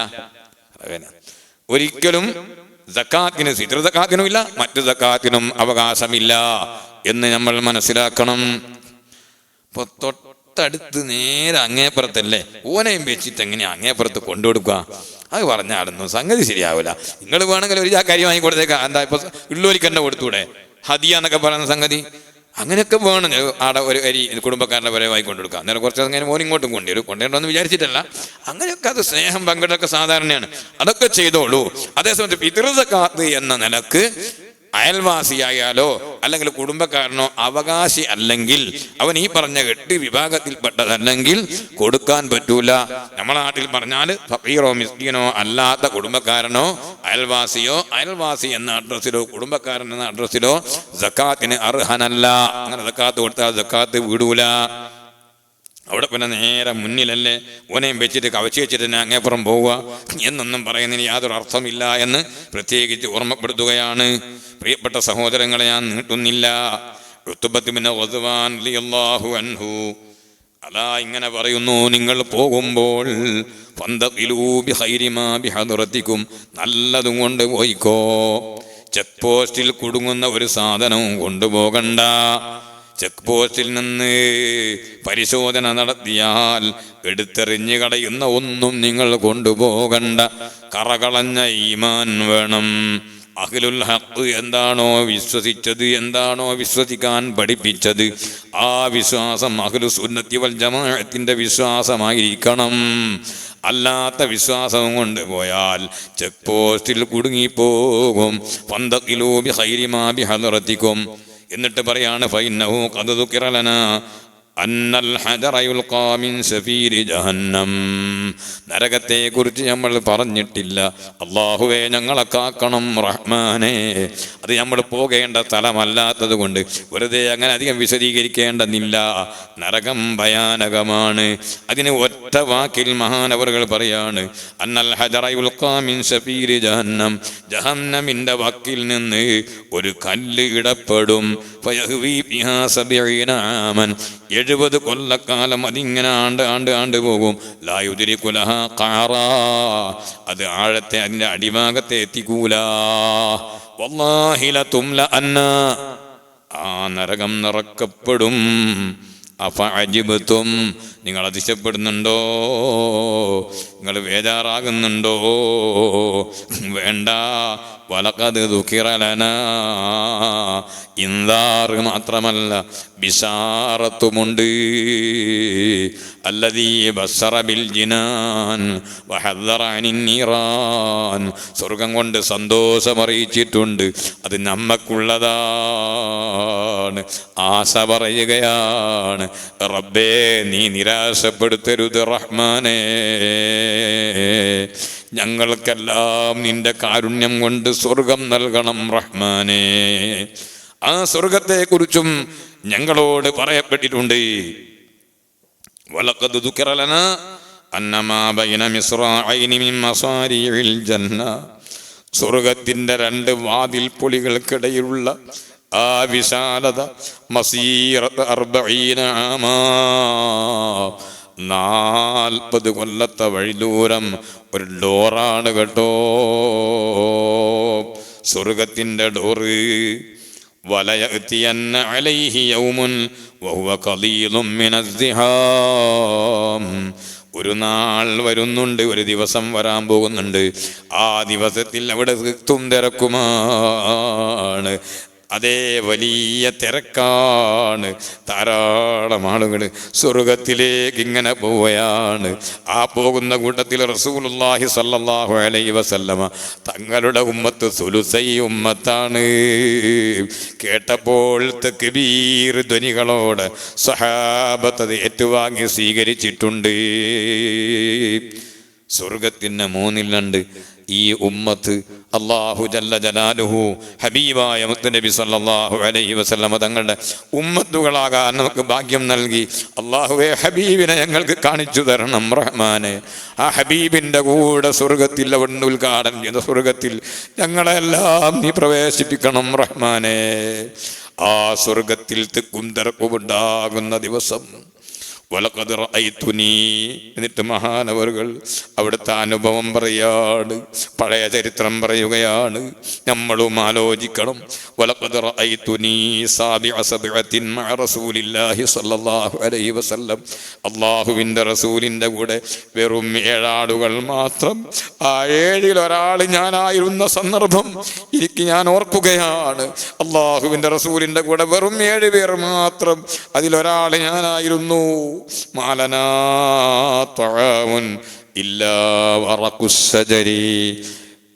ഒരിക്കലും സക്കാത്തിന്, ഫിത്ർ സക്കാത്തിനും ഇല്ല മറ്റു സക്കാത്തിനും അവകാശമില്ല എന്ന് നമ്മൾ മനസ്സിലാക്കണം. ഇപ്പൊ തൊട്ടടുത്ത് നേരെ അങ്ങേപ്പുറത്തല്ലേ, ഓനെയും വെച്ചിട്ട് എങ്ങനെയാ അങ്ങേപ്പുറത്ത് കൊണ്ടുകൊടുക്കുക? അത് പറഞ്ഞാടുന്നു സംഗതി ശരിയാവില്ല. നിങ്ങൾ വേണമെങ്കിൽ ഒരു കാര്യം വാങ്ങിക്കൊടുത്തേക്കാം. എന്താ ഇപ്പൊ ഉള്ളൂരിക്കന്നെ കൊടുത്തൂടെ? ഹദിയ എന്നൊക്കെ പറയുന്ന സംഗതി അങ്ങനെയൊക്കെ വേണം. ആടെ ഒരു അരി കുടുംബക്കാരുടെ വരെ വാങ്ങിക്കൊണ്ട് കൊടുക്കുക. അന്നേരം കുറച്ച് അങ്ങനെ മോനിങ്ങോട്ടും കൊണ്ടുവരുമെന്ന് വിചാരിച്ചിട്ടല്ല. അങ്ങനെയൊക്കെ അത് സ്നേഹം പങ്കിടൊക്കെ സാധാരണയാണ്. അതൊക്കെ ചെയ്തോളൂ. അതേസമയത്ത് ഫിത്ർ സക്കാത്ത് എന്ന നിലക്ക് അയൽവാസിയായാലോ അല്ലെങ്കിൽ കുടുംബക്കാരനോ അവകാശി അല്ലെങ്കിൽ അവൻ ഈ പറഞ്ഞ 8 വിഭാഗത്തിൽപ്പെട്ടതല്ലെങ്കിൽ കൊടുക്കാൻ പറ്റൂല. നമ്മളെ നാട്ടിൽ പറഞ്ഞാൽ ഫഖീറോ മിസ്കീനോ അല്ലാത്ത കുടുംബക്കാരനോ അയൽവാസിയോ അയൽവാസി എന്ന അഡ്രസ്സിലോ കുടുംബക്കാരൻ എന്ന അഡ്രസ്സിലോ സക്കാത്തിന് അർഹനല്ല. അങ്ങനെ സക്കാത്ത് കൊടുത്താൽ സക്കാത്ത് വിടൂല. അവിടെ പിന്നെ നേരെ മുന്നിലല്ലേ ഓനെയും വെച്ചിട്ട് കവച്ച് വെച്ചിട്ട് തന്നെ അങ്ങേപ്പുറം പോവുക എന്നൊന്നും പറയുന്നതിന് യാതൊരു അർത്ഥമില്ല എന്ന് പ്രത്യേകിച്ച് ഓർമ്മപ്പെടുത്തുകയാണ്. പ്രിയപ്പെട്ട സഹോദരങ്ങളെ, ഞാൻ നീട്ടുന്നില്ല. ഉത്ബത്ത് ബിൻ ഗസ്വാൻ റളിയല്ലാഹു അൻഹു അതാ ഇങ്ങനെ പറയുന്നു, നിങ്ങൾ പോകുമ്പോൾ ഫന്തഖിലൂ ബിഖൈരി മാ ബിഹദ്റതികും, നല്ലതും കൊണ്ട് പോയിക്കോ. ചെക്ക് പോസ്റ്റിൽ കുടുങ്ങുന്ന ഒരു സാധനവും കൊണ്ടുപോകണ്ട. ചെക്ക് പോസ്റ്റിൽ നിന്ന് പരിശോധന നടത്തിയാൽ എടുത്തെറിഞ്ഞു കളയുന്ന ഒന്നും നിങ്ങൾ കൊണ്ടുപോകണ്ട. കറകളഞ്ഞ ഈമാൻ വേണം. അഹ്ലുൽ ഹഖ് എന്താണോ വിശ്വസിച്ചത്, എന്താണോ വിശ്വസിക്കാൻ പഠിപ്പിച്ചത്, ആ വിശ്വാസം അഹ്ലു സുന്നത്തി വൽ ജമാഅത്തിന്റെ വിശ്വാസമായിരിക്കണം. അല്ലാത്ത വിശ്വാസം കൊണ്ട് പോയാൽ ചെക്ക് പോസ്റ്റിൽ കുടുങ്ങിപ്പോകും. ഫന്തഖിലൂ ബിഖൈരി മാ ബിഹദ്റതികും. എന്നിട്ട് പറയാണ് ഫഇന്നഹു ഖദ് ദുകിറ ലനാ അന്നൽ ഹജറ യുൽഖാ മിൻ സഫീരി ജഹന്നം. നരകത്തെ കുറിച്ച് നമ്മൾ പറഞ്ഞിട്ടില്ല. അല്ലാഹുവേ ഞങ്ങളെ കാക്കണം റഹ്മാനേ. അത് നമ്മൾ പോകേണ്ട സ്ഥലമല്ലാത്തത് കൊണ്ട് വെറുതെ അങ്ങനെ അധികം വിശദീകരിക്കേണ്ടതില്ല. നരകം ഭയാനകമാണ്. അതിന് ഒറ്റ വാക്കിൽ മഹാനവറുകൾ പറയാണ് അന്നൽ ഹജറ യുൽഖാ മിൻ സഫീരി ജഹന്നം. ജഹന്നമിന്റെ വക്കിൽ നിന്ന് ഒരു കല്ല് ഇടപെടും. ഫയഹ്വി ബിഹാ 70 ആമൻ. 70 കൊല്ലക്കാലം അതിങ്ങനെ ആണ്ട് പോകും. ലാ യുദ്രികു ലഹാ ഖഅറാ. അത് ആഴത്തെ അതിന്റെ അടിഭാഗത്തെ എത്തിക്കൂല. വല്ലാഹി ലതുംല അന്ന. ആ നരകം നിറക്കപ്പെടും. അഫഅജിബ്തും, നിങ്ങൾ അതിശയപ്പെടുന്നുണ്ടോ? നിങ്ങൾ ബേജാറാകുന്നുണ്ടോ? വേണ്ട. വലഖദ് ദുകിറ ലനാ. ഇൻദാർ മാത്രമല്ല ബിശാറത്തുമുണ്ട്. അല്ലദീ ബസ്സറ ബിൽ ജിനാൻ വഹദ്ദറ അനിൻ നീറാൻ. സ്വർഗം കൊണ്ട് സന്തോഷമറിയിച്ചിട്ടുണ്ട്. അത് നമ്മക്കുള്ളതാണ്. ആശ പറയുകയാണ്, റബ്ബേ നീ നിരാശപ്പെടുത്തരുത് റഹ്മാനേ. ഞങ്ങൾക്കെല്ലാം നിന്റെ കാരുണ്യം കൊണ്ട് സ്വർഗം നൽകണം റഹ്മാനേ. ആ സ്വർഗത്തെ കുറിച്ചും ഞങ്ങളോട് പറയപ്പെട്ടിട്ടുണ്ട്. വലഖദ് ദുകിറ ലനാ അന്നമാ ബൈന മിസ്റാഇനി മിൻ മസാരിഇൽ ജന്ന. സ്വർഗത്തിന്റെ 2 വാതിൽ പൊളികൾക്കിടയിലുള്ള ആ വിശാലത മസീറത്ത് 40 ആമാ. 40 കൊല്ലത്തെ വഴി ദൂരം ഒരു ഡോറാണ് കേട്ടോ, സ്വർഗത്തിന്റെ ഡോറ്. വലയഅതിയന്ന അലൈഹി യൗമുൻ വഹുവ ഖലീലുൻ മിനസ്സിഹാം. ഒരു നാൾ വരുന്നുണ്ട്, ഒരു ദിവസം വരാൻ പോകുന്നുണ്ട്. ആ ദിവസത്തിൽ അവിടെ തിരക്കുമാണ്. അതേ വലിയ തിരക്കാണ്. ധാരാളം ആളുകൾ സ്വർഗത്തിലേക്ക് ഇങ്ങനെ പോവുകയാണ്. ആ പോകുന്ന കൂട്ടത്തിൽ റസൂലുള്ളാഹി സ്വല്ലല്ലാഹു അലൈഹി വസല്ലമ തങ്ങളുടെ ഉമ്മത്ത് സുലുസൈ ഉമ്മത്താണ്. കേട്ടപ്പോൾ തക്ബീർ ധ്വനികളോട് സ്വഹാബത്ത് ഏറ്റുവാങ്ങി സ്വീകരിച്ചിട്ടുണ്ട്. സ്വർഗത്തിന് 3 ഈ ഉമ്മത്ത് അല്ലാഹു ജല്ല ജലാലുഹു ഹബീബായ മുത്തുനബി സല്ലല്ലാഹു അലൈഹി വസല്ലമ തങ്ങളുടെ ഉമ്മത്തുകളാകാൻ നമുക്ക് ഭാഗ്യം നൽകി. അല്ലാഹുവേ, ഹബീബിനെ ഞങ്ങൾക്ക് കാണിച്ചു തരണം റഹ്മാനെ. ആ ഹബീബിൻ്റെ കൂടെ സ്വർഗത്തിൽ അവിടുന്ന് ഉദ്ഘാടനം ചെയ്ത സ്വർഗത്തിൽ ഞങ്ങളെല്ലാം നീ പ്രവേശിപ്പിക്കണം റഹ്മാനെ. ആ സ്വർഗത്തിൽ തിക്കും തിരക്കുമുണ്ടാകുന്ന ദിവസം വലഖദ് റഅയ്തുനി. എന്നിട്ട് മഹാനവറുകൾ അവിടുത്തെ അനുഭവം പറയാണ്, പഴയ ചരിത്രം പറയുകയാണ്. നമ്മളും ആലോചിക്കണം. വലഖദ് റഅയ്തുനി സാബിഅ സബ്അത്തിൻ മഅ റസൂലില്ലാഹി സ്വല്ലല്ലാഹു അലൈഹി വസല്ലം. അല്ലാഹുവിൻ്റെ റസൂലിൻ്റെ കൂടെ വെറും 7 ആളുകൾ മാത്രം. ആ 7-ൽ ഒരാൾ ഞാനായിരുന്ന സന്ദർഭം എനിക്ക് ഞാൻ ഓർക്കുകയാണ്. അല്ലാഹുവിൻ്റെ റസൂലിൻ്റെ കൂടെ വെറും 7 പേർ മാത്രം. അതിലൊരാൾ ഞാനായിരുന്നു. മാലനാ തആമുൻ ഇല്ലാ വറഖുസ്സജരി.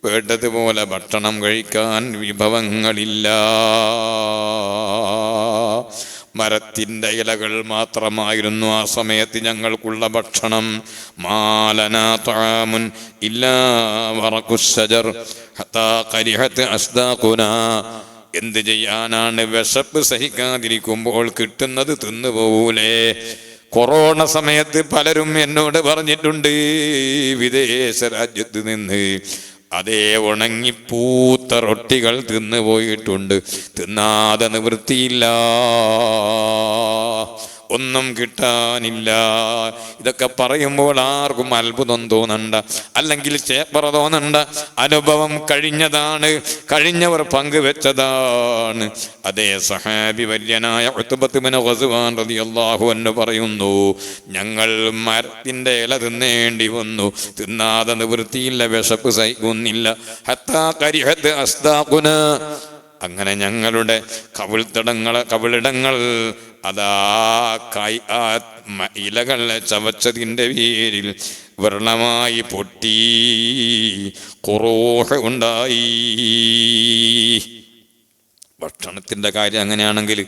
വേണ്ടതുപോലെ ഭക്ഷണം കഴിക്കാൻ വിഭവങ്ങളില്ല. മരത്തിൻ്റെ ഇലകൾ മാത്രമായിരുന്നു ആ സമയത്ത് ഞങ്ങൾക്കുള്ള ഭക്ഷണം. മാലനാ തആമുൻ ഇല്ലാ വറഖുശ്ശജർ ഹത്താ കരിഹത് അസ്ദാഖുനാ. എന്ത് ചെയ്യാനാണ്? വിശപ്പ് സഹിക്കാതിരിക്കുമ്പോൾ കിട്ടുന്നത് തിന്നുപോകൂലേ? കൊറോണ സമയത്ത് പലരും എന്നോട് പറഞ്ഞിട്ടുണ്ട്, വിദേശ രാജ്യത്ത് നിന്ന് അതേ ഉണങ്ങിപ്പൂത്ത റൊട്ടികൾ തിന്നു പോയിട്ടുണ്ട്. തിന്നാതെ നിവൃത്തിയില്ല, ഒന്നും കിട്ടാനില്ല. ഇതൊക്കെ പറയുമ്പോൾ ആർക്കും അത്ഭുതം തോന്നണ്ട, അല്ലെങ്കിൽ ചേപ്പറ തോന്നണ്ട. അനുഭവം കഴിഞ്ഞതാണ്, കഴിഞ്ഞവർ പങ്കുവെച്ചതാണ്. അതേ സഹാബി വല്യനായ ഉത്ബത്ത് ബിൻ ഗസ്വാൻ റളിയല്ലാഹു അൻഹു പറയുന്നു, ഞങ്ങൾ മരത്തിൻ്റെ ഇല തിന്നേണ്ടി വന്നു, തിന്നാതെ നിവൃത്തിയില്ല, വിശപ്പ് സഹിക്കുന്നില്ല. ഹത്താ കരിഹത് അസ്ദാഖുനാ. അങ്ങനെ ഞങ്ങളുടെ കവിളിടങ്ങൾ അതാ ഇലകൾ ചവച്ചതിൻ്റെ പേരിൽ വ്രണമായി പൊട്ടി, ഖുറൂഹ് ഉണ്ടായി. ഭക്ഷണത്തിൻ്റെ കാര്യം അങ്ങനെയാണെങ്കിൽ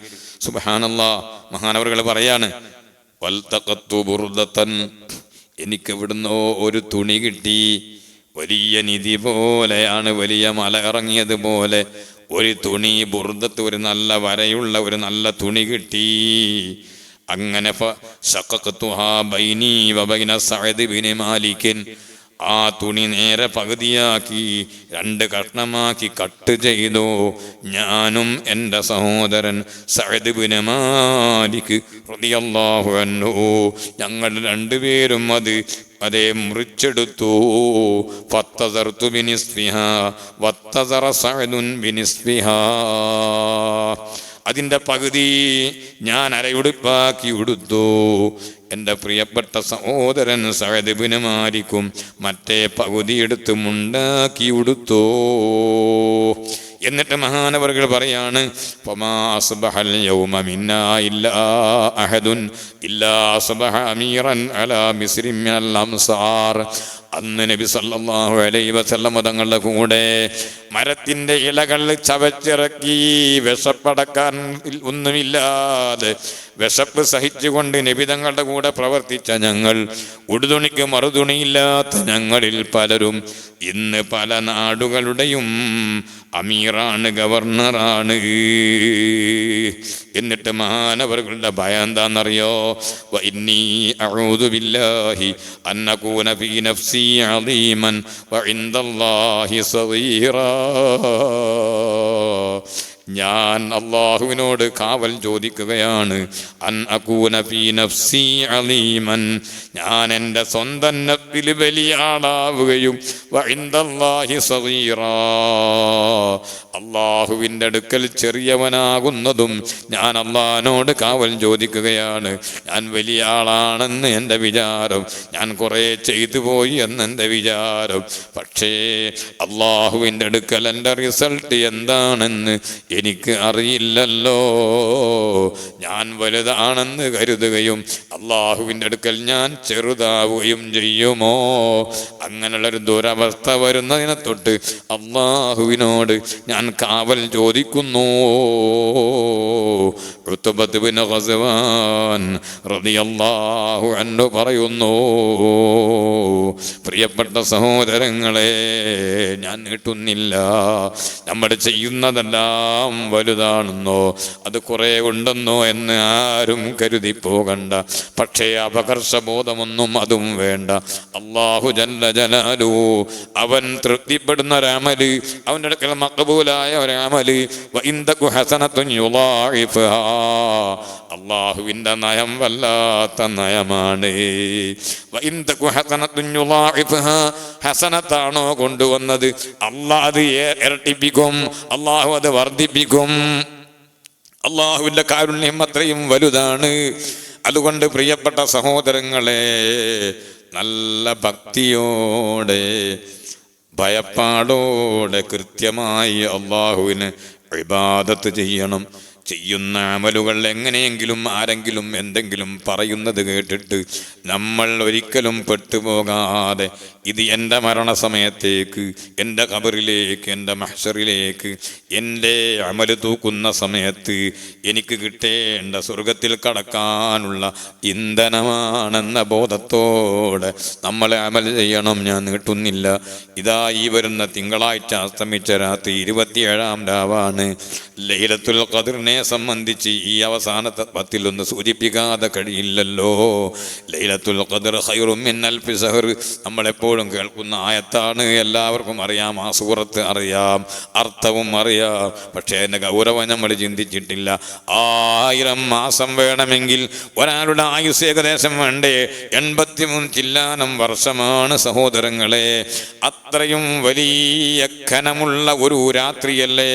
സുബ്ഹാനല്ലാഹ്, മഹാനവറുകൾ പറയാണ്, വൽതഖത്തു ബുർദതൻ, എനിക്കെവിടുന്നോ ഒരു തുണി കിട്ടി. വലിയ നിധി പോലെയാണ്, വലിയ മല ഇറങ്ങിയതുപോലെ ഒരു തുണി, ബുർദത്ത്, ഒരു നല്ല വരയുള്ള ഒരു നല്ല തുണി കിട്ടി. അങ്ങനെ ഫശഖഖ്തുഹാ ബൈനി വബൈന സഅദ് ബിൻ മാലിക്. ആ തുണി നേരെ പകുതിയാക്കി, 2 കഷ്ണമാക്കി കട്ട് ചെയ്തു. ഞാനും എൻ്റെ സഹോദരൻ സഅദ് ബിൻ മാലിക് റളിയല്ലാഹു അൻഹു, ഞങ്ങൾ 2 പേരും അതേ മുറിച്ചെടുത്തു. ഫത്തസർതു ബിനിസ്ഫിഹാ വത്തസറ സഅദുൻ ബിനിസ്ഫിഹാ. അതിൻ്റെ പകുതി ഞാൻ അരയുടുപ്പാക്കി ഉടുത്തു. എൻ്റെ പ്രിയപ്പെട്ട സഹോദരൻ സഅദ് ബിൻ മാലിക്കും മറ്റേ പകുതി എടുത്ത് മുണ്ടാക്കി ഉടുത്തു. എന്നിട്ട് മഹാനവറുകൾ പറയാണ്, ഫമാ അസ്ബഹൽ യൗമ മിന്നാ ഇല്ലാ അഹദുൻ ഇല്ലാ അസ്ബഹ അമീറൻ അലാ മിസ്രിൻ മിനൽ അംസാർ. അന്ന് നബി സല്ലല്ലാഹു അലൈഹി വസല്ലം തങ്ങളുടെ കൂടെ മരത്തിൻ്റെ ഇലകൾ ചവച്ചിറക്കി, വിശപ്പടക്കാൻ ഒന്നുമില്ലാതെ വിശപ്പ് സഹിച്ചുകൊണ്ട് നബി തങ്ങളുടെ കൂടെ പ്രവർത്തിച്ച ഞങ്ങൾ, ഉടുതുണിക്ക് മറുതുണിയില്ലാത്ത ഞങ്ങളിൽ പലരും ഇന്ന് പല നാടുകളുടെയും അമീറാണ്, ഗവർണറാണ്. എന്നിട്ട് മഹാനവറുകളുടെ ഭയം എന്താണെന്നറിയോ? വഇന്നീ അഊദു ബില്ലാഹി അൻ അകൂന ഫീ നഫ്സി അളീമൻ വഇൻദല്ലാഹി സഗീറാ. ഞാൻ അല്ലാഹുവിനോട് കാവൽ ചോദിക്കുകയാണ്, അൻ അകൂന ഫീ നഫ്സി അലീമൻ, ഞാൻ എൻ്റെ സ്വന്തം നഫ്സിൽ വലിയ ആളാവുകയും വഇൻദല്ലാഹി സഗീറാ, അല്ലാഹുവിൻ്റെ അടുക്കൽ ചെറിയവനാകുന്നതും ഞാൻ അല്ലാഹുവിനോട് കാവൽ ചോദിക്കുകയാണ്. ഞാൻ വലിയ ആളാണെന്ന് എൻ്റെ വിചാരം, ഞാൻ കുറേ ചെയ്തു പോയി എന്നെൻ്റെ വിചാരം. പക്ഷേ അല്ലാഹുവിൻ്റെ അടുക്കൽ എൻ്റെ റിസൾട്ട് എന്താണെന്ന് എനിക്ക് അറിയില്ലല്ലോ. ഞാൻ വലുതാണെന്ന് കരുതുകയും അള്ളാഹുവിൻ്റെ അടുക്കൽ ഞാൻ ചെറുതാവുകയും ചെയ്യുമോ? അങ്ങനെയുള്ളൊരു ദുരവസ്ഥ വരുന്നതിനെ തൊട്ട് അള്ളാഹുവിനോട് ഞാൻ കാവൽ ചോദിക്കുന്നു. ഉത്ബത്ത് ബിൻ ഗസ്വാൻ റളിയല്ലാഹു അൻഹു പറയുന്നു, പ്രിയപ്പെട്ട സഹോദരങ്ങളെ, ഞാൻ നീട്ടുന്നില്ല, നമ്മൾ ചെയ്യുന്നതെല്ലാം വലുതാണെന്നോ അത് കുറേ ഉണ്ടെന്നോ എന്ന് ആരും കരുതി പോകണ്ട. പക്ഷേ അപകർഷബോധമൊന്നും അതും വേണ്ട. അല്ലാഹു ജല്ല ജലാലു അവൻ തൃപ്തിപ്പെടുന്ന ഒരമല്, അവൻ്റെ അടുക്കൽ മഖബൂലായ ഒരമല്, വഇൻദകു ഹസനത്തുൻ യുളാഇഫുഹാ, അല്ലാഹുവിൻ്റെ നയം വല്ലാത്ത നയമാണ്. വഇൻദകു ഹസനത്തുൻ യുളാഇഫുഹാ, ഹസനത്താണോ കൊണ്ടുവന്നത് അല്ലാഹ് അത് ഇരട്ടിപ്പിക്കും, അല്ലാഹു അത് വർദ്ധിപ്പിക്കും. അല്ലാഹുവിൻ്റെ കാരുണ്യം അത്രയും വലുതാണ്. അതുകൊണ്ട് പ്രിയപ്പെട്ട സഹോദരങ്ങളെ, നല്ല ഭക്തിയോടെ ഭയപ്പാടോടെ കൃത്യമായി അല്ലാഹുവിന് ഇബാദത്ത് ചെയ്യണം. ചെയ്യുന്ന അമലുകൾ എങ്ങനെയെങ്കിലും ആരെങ്കിലും എന്തെങ്കിലും പറയുന്നത് കേട്ടിട്ട് നമ്മൾ ഒരിക്കലും പെട്ടുപോകാതെ ഇത് എൻ്റെ മരണസമയത്തേക്ക്, എൻ്റെ ഖബറിലേക്ക്, എൻ്റെ മഹ്ശറിലേക്ക്, എൻ്റെ അമല് തൂക്കുന്ന സമയത്ത് എനിക്ക് കിട്ടേണ്ട സ്വർഗത്തിൽ കടക്കാനുള്ള ഇന്ധനമാണെന്ന ബോധത്തോടെ നമ്മൾ അമൽ ചെയ്യണം. ഞാൻ നീട്ടുന്നില്ല. ഇതാ ഈ വരുന്ന തിങ്കളാഴ്ച അസ്തമിച്ച രാത്രി 27-ാം രാവാണ്. ലൈലത്തുൽ ഖദ്റിനെ സംബന്ധിച്ച് ഈ അവസാനത്തെ 10 സൂചിപ്പിക്കാതെ കഴിയില്ലല്ലോ. ലൈലത്തുൽ ഖദ്ർ ഖൈറും മിൻ അൽഫി ശഹർ നമ്മളെപ്പോഴും കേൾക്കുന്ന ആയത്താണ്. എല്ലാവർക്കും അറിയാം, ആ സൂറത്ത് അറിയാം, അർത്ഥവും അറിയാം. പക്ഷേ അതിൻ്റെ ഗൗരവം നമ്മൾ ചിന്തിച്ചിട്ടില്ല. 1000 മാസം വേണമെങ്കിൽ ഒരാളുടെ ആയുസ് ഏകദേശം വേണ്ടേ 83 ചില്ലാനം വർഷമാണ് സഹോദരങ്ങളെ. അത്രയും വലിയ ഘനമുള്ള ഒരു രാത്രിയല്ലേ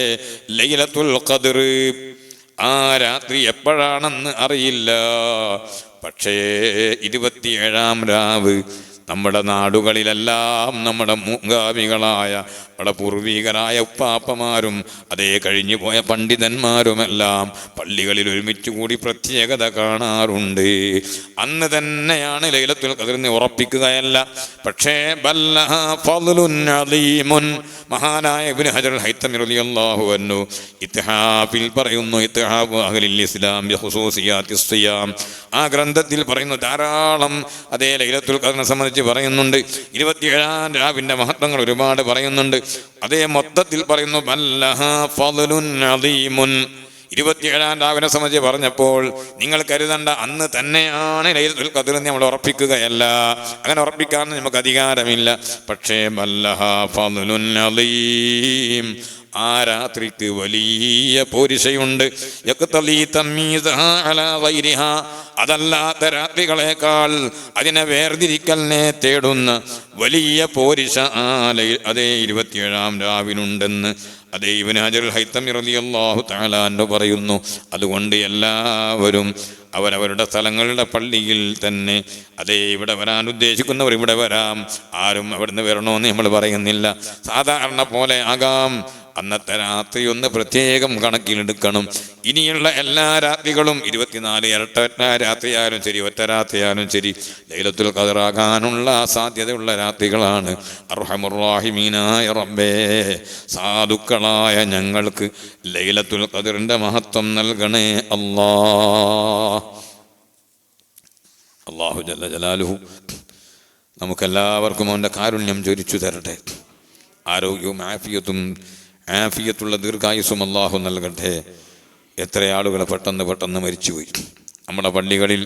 ലൈലത്തുൽ ഖദ്ർ. ആ രാത്രി എപ്പോഴാണെന്ന് അറിയില്ല. പക്ഷേ 27-ാം രാവ് നമ്മുടെ നാടുകളിലെല്ലാം നമ്മുടെ മുൻഗാമികളായ നമ്മുടെ പൂർവികരായ ഉപ്പാപ്പമാരും അതേ കഴിഞ്ഞു പോയ പണ്ഡിതന്മാരുമെല്ലാം പള്ളികളിൽ ഒരുമിച്ച് കൂടി പ്രത്യേകത കാണാറുണ്ട്. അന്ന് തന്നെയാണ് ലൈലത്തുൽ ഖദ്റിനെ ഉറപ്പിക്കുകയല്ല. പക്ഷേ ബല്ലഹാ ഫളലുൻ അളീമുൻ. മഹാനായ ഇബ്നു ഹജർ ഹൈതമി റളിയല്ലാഹു അൻഹു ഇത്ഹാഫിൽ പറയുന്നു, ഇത്ഹാഫു അഹ്ലിൽ ഇസ്ലാം ബിഖുസൂസിയാത്തിസ് സിയാം. ആ ഗ്രന്ഥത്തിൽ പറയുന്നു ധാരാളം അതേ ലൈലത്തുൽ ഖദ്റിനെ സംബന്ധിച്ച് പറയുന്നുണ്ട്. 27-ാം രാവിൻ്റെ മഹത്വങ്ങൾ ഒരുപാട് പറയുന്നുണ്ട്. അതേ മൊത്തത്തിൽ പറയുന്നു ബല്ലഹാ ഫളലുൻ അളീമുൻ. 27-ാം രാവിനെ സംബന്ധിച്ച് പറഞ്ഞപ്പോൾ നിങ്ങൾ കരുതണ്ട അന്ന് തന്നെയാണ് ലൈലത്തുൽ ഖദ്ർ എന്ന് നമ്മൾ ഉറപ്പിക്കുകയല്ല. അങ്ങനെ ഉറപ്പിക്കാൻ നമുക്ക് അധികാരമില്ല. പക്ഷേ ബല്ലഹാ ഫളലുൻ അളീം. ആ രാത്രിക്ക് വലിയ പോരിശയുണ്ട്. അതല്ലാത്ത രാത്രികളെക്കാൾ അതിനെ വേർതിരിക്കലിനെ തേടുന്ന വലിയ പോരിശ അതേ 27-ാം രാവിനുണ്ടെന്ന് അതേ ഇബ്നു ഹജർ ഹൈതമി റളിയല്ലാഹു തആല അൻഹു പറയുന്നു. അതുകൊണ്ട് എല്ലാവരും അവരവരുടെ സ്ഥലങ്ങളുടെ പള്ളിയിൽ തന്നെ അതേ ഇവിടെ വരാൻ ഉദ്ദേശിക്കുന്നവർ ഇവിടെ വരാം. ആരും അവിടുന്ന് വരണമെന്ന് നമ്മൾ പറയുന്നില്ല. സാധാരണ പോലെ ആകാം. അന്നത്തെ രാത്രി ഒന്ന് പ്രത്യേകം കണക്കിലെടുക്കണം. ഇനിയുള്ള എല്ലാ രാത്രികളും 24 ഇരട്ട രാത്രിയായാലും ശരി, ഒറ്റ രാത്രിയായാലും ശരി, ലൈലത്തുൽ ഖദ്റാകാനുള്ള സാധ്യതയുള്ള രാത്രികളാണ്. അർഹമുർ റഹീമീനായ റബ്ബേ, സാധുക്കളായ ഞങ്ങൾക്ക് ലൈലത്തുൽ ഖദ്റിന്റെ മഹത്വം നൽകണേ അല്ലാഹു ജല്ല ജലാലുഹു നമുക്കെല്ലാവർക്കും അവൻ്റെ കാരുണ്യം ചൊരിച്ചു തരട്ടെ. ആരോഗ്യവും ആഫിയത്തുള്ള ദീർഘായുസ്സും അല്ലാഹു നൽകട്ടെ. എത്ര ആളുകൾ പെട്ടെന്ന് മരിച്ചുപോയി. നമ്മുടെ പള്ളികളിൽ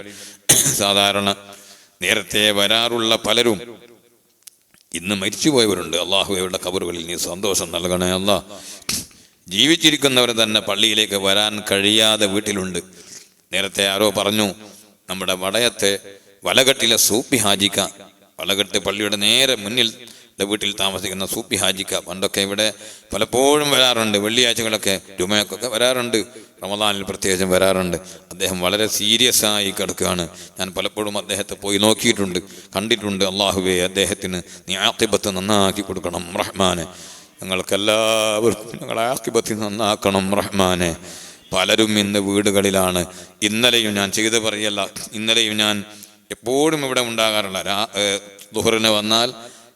സാധാരണ നേരത്തെ വരാറുള്ള പലരും ഇന്ന് മരിച്ചുപോയവരുണ്ട്. അല്ലാഹുവയുടെ ഖബറുകളിൽ നീ സന്തോഷം നൽകണേ അല്ലാ. ജീവിച്ചിരിക്കുന്നവർ തന്നെ പള്ളിയിലേക്ക് വരാൻ കഴിയാതെ വീട്ടിലുണ്ട്. നേരത്തെ ആരോ പറഞ്ഞു, നമ്മുടെ വടയത്തെ വലകെട്ടിലെ സൂപ്പി ഹാജിക്ക, വലകെട്ട് പള്ളിയുടെ നേരെ മുന്നിൽ വീട്ടിൽ താമസിക്കുന്ന സൂപ്പി ഹാജിക്ക പണ്ടൊക്കെ ഇവിടെ പലപ്പോഴും വരാറുണ്ട്. വെള്ളിയാഴ്ചകളൊക്കെ ജുമയൊക്കെ വരാറുണ്ട്. റമദാനിൽ പ്രത്യേകിച്ചും വരാറുണ്ട്. അദ്ദേഹം വളരെ സീരിയസ് ആയി കിടക്കുകയാണ്. ഞാൻ പലപ്പോഴും അദ്ദേഹത്തെ പോയി നോക്കിയിട്ടുണ്ട്, കണ്ടിട്ടുണ്ട്. അല്ലാഹുവേ, അദ്ദേഹത്തിന് നീ ആഖിബത്ത് നന്നാക്കി കൊടുക്കണം റഹ്മാനെ. ഞങ്ങൾക്കെല്ലാവർക്കും ഞങ്ങളെ ആഖിബത്ത് നന്നാക്കണം റഹ്മാനെ. പലരും ഇന്ന് വീടുകളിലാണ്. ഇന്നലെയും ഞാൻ ചെയ്ത് പറയല്ല, ഇന്നലെയും ഞാൻ എപ്പോഴും ഇവിടെ ഉണ്ടാകാറുള്ള ദുഹറിന് വന്നാൽ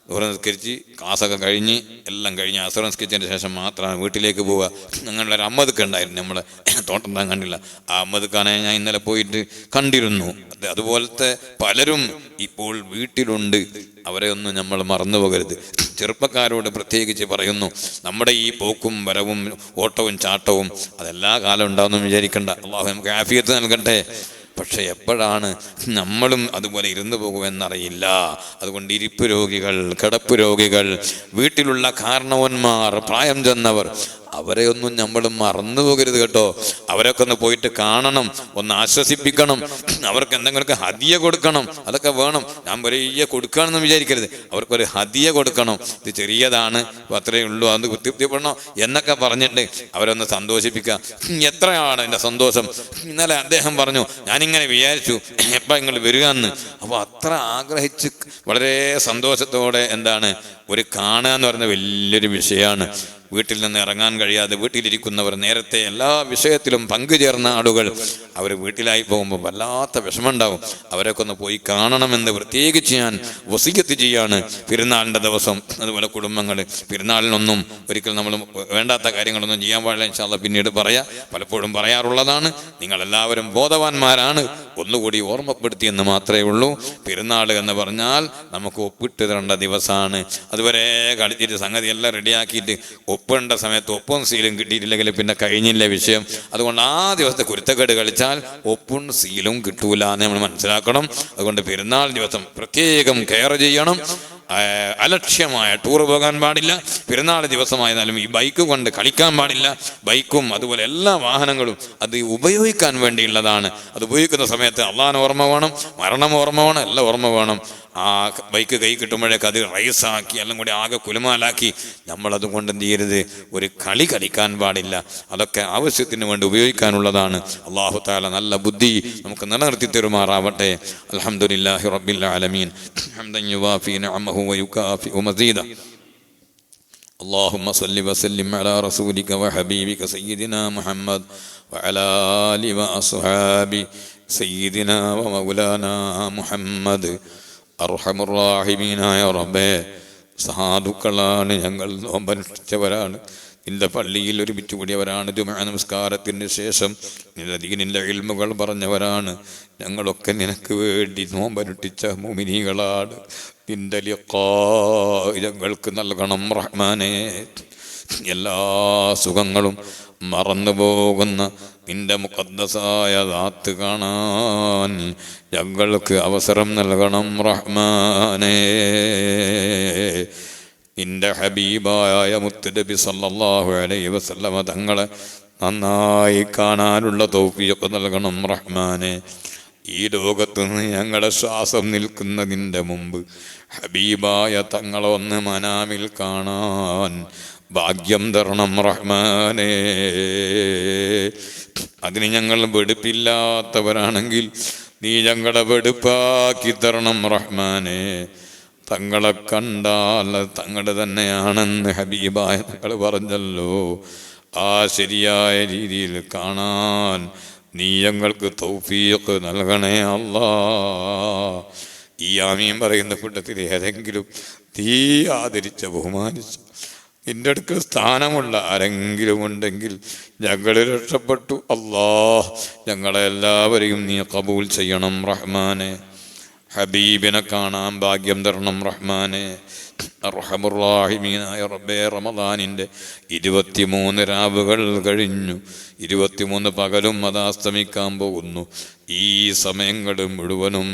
ദുഹർ നിസ്കരിച്ച് ക്ലാസ്സൊക്കെ കഴിഞ്ഞ് എല്ലാം കഴിഞ്ഞ് അസർ നിസ്കരിച്ചതിന് ശേഷം മാത്രമാണ് വീട്ടിലേക്ക് പോവുക. ഞങ്ങളുടെ ഒരു അമ്മദ്ക്ക് ഉണ്ടായിരുന്നു, നമ്മളെ തോട്ടം താൻ കണ്ടില്ല. ആ അമ്മദ്ക്കാനെ ഞാൻ ഇന്നലെ പോയിട്ട് കണ്ടിരുന്നു. അതുപോലത്തെ പലരും ഇപ്പോൾ വീട്ടിലുണ്ട്. അവരെ ഒന്നും നമ്മൾ മറന്നു പോകരുത്. ചെറുപ്പക്കാരോട് പ്രത്യേകിച്ച് പറയുന്നു, നമ്മുടെ ഈ പോക്കും വരവും ഓട്ടവും ചാട്ടവും അതെല്ലാ കാലം ഉണ്ടാവുമെന്ന് വിചാരിക്കണ്ട. അല്ലാഹു നമുക്ക് ആഫിയത്ത് നൽകട്ടെ. പക്ഷെ എപ്പോഴാണ് നമ്മളും അതുപോലെ ഇരുന്നു പോകുമെന്നറിയില്ല. അതുകൊണ്ട് ഇരിപ്പ് രോഗികൾ, കിടപ്പ് രോഗികൾ, വീട്ടിലുള്ള കാരണവന്മാർ, പ്രായം ചെന്നവർ, അവരെ ഒന്നും നമ്മൾ മറന്നു പോകരുത് കേട്ടോ. അവരൊക്കെ ഒന്ന് പോയിട്ട് കാണണം, ഒന്ന് ആശ്വസിപ്പിക്കണം, അവർക്ക് എന്തെങ്കിലുമൊക്കെ ഹദിയ കൊടുക്കണം. അതൊക്കെ വേണം. ഞാൻ വലിയ കൊടുക്കുകയാണെന്ന് വിചാരിക്കരുത്. അവർക്കൊരു ഹദിയ കൊടുക്കണം. ഇത് ചെറിയതാണ്, അത്രയേ ഉള്ളൂ, അത് തൃപ്തിപ്പെടണം എന്നൊക്കെ പറഞ്ഞിട്ട് അവരൊന്ന് സന്തോഷിപ്പിക്കുക. എത്രയാണ് എൻ്റെ സന്തോഷം. ഇന്നലെ അദ്ദേഹം പറഞ്ഞു, ഞാനിങ്ങനെ വിചാരിച്ചു എപ്പോൾ നിങ്ങൾ വരിക എന്ന്. അപ്പോൾ അത്ര ആഗ്രഹിച്ച് വളരെ സന്തോഷത്തോടെ എന്താണ് ഒരു കാണുക എന്ന് പറയുന്ന വലിയൊരു വിഷയമാണ്. വീട്ടിൽ നിന്ന് ഇറങ്ങാൻ കഴിയാതെ വീട്ടിലിരിക്കുന്നവർ, നേരത്തെ എല്ലാ വിഷയത്തിലും പങ്കുചേർന്ന ആളുകൾ, അവർ വീട്ടിലായി പോകുമ്പോൾ വല്ലാത്ത വിഷമമുണ്ടാവും. അവരൊക്കെ ഒന്ന് പോയി കാണണമെന്ന് പ്രത്യേകിച്ച് ഞാൻ വസിയത്ത് ചെയ്യാണ്. പെരുന്നാളിൻ്റെ ദിവസം അതുപോലെ കുടുംബങ്ങൾ പെരുന്നാളിനൊന്നും ഒരിക്കൽ നമ്മൾ വേണ്ടാത്ത കാര്യങ്ങളൊന്നും ചെയ്യാൻ പാടില്ല. ഇൻഷാ അല്ലാഹ് പിന്നീട് പറയാം. പലപ്പോഴും പറയാറുള്ളതാണ്. നിങ്ങളെല്ലാവരും ബോധവാന്മാരാണ്. ഒന്നുകൂടി ഓർമ്മപ്പെടുത്തിയെന്ന് മാത്രമേ ഉള്ളൂ. പെരുന്നാൾ എന്ന് പറഞ്ഞാൽ നമുക്ക് ഒപ്പിട്ട് തരേണ്ട ദിവസമാണ്. അതുവരെ കളിച്ചിട്ട് സംഗതി എല്ലാം റെഡിയാക്കിയിട്ട് ഒപ്പിടേണ്ട സമയത്ത് ഒപ്പും സീലും കിട്ടിയിട്ടില്ലെങ്കിൽ പിന്നെ കഴിഞ്ഞില്ല വിഷയം. അതുകൊണ്ട് ആ ദിവസത്തെ കുരുത്തക്കേട് കളിച്ചാൽ ഒപ്പും സീലും കിട്ടൂല എന്ന് നമ്മൾ മനസ്സിലാക്കണം. അതുകൊണ്ട് പെരുന്നാൾ ദിവസം പ്രത്യേകം കെയർ ചെയ്യണം. അലക്ഷ്യമായ ടൂർ പോകാൻ പാടില്ല. പെരുന്നാൾ ദിവസമായിരുന്നാലും ഈ ബൈക്ക് കൊണ്ട് കളിക്കാൻ പാടില്ല. ബൈക്കും അതുപോലെ എല്ലാ വാഹനങ്ങളും അത് ഉപയോഗിക്കാൻ വേണ്ടിയുള്ളതാണ്. അത് ഉപയോഗിക്കുന്ന സമയത്ത് അള്ളാഹനെ ഓർമ്മ വേണം, മരണം ഓർമ്മ വേണം, എല്ലാം ഓർമ്മ വേണം. ആ ബൈക്ക് കൈ കിട്ടുമ്പോഴേക്ക് അത് റൈസാക്കി എല്ലാം കൂടി ആകെ കുലുമാലാക്കി നമ്മളതുകൊണ്ട് എന്ത് ചെയ്യരുത്, ഒരു കളി കളിക്കാൻ പാടില്ല. അതൊക്കെ ആവശ്യത്തിന് വേണ്ടി ഉപയോഗിക്കാനുള്ളതാണ്. അല്ലാഹു തആല നല്ല ബുദ്ധി നമുക്ക് നിലനിർത്തി തരുമാറാവട്ടെ. അൽഹംദുലില്ലാഹി റബ്ബിൽ ആലമീൻ ഹംദൻ യുവാഫി നിഅമഹു വയുകാഫിഉ മസീദ. اللهم صل وسلم على رسولك وحبيبك سيدنا محمد وعلى آله وأصحابه سيدنا ومولانا محمد. അർഹമുർറാഹിമീനായ റബ്ബേ, സാധുക്കളാണ് ഞങ്ങൾ, നോമ്പനുഷ്ഠിച്ചവരാണ്, നിന്റെ പള്ളിയിൽ ഒരുമിച്ച് കൂടിയവരാണ്, ജുമുഅ നമസ്കാരത്തിന് ശേഷം നിന്റെ ദീനിന്റെ ഇൽമുകൾ പറഞ്ഞവരാണ്. ഞങ്ങളൊക്കെ നിനക്ക് വേണ്ടി നോമ്പനുഷ്ഠിച്ച മുഅ്മിനീകളാണ്. നിന്റെ ലിഖാ ഞങ്ങൾക്ക് നൽകണം റഹ്മാനേ. എല്ലാ സുഖങ്ങളും മറന്നു പോകുന്ന നിന്റെ മുഖദ്ദസായ ദാത്ത് കാണാൻ ഞങ്ങൾക്ക് അവസരം നൽകണം റഹ്മാനേ. നിന്റെ ഹബീബായ മുത്തുനബി സല്ലല്ലാഹു അലൈഹി വസല്ലമ തങ്ങളെ നന്നായി കാണാനുള്ള തൗഫീഖ് നൽകണം റഹ്മാനേ. ഈ ലോകത്ത് നിന്ന് ഞങ്ങളുടെ ശ്വാസം നിൽക്കുന്നതിൻ്റെ മുമ്പ് ഹബീബായ തങ്ങളെ ഒന്ന് മനാമിൽ കാണാൻ ഭാഗ്യം തരണം റഹ്മാനേ. അതിന് ഞങ്ങൾ വെടുപ്പില്ലാത്തവരാണെങ്കിൽ നീ ഞങ്ങളെ വെടുപ്പാക്കി തരണം റഹ്മാനേ. തങ്ങളെ കണ്ടാൽ തങ്ങളുടെ തന്നെയാണെന്ന് ഹബീബായ തങ്ങൾ പറഞ്ഞല്ലോ. ആ ശരിയായ രീതിയിൽ കാണാൻ നീ ഞങ്ങൾക്ക് തൗഫീഖ് നൽകണേ അല്ലാ. ഈ ആമീൻ പറയുന്ന കൂട്ടത്തിൽ ഏതെങ്കിലും നീ ആദരിച്ച ബഹുമാനിച്ച നിന്റെ അടുക്കൽ സ്ഥാനമുള്ള ആരെങ്കിലും ഉണ്ടെങ്കിൽ ഞങ്ങൾ രക്ഷപ്പെട്ടു അല്ലാ. ഞങ്ങളെല്ലാവരെയും നീ കബൂൽ ചെയ്യണം റഹ്മാനെ. ഹബീബിനെ കാണാൻ ഭാഗ്യം തരണം റഹ്മാനെ. അർഹമുർറാഹിമീനായ റബ്ബേ, റമദാനിൻ്റെ 23 രാവുകൾ കഴിഞ്ഞു, 23 പകലും അതാസ്തമിക്കാൻ പോകുന്നു. ഈ സമയങ്ങൾ മുഴുവനും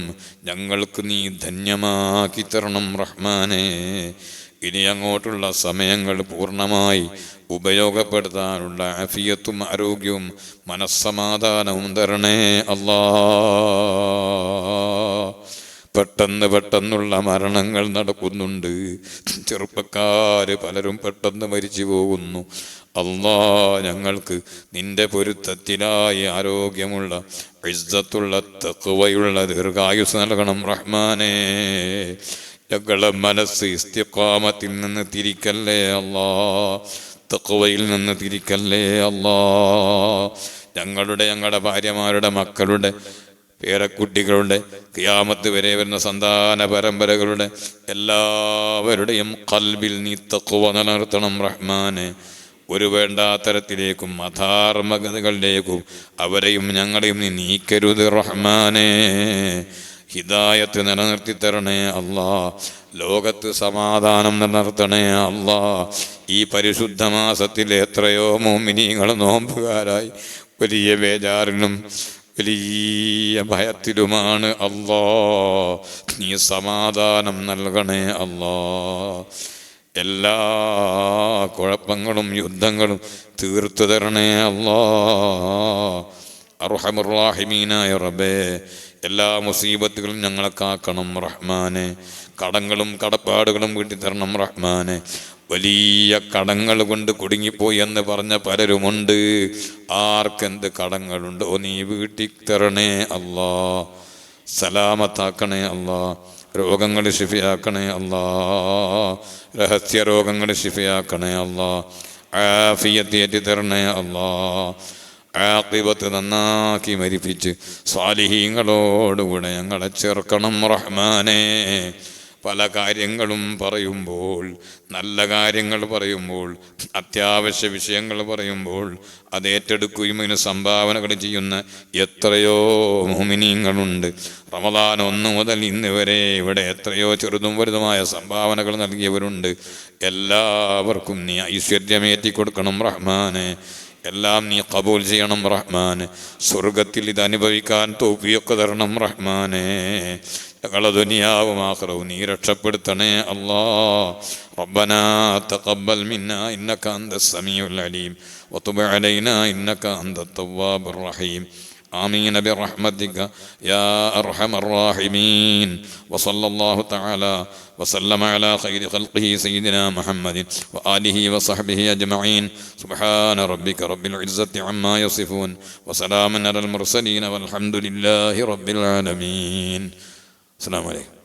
ഞങ്ങൾക്ക് നീ ധന്യമാക്കി തരണം റഹ്മാനെ. ഇനി അങ്ങോട്ടുള്ള സമയങ്ങൾ പൂർണ്ണമായി ഉപയോഗപ്പെടുത്താനുള്ള ആഫിയത്തും ആരോഗ്യവും മനസ്സമാധാനവും തരണേ അല്ലാ. പെട്ടെന്നുള്ള മരണങ്ങൾ നടക്കുന്നുണ്ട്. ചെറുപ്പക്കാര് പലരും പെട്ടെന്ന് മരിച്ചു പോകുന്നു. അല്ലാ, ഞങ്ങൾക്ക് നിന്റെ പൊരുത്തത്തിലായി ആരോഗ്യമുള്ള ഇസ്സത്തുള്ള തഖ്വയുള്ള ദീർഘായുസ് നൽകണം റഹ്മാനേ. ഞങ്ങളുടെ മനസ്സ് ഇസ്തിഖാമത്തിൽ നിന്ന് തിരിക്കല്ലേ അല്ലാ, തഖ്വയിൽ നിന്ന് തിരിക്കല്ലേ അല്ലാ. ഞങ്ങളുടെ ഭാര്യമാരുടെ, മക്കളുടെ, പേരക്കുട്ടികളുടെ, ഖിയാമത്ത് വരെ വരുന്ന സന്താന പരമ്പരകളുടെ എല്ലാവരുടെയും ഖൽബിൽ നീ തഖ്വ നിലനിർത്തണം റഹ്മാനെ. ഒരു വേണ്ടാത്തരത്തിലേക്കും അധാർമ്മകതകളിലേക്കും അവരെയും ഞങ്ങളെയും നീ നീക്കരുത് റഹ്മാനെ. ഹിദായത്ത് നിലനിർത്തി തരണേ അല്ലാ. ലോകത്ത് സമാധാനം നിലനിർത്തണേ അല്ലാ. ഈ പരിശുദ്ധ മാസത്തിൽ എത്രയോ മുഅ്മിനീങ്ങൾ നോമ്പുകാരായി വലിയ ബേജാറിനും വലിയ ഭയത്തിലുമാണ് അല്ലാ. നീ സമാധാനം നൽകണേ അല്ലാ. എല്ലാ കുഴപ്പങ്ങളും യുദ്ധങ്ങളും തീർത്തു തരണേ അല്ലാ. അർഹമുർറാഹിമീനായ റബ്ബേ, എല്ലാ മുസീബത്തുകളും ഞങ്ങളെ കാക്കണം റഹ്മാനെ. കടങ്ങളും കടപ്പാടുകളും വീട്ടി തരണം റഹ്മാനെ. വലിയ കടങ്ങൾ കൊണ്ട് കുടുങ്ങിപ്പോയി എന്ന് പറഞ്ഞ പലരുമുണ്ട്. ആർക്കെന്ത് കടങ്ങളുണ്ടോ നീ വീട്ടി തരണേ അല്ലാ. സലാമത്താക്കണേ അല്ലാ. രോഗങ്ങൾ ശിഫയാക്കണേ അല്ലാ. രഹസ്യ രോഗങ്ങൾ ശിഫയാക്കണേ അല്ലാ. ആഫിയത്ത് ഏറ്റി തരണേ അല്ലാ. ആഖിബത്ത് നന്നാക്കി മരിപ്പിച്ച് സ്വാലിഹീങ്ങളോടുകൂടെ ഞങ്ങളെ ചേർക്കണം റഹ്മാനേ. പല കാര്യങ്ങളും പറയുമ്പോൾ, നല്ല കാര്യങ്ങൾ പറയുമ്പോൾ, അത്യാവശ്യ വിഷയങ്ങൾ പറയുമ്പോൾ അത് ഏറ്റെടുക്കുകയും അതിന് സംഭാവനകൾ ചെയ്യുന്ന എത്രയോ മുഅ്മിനീങ്ങളുണ്ട്. റമദാൻ 1 മുതൽ ഇന്ന് വരെ ഇവിടെ എത്രയോ ചെറുതും വലുതുമായ സംഭാവനകൾ നൽകിയവരുണ്ട്. എല്ലാവർക്കും നീ ഐശ്വര്യമേറ്റി കൊടുക്കണം റഹ്മാനെ. എല്ലാം നീ ഖബൂൽ ചെയ്യണം റഹ്മാനെ. സ്വർഗത്തിൽ ഇത് അനുഭവിക്കാൻ തൗഫീഖ് തരണം റഹ്മാനെ. ഞങ്ങളെ ദുനിയാവും ആഖിറവും നീ രക്ഷപ്പെടുത്തണേ അല്ലാ. റബ്ബനാ തഖബ്ബൽ മിന്നാ ഇന്നക അന്തസ് സമീഉൽ അലീം വതുബ് അലൈനാ ഇന്നക അന്തത് തവ്വാബുർ റഹീം. آمين برحمتك يا أرحم الراحمين. وصلى الله تعالى وسلم على خير خلقه سيدنا محمد وآله وصحبه أجمعين. سبحان ربك رب العزة عما يصفون وسلام على المرسلين والحمد لله رب العالمين. السلام عليكم.